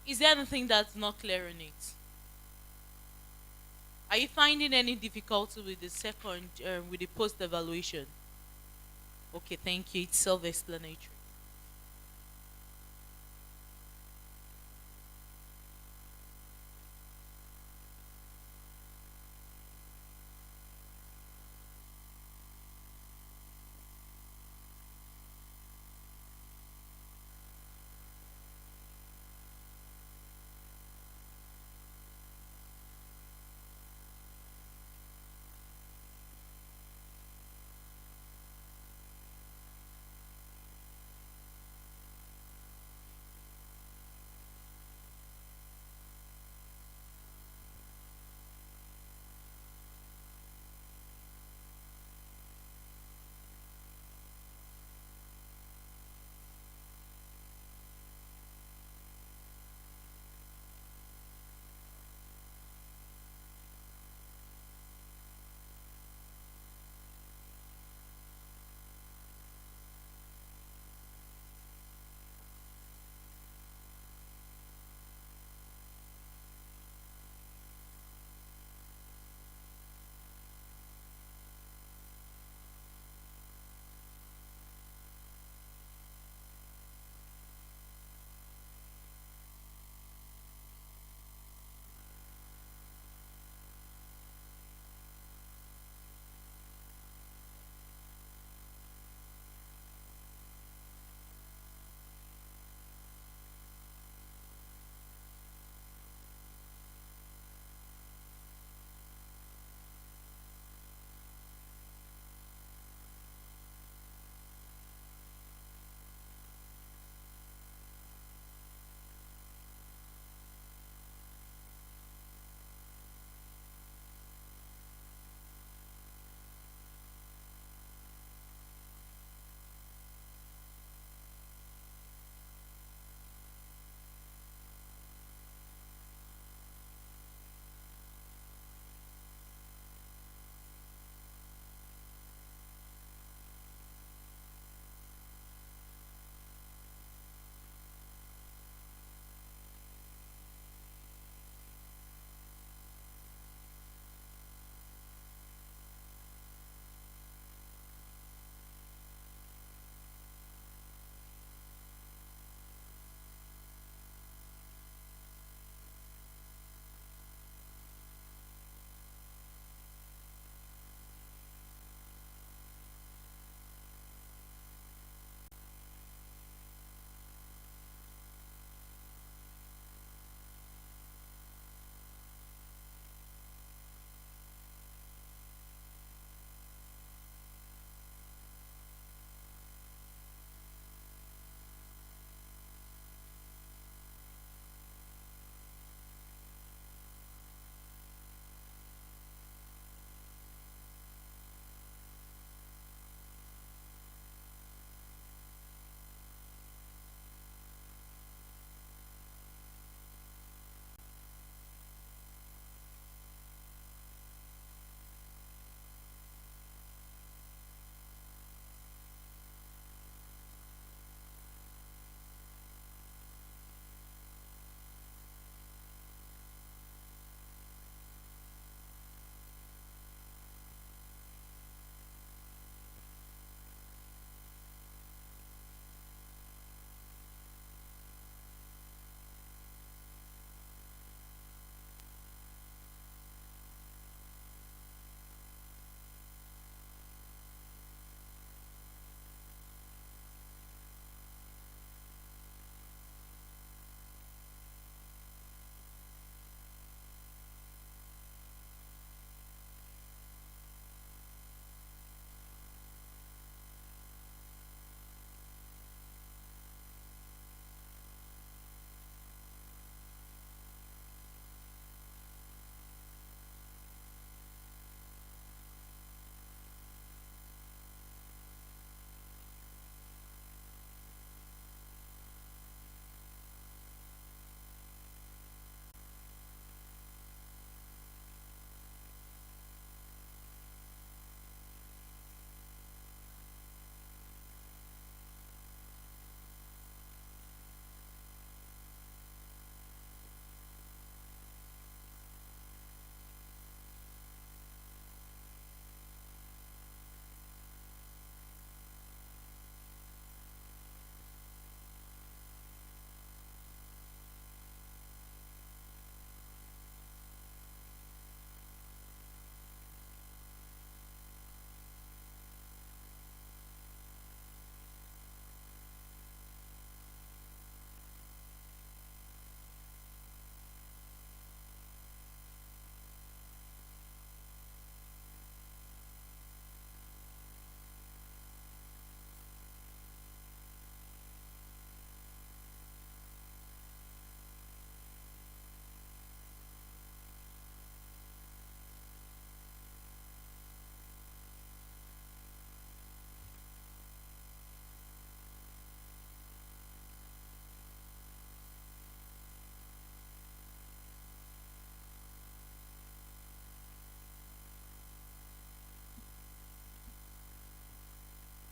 [SPEAKER 5] Is there anything that's not clear in it? Are you finding any difficulty with the second, with the post evaluation? Okay, thank you. It's self explanatory.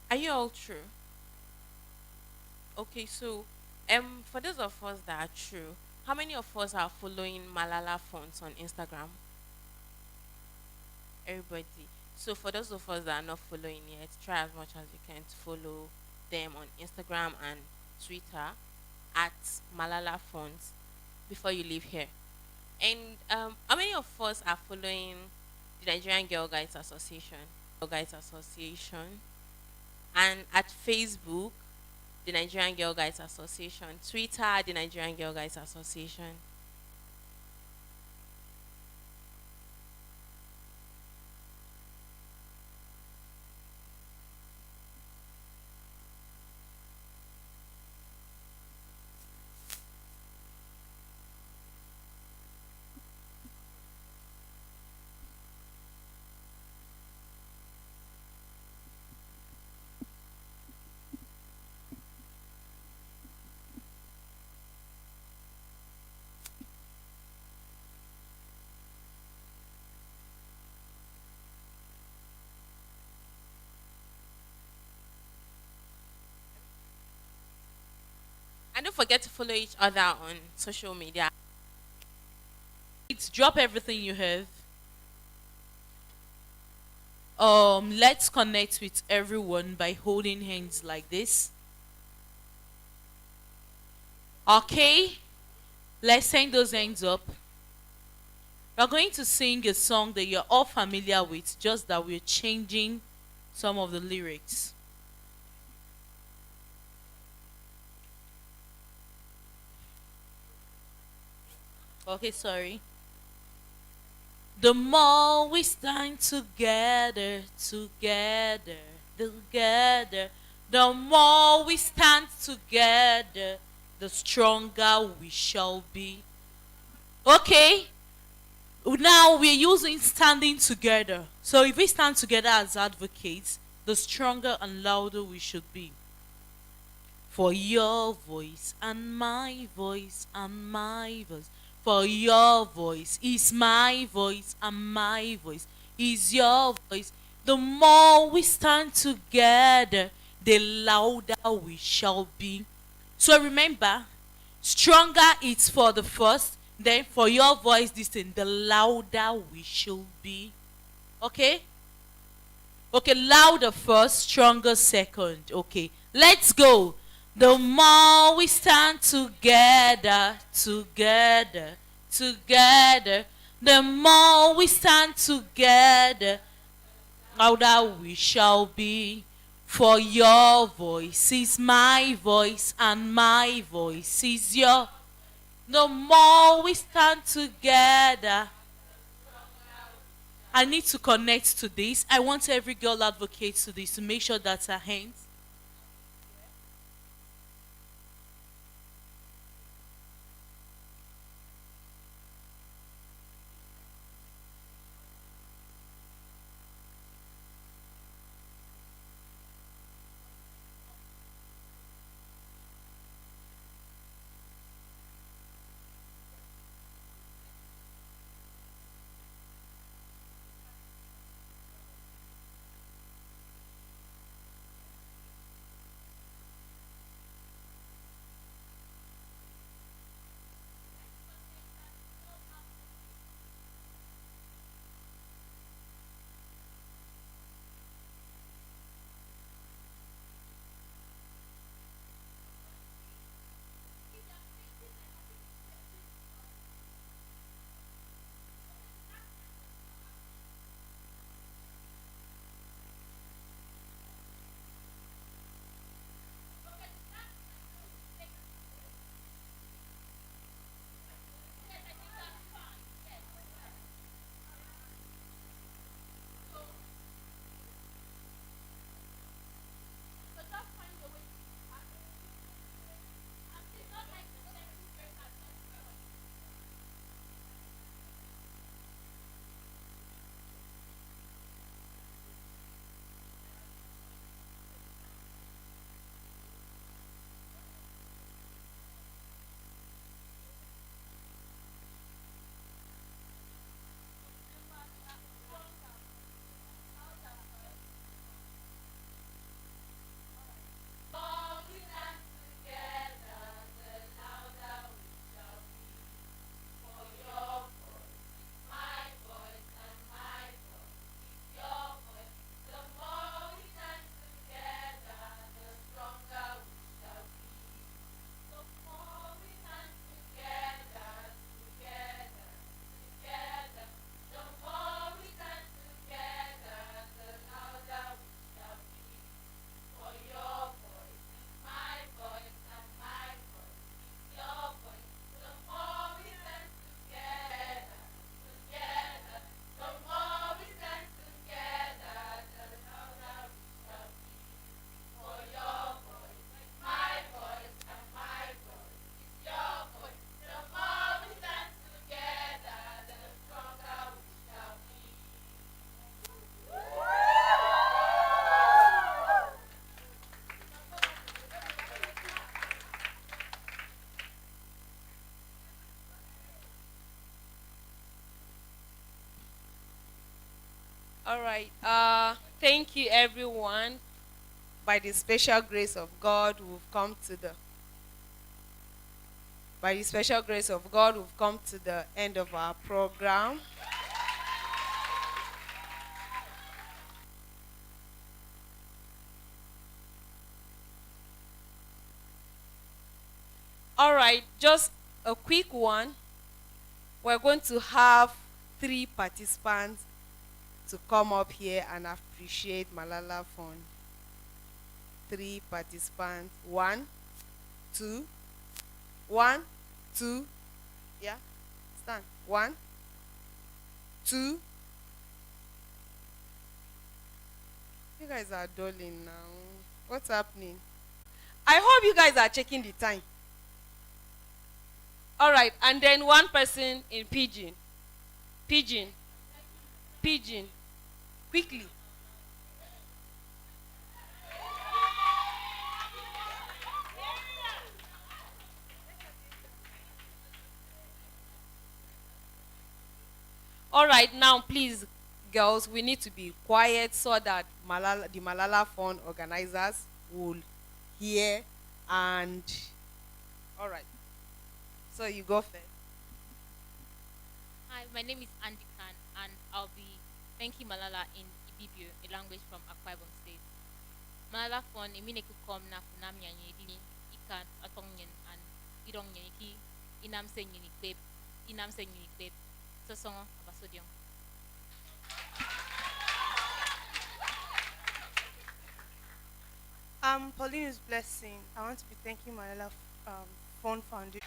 [SPEAKER 12] Are you all true? Okay, so for those of us that are true, how many of us are following Malala Funds on Instagram? Everybody. So for those of us that are not following yet, try as much as you can to follow them on Instagram and Twitter at Malala Funds before you leave here. And how many of us are following the Nigerian Girl Guides Association? Girl Guides Association. And at Facebook, the Nigerian Girl Guides Association. Twitter, the Nigerian Girl Guides Association. And don't forget to follow each other on social media.
[SPEAKER 5] It's drop everything you have. Let's connect with everyone by holding hands like this. Okay, let's send those hands up. We're going to sing a song that you're all familiar with, just that we're changing some of the lyrics. Okay, sorry. The more we stand together, together, together, the more we stand together, the stronger we shall be. Okay? Now we're using standing together. So if we stand together as advocates, the stronger and louder we should be. For your voice and my voice and my voice. For your voice is my voice and my voice is your voice. The more we stand together, the louder we shall be. So remember, stronger it's for the first, then for your voice this thing, the louder we should be. Okay? Okay, louder first, stronger second. Okay, let's go. The more we stand together, together, together, the more we stand together, louder we shall be. For your voice is my voice and my voice is your. The more we stand together, I need to connect to this. I want every girl advocate to this to make sure that her hands.
[SPEAKER 15] All right. Thank you, everyone. By the special grace of God, we've come to the by the special grace of God, we've come to the end of our program. All right, just a quick one. We're going to have 3 participants to come up here and appreciate Malala Fund. 3 participants. 1, 2, 1, 2. Yeah, stand. 1, 2. You guys are dulling now. What's happening? I hope you guys are checking the time. All right, and then 1 person in pigeon. Pigeon. Pigeon. Quickly. All right, now please, girls, we need to be quiet so that the Malala Fund organizers will hear and. All right. So you go first.
[SPEAKER 18] Hi, my name is Andy Khan, and I'll be thanking Malala in Ibibio, a language from Akwa Ibom State. Malala Fund, imineku kom na funam yanyi dini, ikan atongyen and idongyen ki inam sen yuni kweb, sosongo abasodion.
[SPEAKER 20] Paulina's blessing. I want to be thanking Malala Fund Foundation.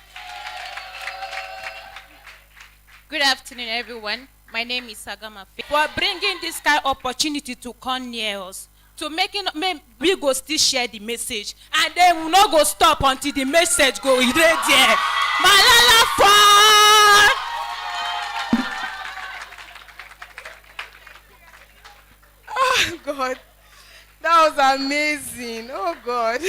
[SPEAKER 24] Good afternoon, everyone. My name is Sagama. For bringing this kind of opportunity to come near us, to making we go still share the message, and then we not go stop until the message go read there. Malala Fund.
[SPEAKER 15] Oh God, that was amazing. Oh God.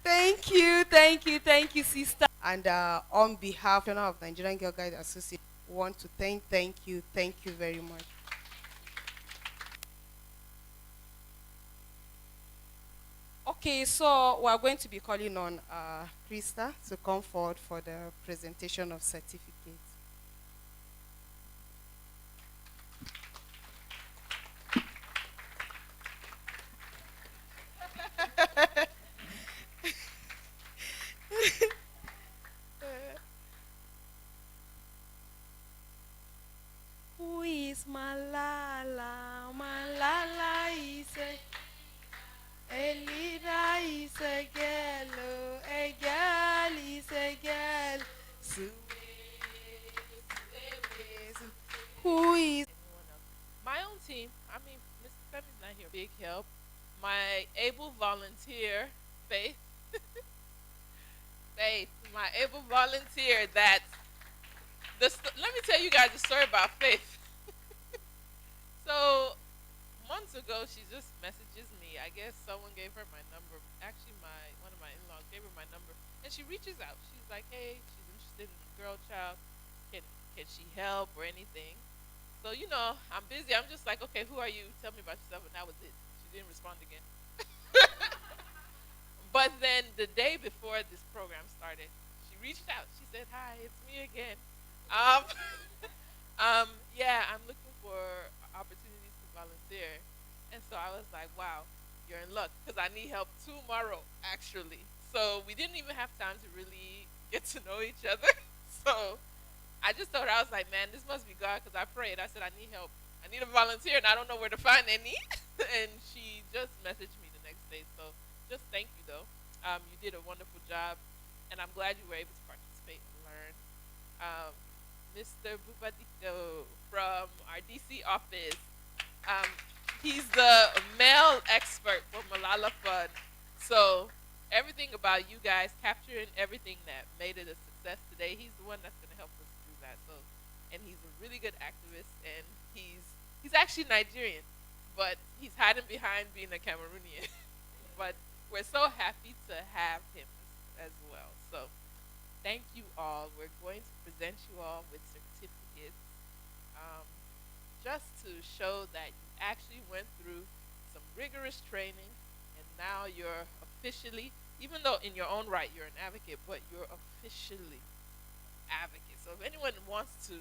[SPEAKER 15] Thank you, sister. And on behalf of Nigerian Girl Guide Association, we want to thank you very much. Okay, so we are going to be calling on Krista to come forward for the presentation of certificates. Who is Malala? Malala is a leader, is a girl, oh, a girl is a girl. Who is
[SPEAKER 19] My own team, I mean, Mr. Femi's not here. Big help. My able volunteer, Faith. Faith, my able volunteer that let me tell you guys a story about Faith. So months ago, she just messages me. I guess someone gave her my number. Actually, one of my in-laws gave her my number, and she reaches out. She's like, "Hey, she's interested in a girl child. Can she help or anything?" So I'm busy. I'm just like, "Okay, who are you? Tell me about yourself." And that was it. She didn't respond again. But then the day before this program started, she reached out. She said, "Hi, it's me again. Yeah, I'm looking for opportunities to volunteer." And so I was like, "Wow, you're in luck because I need help tomorrow, actually." So we didn't even have time to really get to know each other. So I just told her, I was like, "Man, this must be God," because I prayed. I said, "I need help. I need a volunteer, and I don't know where to find any." And she just messaged me the next day. So just thank you, though. You did a wonderful job, and I'm glad you were able to participate and learn. Mr. Bubadito from our DC office. He's the male expert for Malala Fund. So everything about you guys, capturing everything that made it a success today, he's the one that's going to help us do that. So, and he's a really good activist, and he's actually Nigerian, but he's hiding behind being a Cameroonian. But we're so happy to have him as well. So thank you all. We're going to present you all with certificates. just to show that you actually went through some rigorous training and now you're officially, even though in your own right you're an advocate, but you're officially advocate. So if anyone wants to,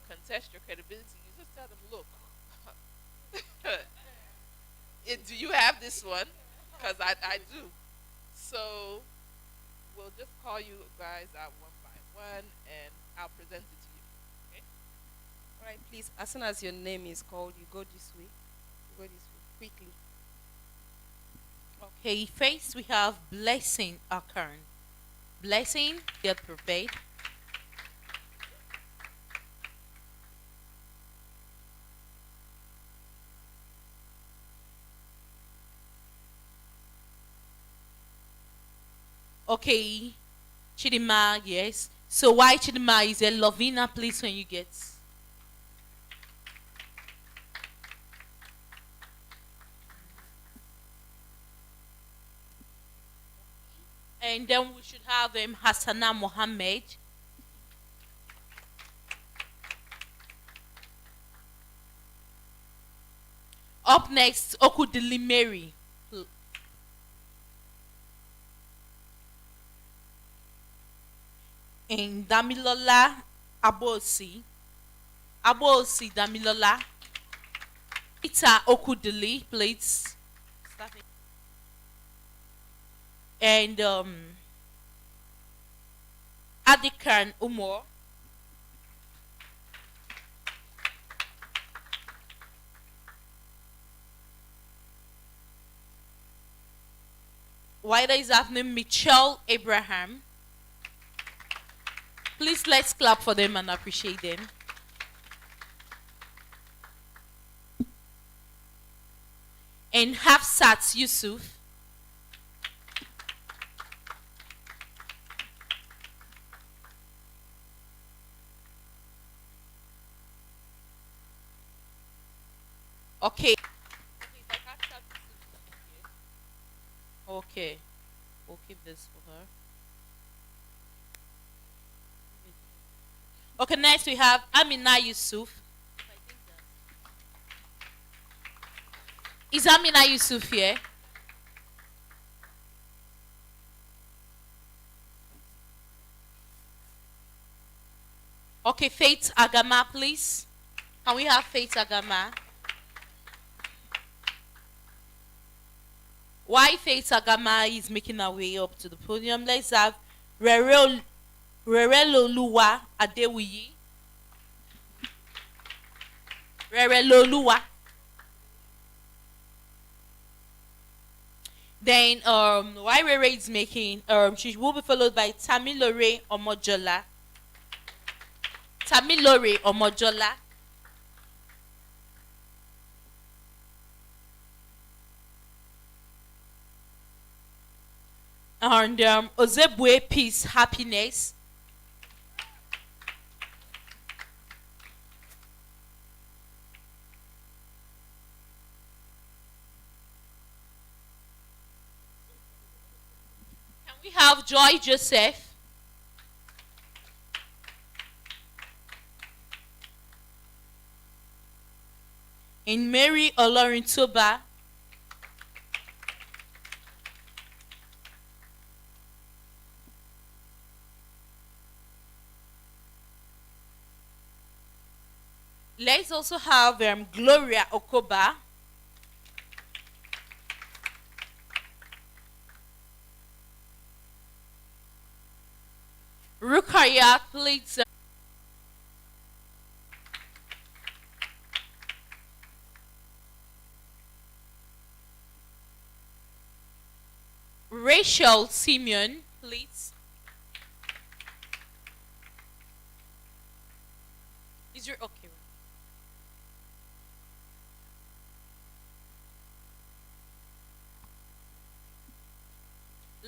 [SPEAKER 19] contest your credibility, you just tell them, look, do you have this one? Because I do. So we'll just call you guys out one by one, and I'll present it to you. Okay?
[SPEAKER 15] All right, please. As soon as your name is called, you go this way. You go this way quickly.
[SPEAKER 5] Okay, first we have Blessing Akern. Blessing, get prepared. Okay, Chidima, yes. So why Chidima is a Lovina, please, when you get. And then we should have Hassana Mohammed. Up next, Okudili Mary. And Damilola Abosi. Abosi Damilola. Ita Okudili, please. And Adikan Umor. Why there is happening Michelle Abraham. Please let's clap for them and appreciate them. And Hafsat Yusuf. Okay. Okay. We'll keep this for her. Okay, next we have Amina Yusuf. Is Amina Yusuf here? Okay, Faith Agama, please. Can we have Faith Agama? Why Faith Agama is making her way up to the podium, let's have Rereloluwa Adewuyi. Rereloluwa. Then why Rere is making she will be followed by Tamilore Omojola. Tamilore Omojola. And Ozebue Peace Happiness. Can we have Joy Joseph? And Mary Olorin Toba. Let's also have Gloria Okoba. Rukaya, please. Rachel Simeon, please. Is your okay?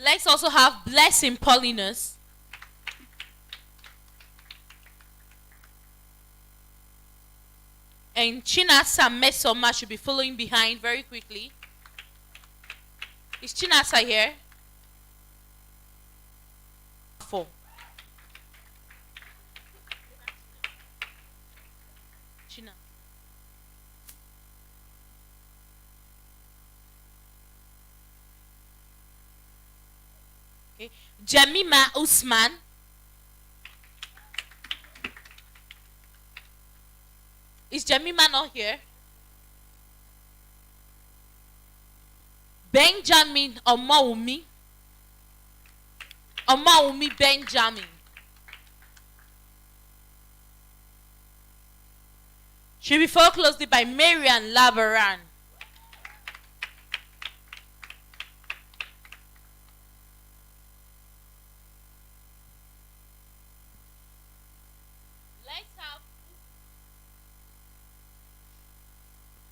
[SPEAKER 5] Let's also have Blessing Paulinus. And Chinasa Mesoma should be following behind very quickly. Is Chinasa here? 4. Okay. Jemima Usman. Is Jemima not here? Benjamin Omaumi. Omaumi Benjamin. She'll be followed closely by Marian Labaran.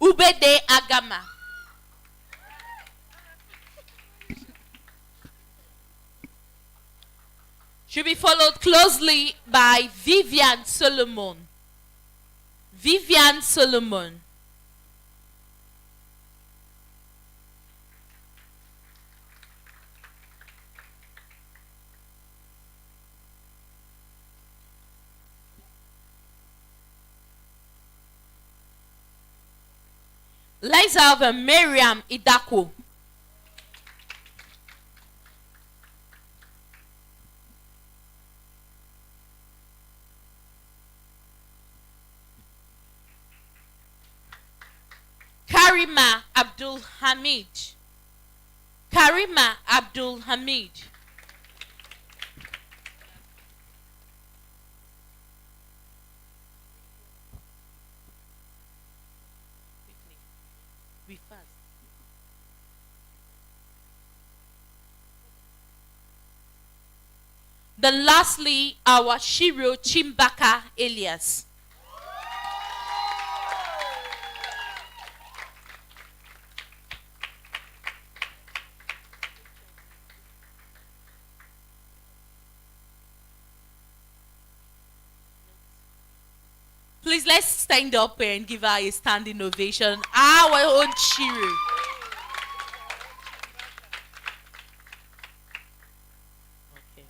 [SPEAKER 5] Ubede Agama. She'll be followed closely by Vivian Solomon. Vivian Solomon. Let's have a Miriam Idako. Karima Abdul Hamid. Karima Abdul Hamid. Be fast. Then lastly, our Shiro Chimbaka Elias. Please, let's stand up and give her a standing ovation. Our own Shiro. Okay.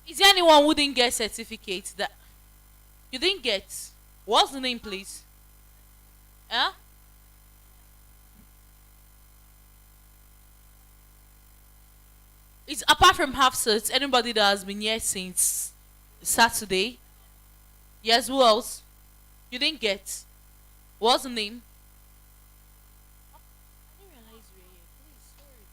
[SPEAKER 5] Is there anyone who didn't get certificate that you didn't get? What's the name, please? Huh? It's apart from Hafsat, anybody that has been here since Saturday. Yes, who else? You didn't get. What's the name? I didn't realize you were here. Please, sorry.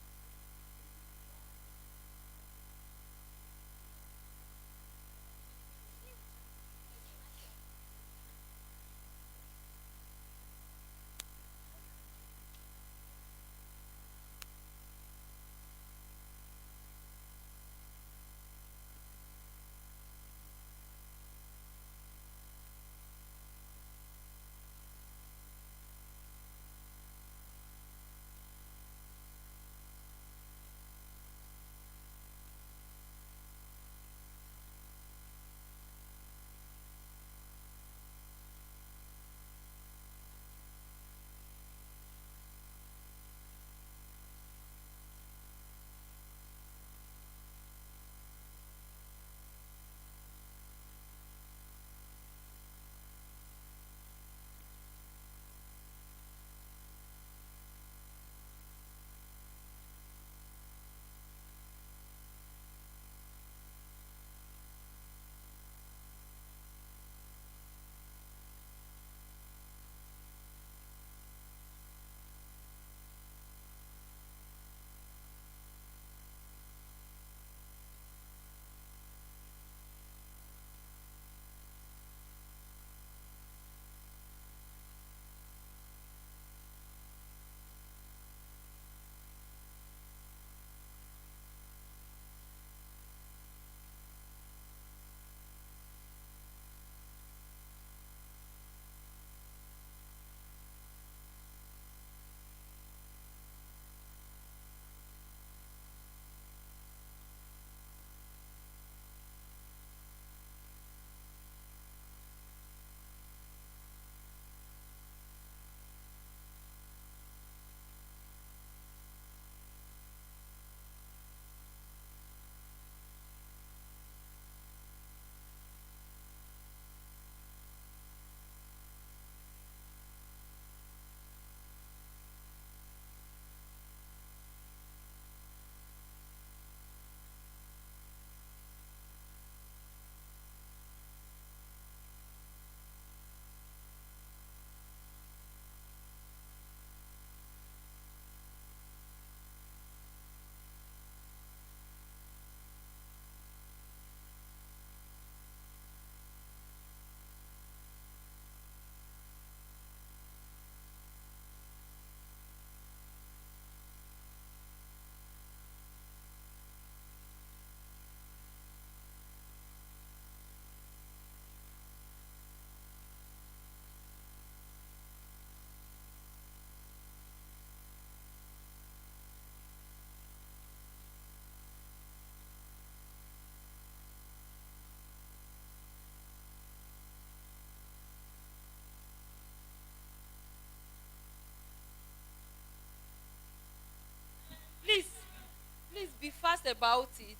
[SPEAKER 2] fast about it.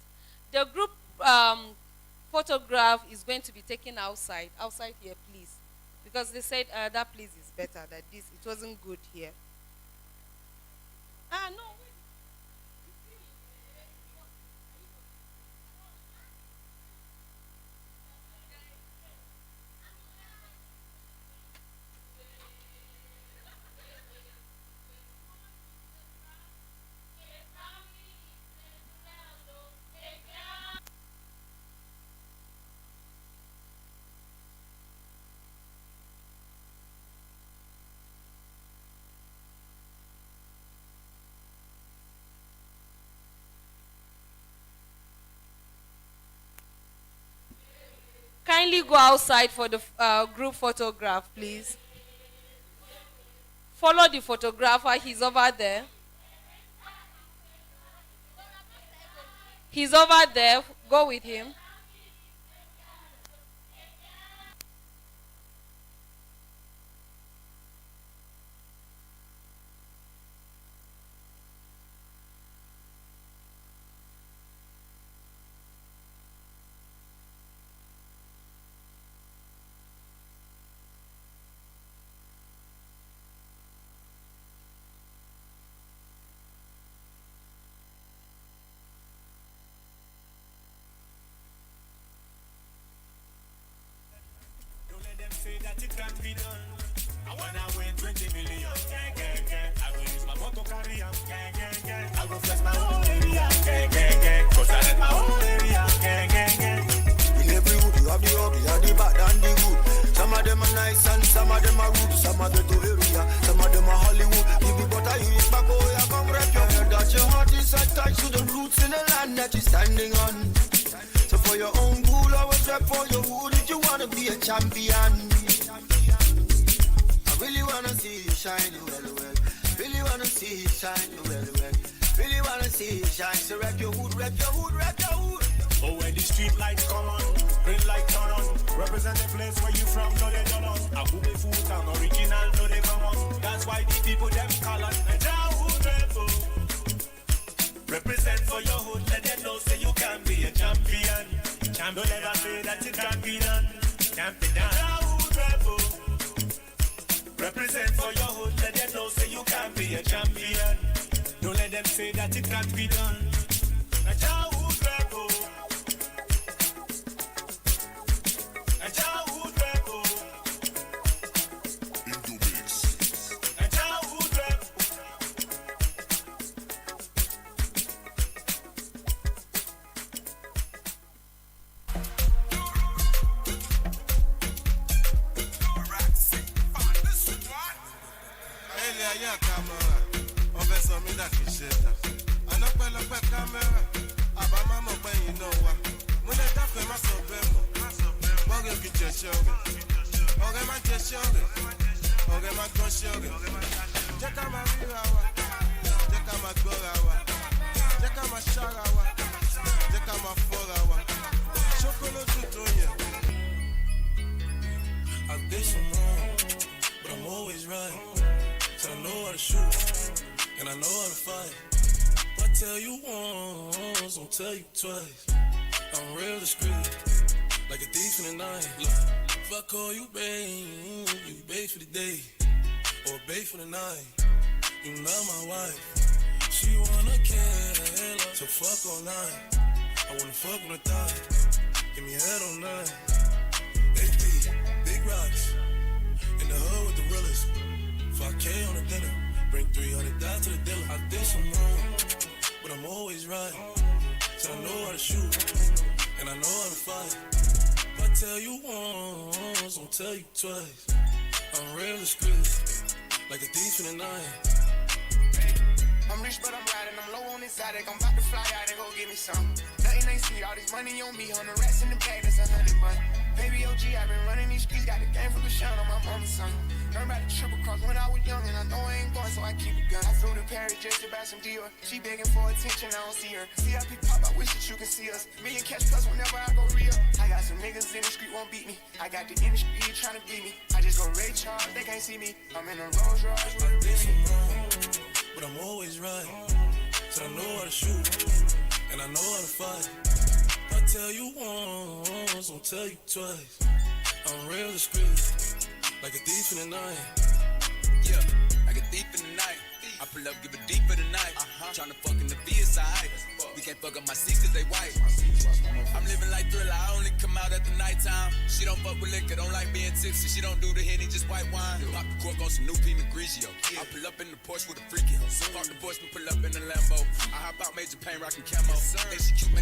[SPEAKER 2] The group photograph is going to be taken outside here, please, because they said that place is better than this. It wasn't good here. No. Kindly go outside for the group photograph, please. Follow the photographer. He's over there. He's over there. Go with him.
[SPEAKER 3] Say that it can be done. I wanna win 20 million. I will use my motor carry am. I will flex my whole area. Cause I let my whole area. In every wood you have the ugly and the bad and the good. Some of them are nice and some of them are rude. Some of them to area, some of them are Hollywood. Give me butter, you is back, oh yeah, come rep your head. That your heart is attached to the roots in the land that you're standing on. So for your own good, I will rep for your wood if you wanna be a champion. I really wanna see you shine, well. Really wanna see you shine, well. Really wanna see you shine. So rep your hood. Oh, when the street lights come on, green light turn on. Represent the place where you from, no they don't on. I could be food and original, no they come on. That's why the people them call us Nigerian. Represent for your hood, let them know say you can be a champion. Don't ever say that it can't be done. Can't be done. Represent for your hood, let them know say you can be a champion. Don't let them say that it can't be done. A childhood rebel. A childhood rebel. Into mix. A childhood rebel.
[SPEAKER 7] Yeah, camera. Officer me that is shit. I know pẹ̀lẹ́pẹ̀ camera. Abama mo pe you know wa. Mo le ta fe ma so be mo. Mo ge ki je shoge. Oge ma je shoge. Oge ma go shoge. Je ká ma ríra wa. Je ká ma gbọ́ra wa. Je ká ma ṣara wa. Je ká ma fọ́ra wa. Ṣokolo tuntun yẹn.
[SPEAKER 3] I've been so wrong, but I'm always right. So I know how to shoot, and I know how to fight. If I tell you once, I'll tell you twice. I'm real discreet, like a thief in the night. Look, if I call you babe, you babe for the day, or babe for the night. You not my wife. She wanna kill, so fuck all night. I wanna fuck with a thigh, give me head all night. AP, big rocks, in the hood with the realest. 5K on the dinner, bring 300 down to the dealer. I did some wrong, but I'm always right. So I know how to shoot, and I know how to fight. If I tell you once, I'll tell you twice. I'm real discreet, like a thief in the night.
[SPEAKER 21] I'm rich, but I'm riding. I'm low on this side. I'm about to fly out and go get me some. Nothing ain't sweet. All this money on me. 100 rats in the bag. That's 100 bun. Baby OG, I've been running these streets. Got the game full of shine on my mama's son. Learned about the triple cross when I was young, and I know I ain't going, so I keep a gun. I flew to Paris just to buy some Dior. She begging for attention. I don't see her. CIP pop. I wish that you could see us. Million cash plus whenever I go real. I got some niggas in the street won't beat me. I got the industry trying to beat me. I just go Ray Charles. They can't see me. I'm in a Rolls Royce with a
[SPEAKER 3] Remy. But I'm always right. So I know how to shoot, and I know how to fight. If I tell you once, don't tell you twice. I'm real discreet, like a thief in the night.
[SPEAKER 6] Yeah, like a thief in the night. I pull up, give it deep for the night. Tryna fuck in the VSI. We can't fuck up my seats cause they white. I'm living like Thriller, I only come out at the nighttime. She don't fuck with liquor, don't like being tipsy. She don't do the Henny, just white wine. Pop the cork on some new Pinot Grigio. I pull up in the Porsche with a freaky hoe. Park the Porsche, we pull up in the Lambo. I hop out, major pain, rockin' camo. And she cute, make